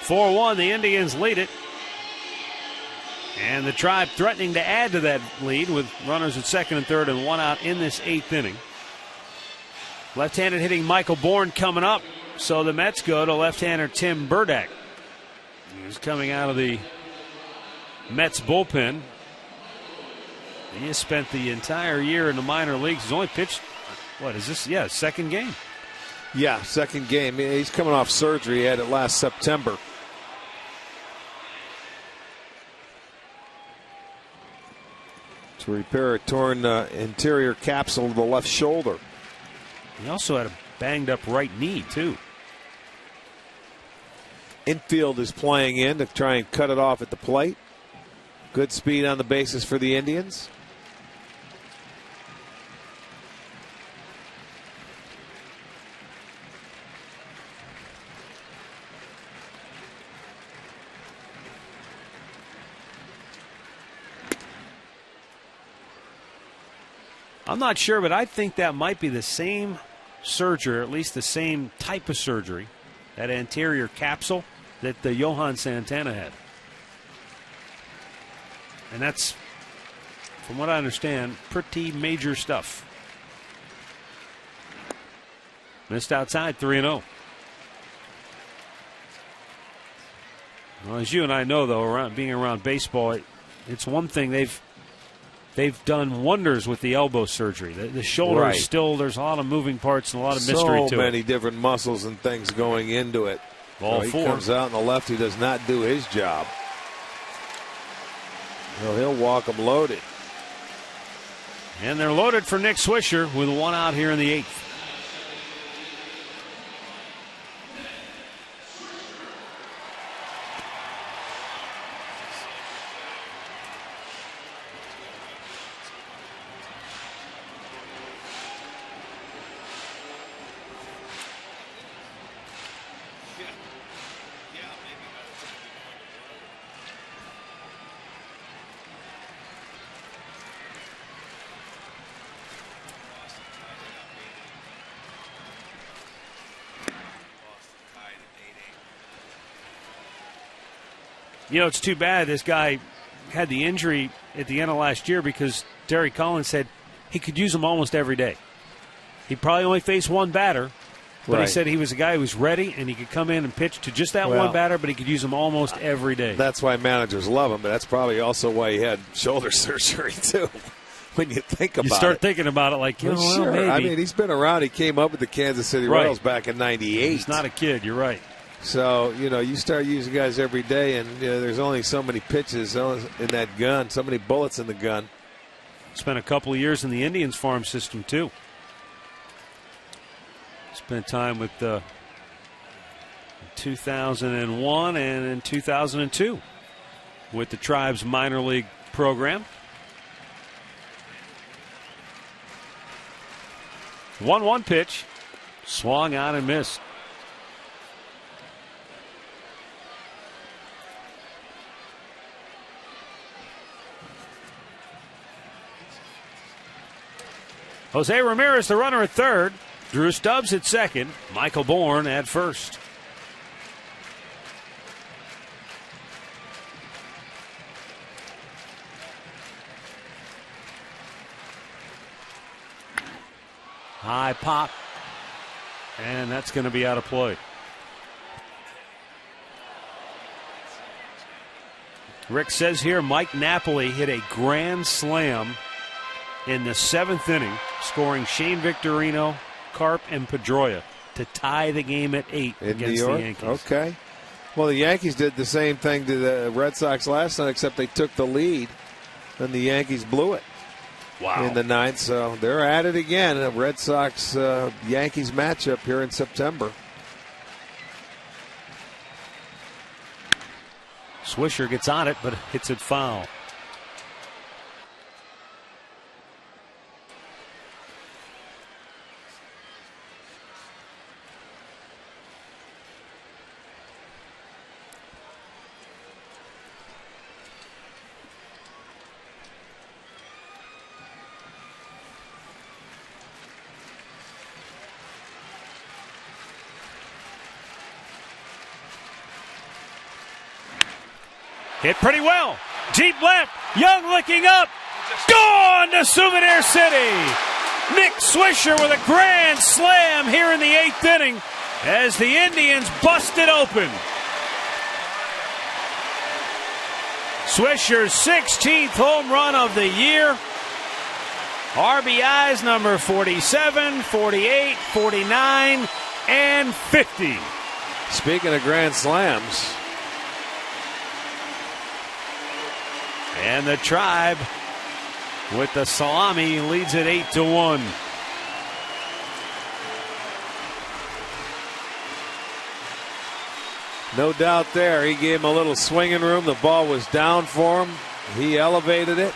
4-1, the Indians lead it. And the Tribe threatening to add to that lead with runners at second and third and one out in this 8th inning. Left-handed hitting Michael Bourne coming up. So the Mets go to left-hander Tim Burdack. He's coming out of the Mets bullpen. He has spent the entire year in the minor leagues. He's only pitched, what is this? Yeah, second game. Yeah, second game. He's coming off surgery. He had it last September. To repair a torn interior capsule of the left shoulder. He also had a banged up right knee, too. Infield is playing in to try and cut it off at the plate. Good speed on the bases for the Indians. I'm not sure, but I think that might be the same surgery, or at least the same type of surgery, that anterior capsule that the Johan Santana had. And that's, from what I understand, pretty major stuff. Missed outside, 3-0. Well, as you and I know, though, being around baseball, it's one thing they've done wonders with the elbow surgery. The shoulder Right. is still, there's a lot of moving parts and a lot of mystery to it. So many different muscles and things going into it. All he four. comes out, and the lefty does not do his job. He'll walk him loaded. And they're loaded for Nick Swisher with one out here in the 8th. You know, it's too bad this guy had the injury at the end of last year because Terry Collins said he could use him almost every day. He'd probably only face one batter, but Right. he said he was a guy who was ready and he could come in and pitch to just that one batter, but he could use him almost every day. That's why managers love him, but that's probably also why he had shoulder surgery, too, when you think about it. You start thinking about it like, you know, well, sure. maybe. I mean, he's been around. He came up with the Kansas City Right. Royals back in '98. He's not a kid, you're right. So, you know, you start using guys every day, and there's only so many pitches in that gun, so many bullets in the gun. Spent a couple of years in the Indians farm system, too. Spent time with 2001 and in 2002 with the Tribe's minor league program. 1-1 pitch. Swung on and missed. Jose Ramirez, the runner at third. Drew Stubbs at second. Michael Bourne at first. High pop. And that's going to be out of play. Rick says here Mike Napoli hit a grand slam in the 7th inning, scoring Shane Victorino, Carp, and Pedroia to tie the game at 8 In against New York? the Yankees. Okay. Well, the Yankees did the same thing to the Red Sox last night, except they took the lead, and the Yankees blew it in the 9th. So they're at it again, a Red Sox-Yankees matchup here in September. Swisher gets on it, but hits it foul. Hit pretty well. Deep left. Young looking up. Gone to Souvenir City. Nick Swisher with a grand slam here in the 8th inning as the Indians busted open. Swisher's 16th home run of the year. RBIs number 47, 48, 49, and 50. Speaking of grand slams. And the Tribe with the salami leads it 8-1. No doubt there. He gave him a little swinging room. The ball was down for him. He elevated it.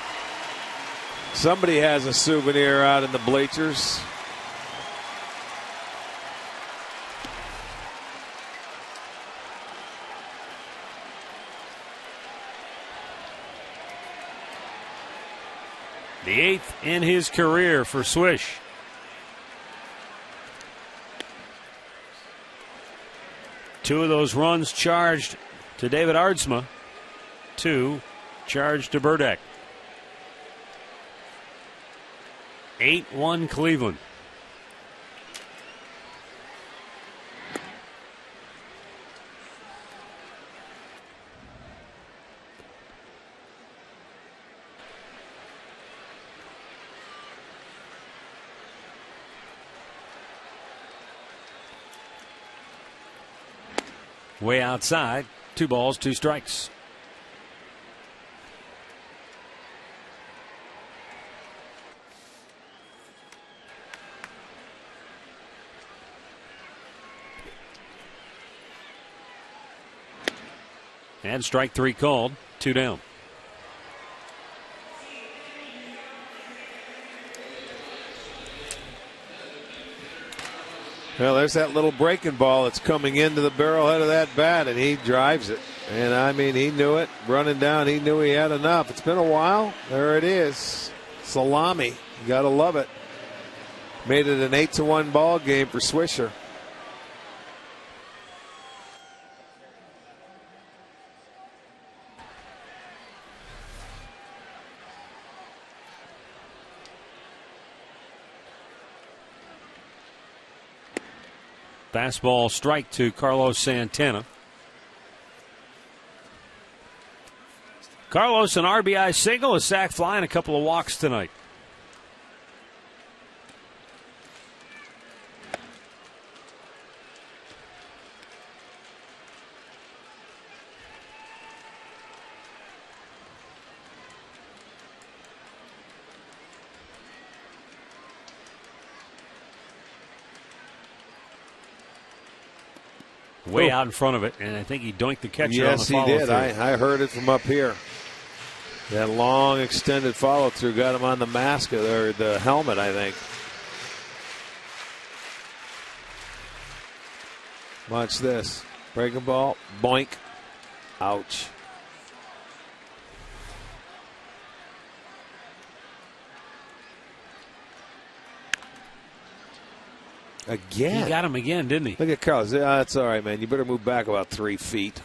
Somebody has a souvenir out in the bleachers. The 8th in his career for Swish. Two of those runs charged to David Aardsma. 2 charged to Burdick. 8-1 Cleveland. Way outside, 2 balls, 2 strikes. And strike 3 called, 2 down. Well, there's that little breaking ball that's coming into the barrel head of that bat, and he drives it. And, I mean, he knew it. Running down, he knew he had enough. It's been a while. There it is. Salami. You got to love it. Made it an 8-1 ball game for Swisher. Fastball strike to Carlos Santana. Carlos, an RBI single, a sac fly, and a couple of walks tonight. Way out in front of it, and I think he doinked the catcher on the follow-through. Yes, he did. I heard it from up here. That long extended follow-through got him on the mask, or the helmet, I think. Watch this. Breaking ball. Boink. Ouch. Again. He got him again, didn't he? Look at Carlos. That's all right, man. You better move back about 3 feet.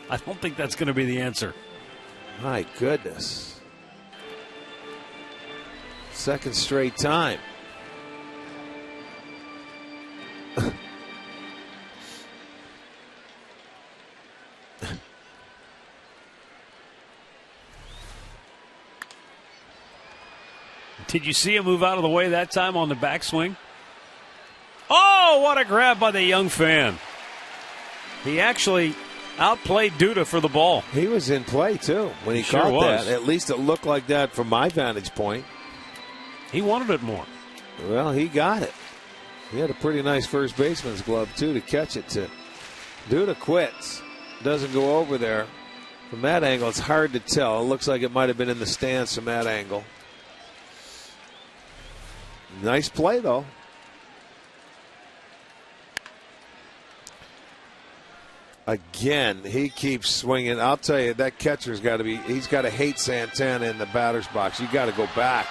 I don't think that's going to be the answer. My goodness. Second straight time. Did you see him move out of the way that time on the backswing? Oh, what a grab by the young fan. He actually outplayed Duda for the ball. He was in play, too, when he caught that. At least it looked like that from my vantage point. He wanted it more. Well, he got it. He had a pretty nice first baseman's glove, too, to catch it to. Duda quits. Doesn't go over there. From that angle, it's hard to tell. It looks like it might have been in the stands from that angle. Nice play, though. Again, he keeps swinging. I'll tell you, that catcher's got to be, he's got to hate Santana in the batter's box. You got to go back.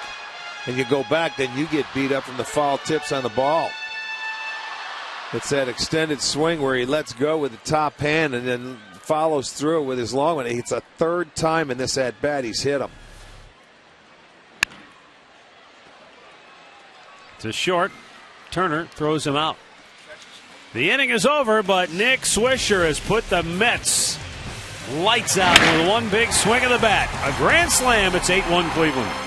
And you go back, then you get beat up from the foul tips on the ball. It's that extended swing where he lets go with the top hand and then follows through with his long one. It's a third time in this at-bat he's hit him. It's a short. Turner throws him out. The inning is over, but Nick Swisher has put the Mets lights out with one big swing of the bat. A grand slam. It's 8-1 Cleveland.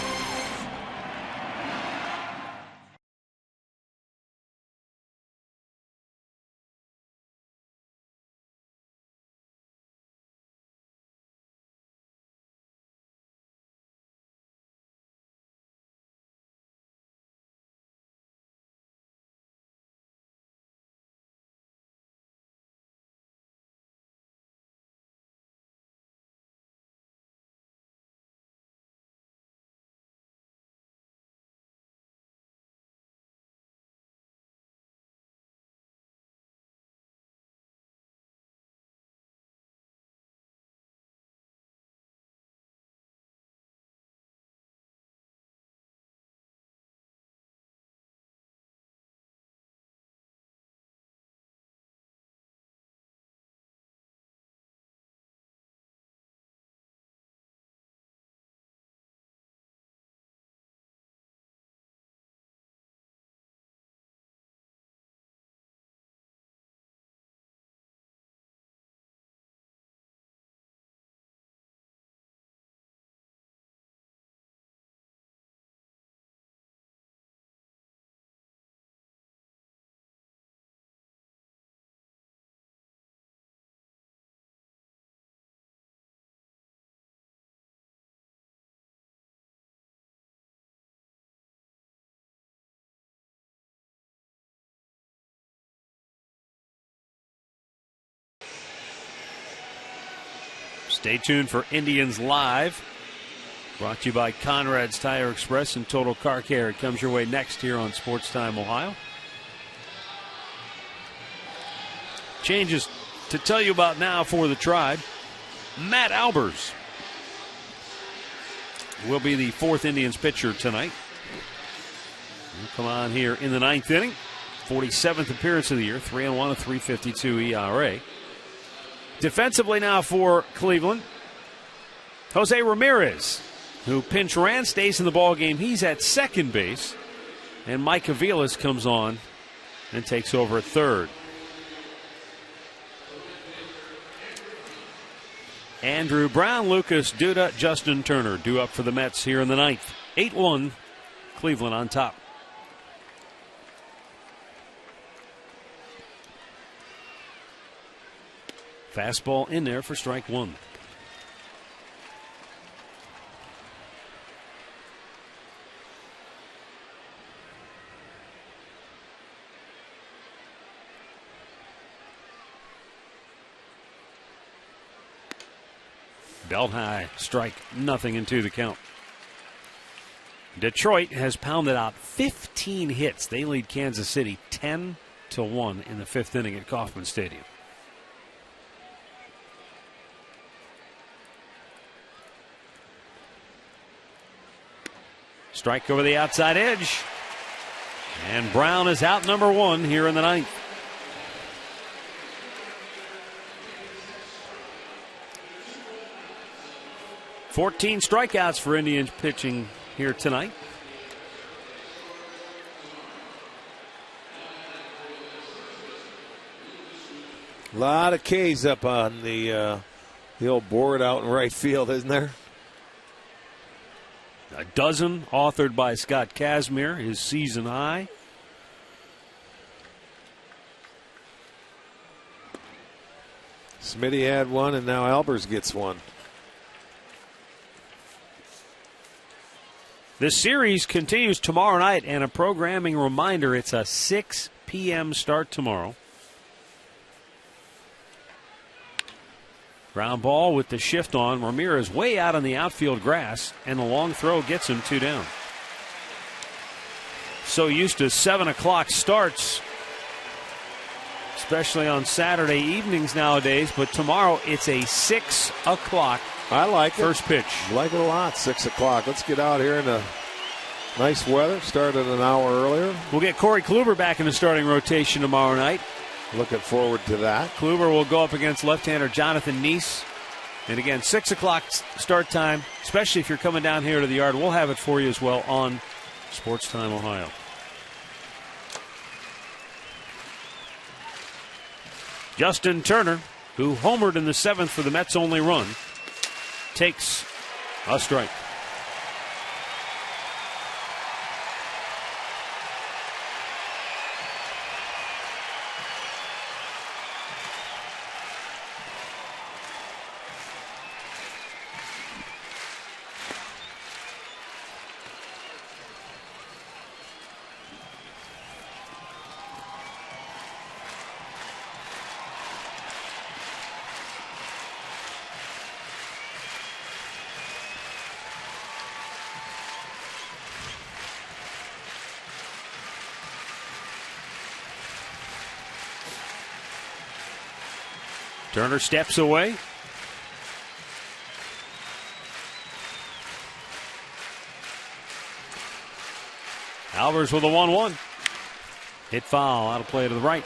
Stay tuned for Indians Live. Brought to you by Conrad's Tire Express and Total Car Care. It comes your way next here on Sports Time Ohio. Changes to tell you about now for the Tribe. Matt Albers will be the fourth Indians pitcher tonight. He'll come on here in the ninth inning. 47th appearance of the year. 3-1, a 3.52 ERA. Defensively now for Cleveland, Jose Ramirez, who pinch ran, stays in the ball game. He's at second base, and Mike Aviles comes on and takes over at third. Andrew Brown, Lucas Duda, Justin Turner due up for the Mets here in the ninth. 8-1, Cleveland on top. Fastball in there for strike one. Belt high, strike, nothing into the count. Detroit has pounded out 15 hits. They lead Kansas City 10-1 in the fifth inning at Kauffman Stadium. Strike over the outside edge. And Brown is out number one here in the ninth. Fourteen strikeouts for Indians pitching here tonight. A lot of K's up on the old board out in right field, isn't there? A dozen authored by Scott Kazmir, his season high. Smitty had one, and now Albers gets one. The series continues tomorrow night, and a programming reminder, it's a 6 p.m. start tomorrow. Ground ball with the shift on. Ramirez way out on the outfield grass, and the long throw gets him 2 down. So used to 7 o'clock starts, especially on Saturday evenings nowadays, but tomorrow it's a 6 o'clock. I like it. First pitch. I like it a lot, 6 o'clock. Let's get out here in the nice weather. Started an hour earlier. We'll get Corey Kluber back in the starting rotation tomorrow night. Looking forward to that. Kluber will go up against left-hander Jonathan Neese. And again, 6 o'clock start time, especially if you're coming down here to the yard. We'll have it for you as well on Sports Time Ohio. Justin Turner, who homered in the 7th for the Mets' only run, takes a strike. Turner steps away. Albers with a 1-1. Hit foul, out of play to the right.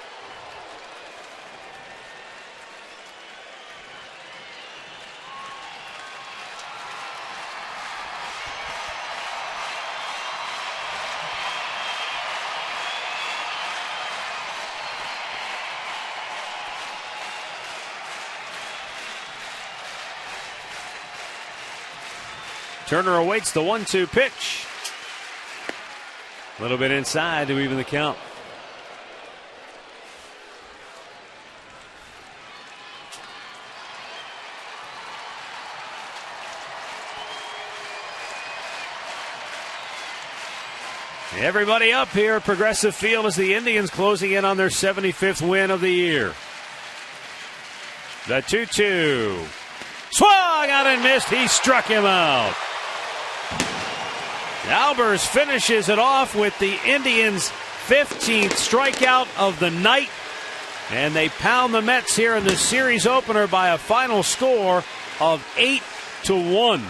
Turner awaits the 1-2 pitch. A little bit inside to even the count. Everybody up here at Progressive Field as the Indians closing in on their 75th win of the year. The 2-2. Swung out and missed. He struck him out. Albers finishes it off with the Indians' 15th strikeout of the night. And they pound the Mets here in the series opener by a final score of 8-1.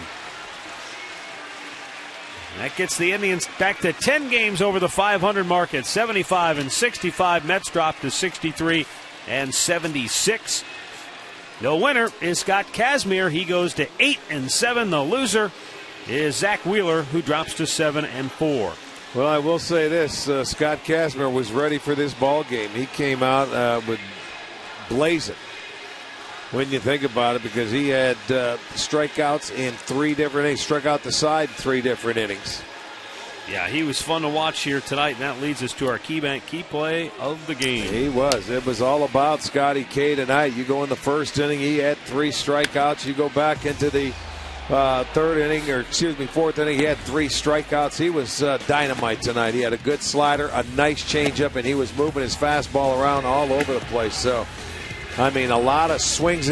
That gets the Indians back to 10 games over the 500 mark at 75-65. Mets drop to 63-76. The winner is Scott Kazmir. He goes to 8-7. The loser is Zach Wheeler, who drops to 7-4. Well, I will say this: Scott Kazmir was ready for this ball game. He came out with blazing. When you think about it, because he had strikeouts in 3 different innings, struck out the side in 3 different innings. Yeah, he was fun to watch here tonight, and that leads us to our KeyBank key play of the game. He was. It was all about Scotty K tonight. You go in the first inning, he had 3 strikeouts. You go back into the fourth inning, he had 3 strikeouts. He was dynamite tonight. He had a good slider, a nice changeup, and he was moving his fastball around all over the place. So, I mean, a lot of swings and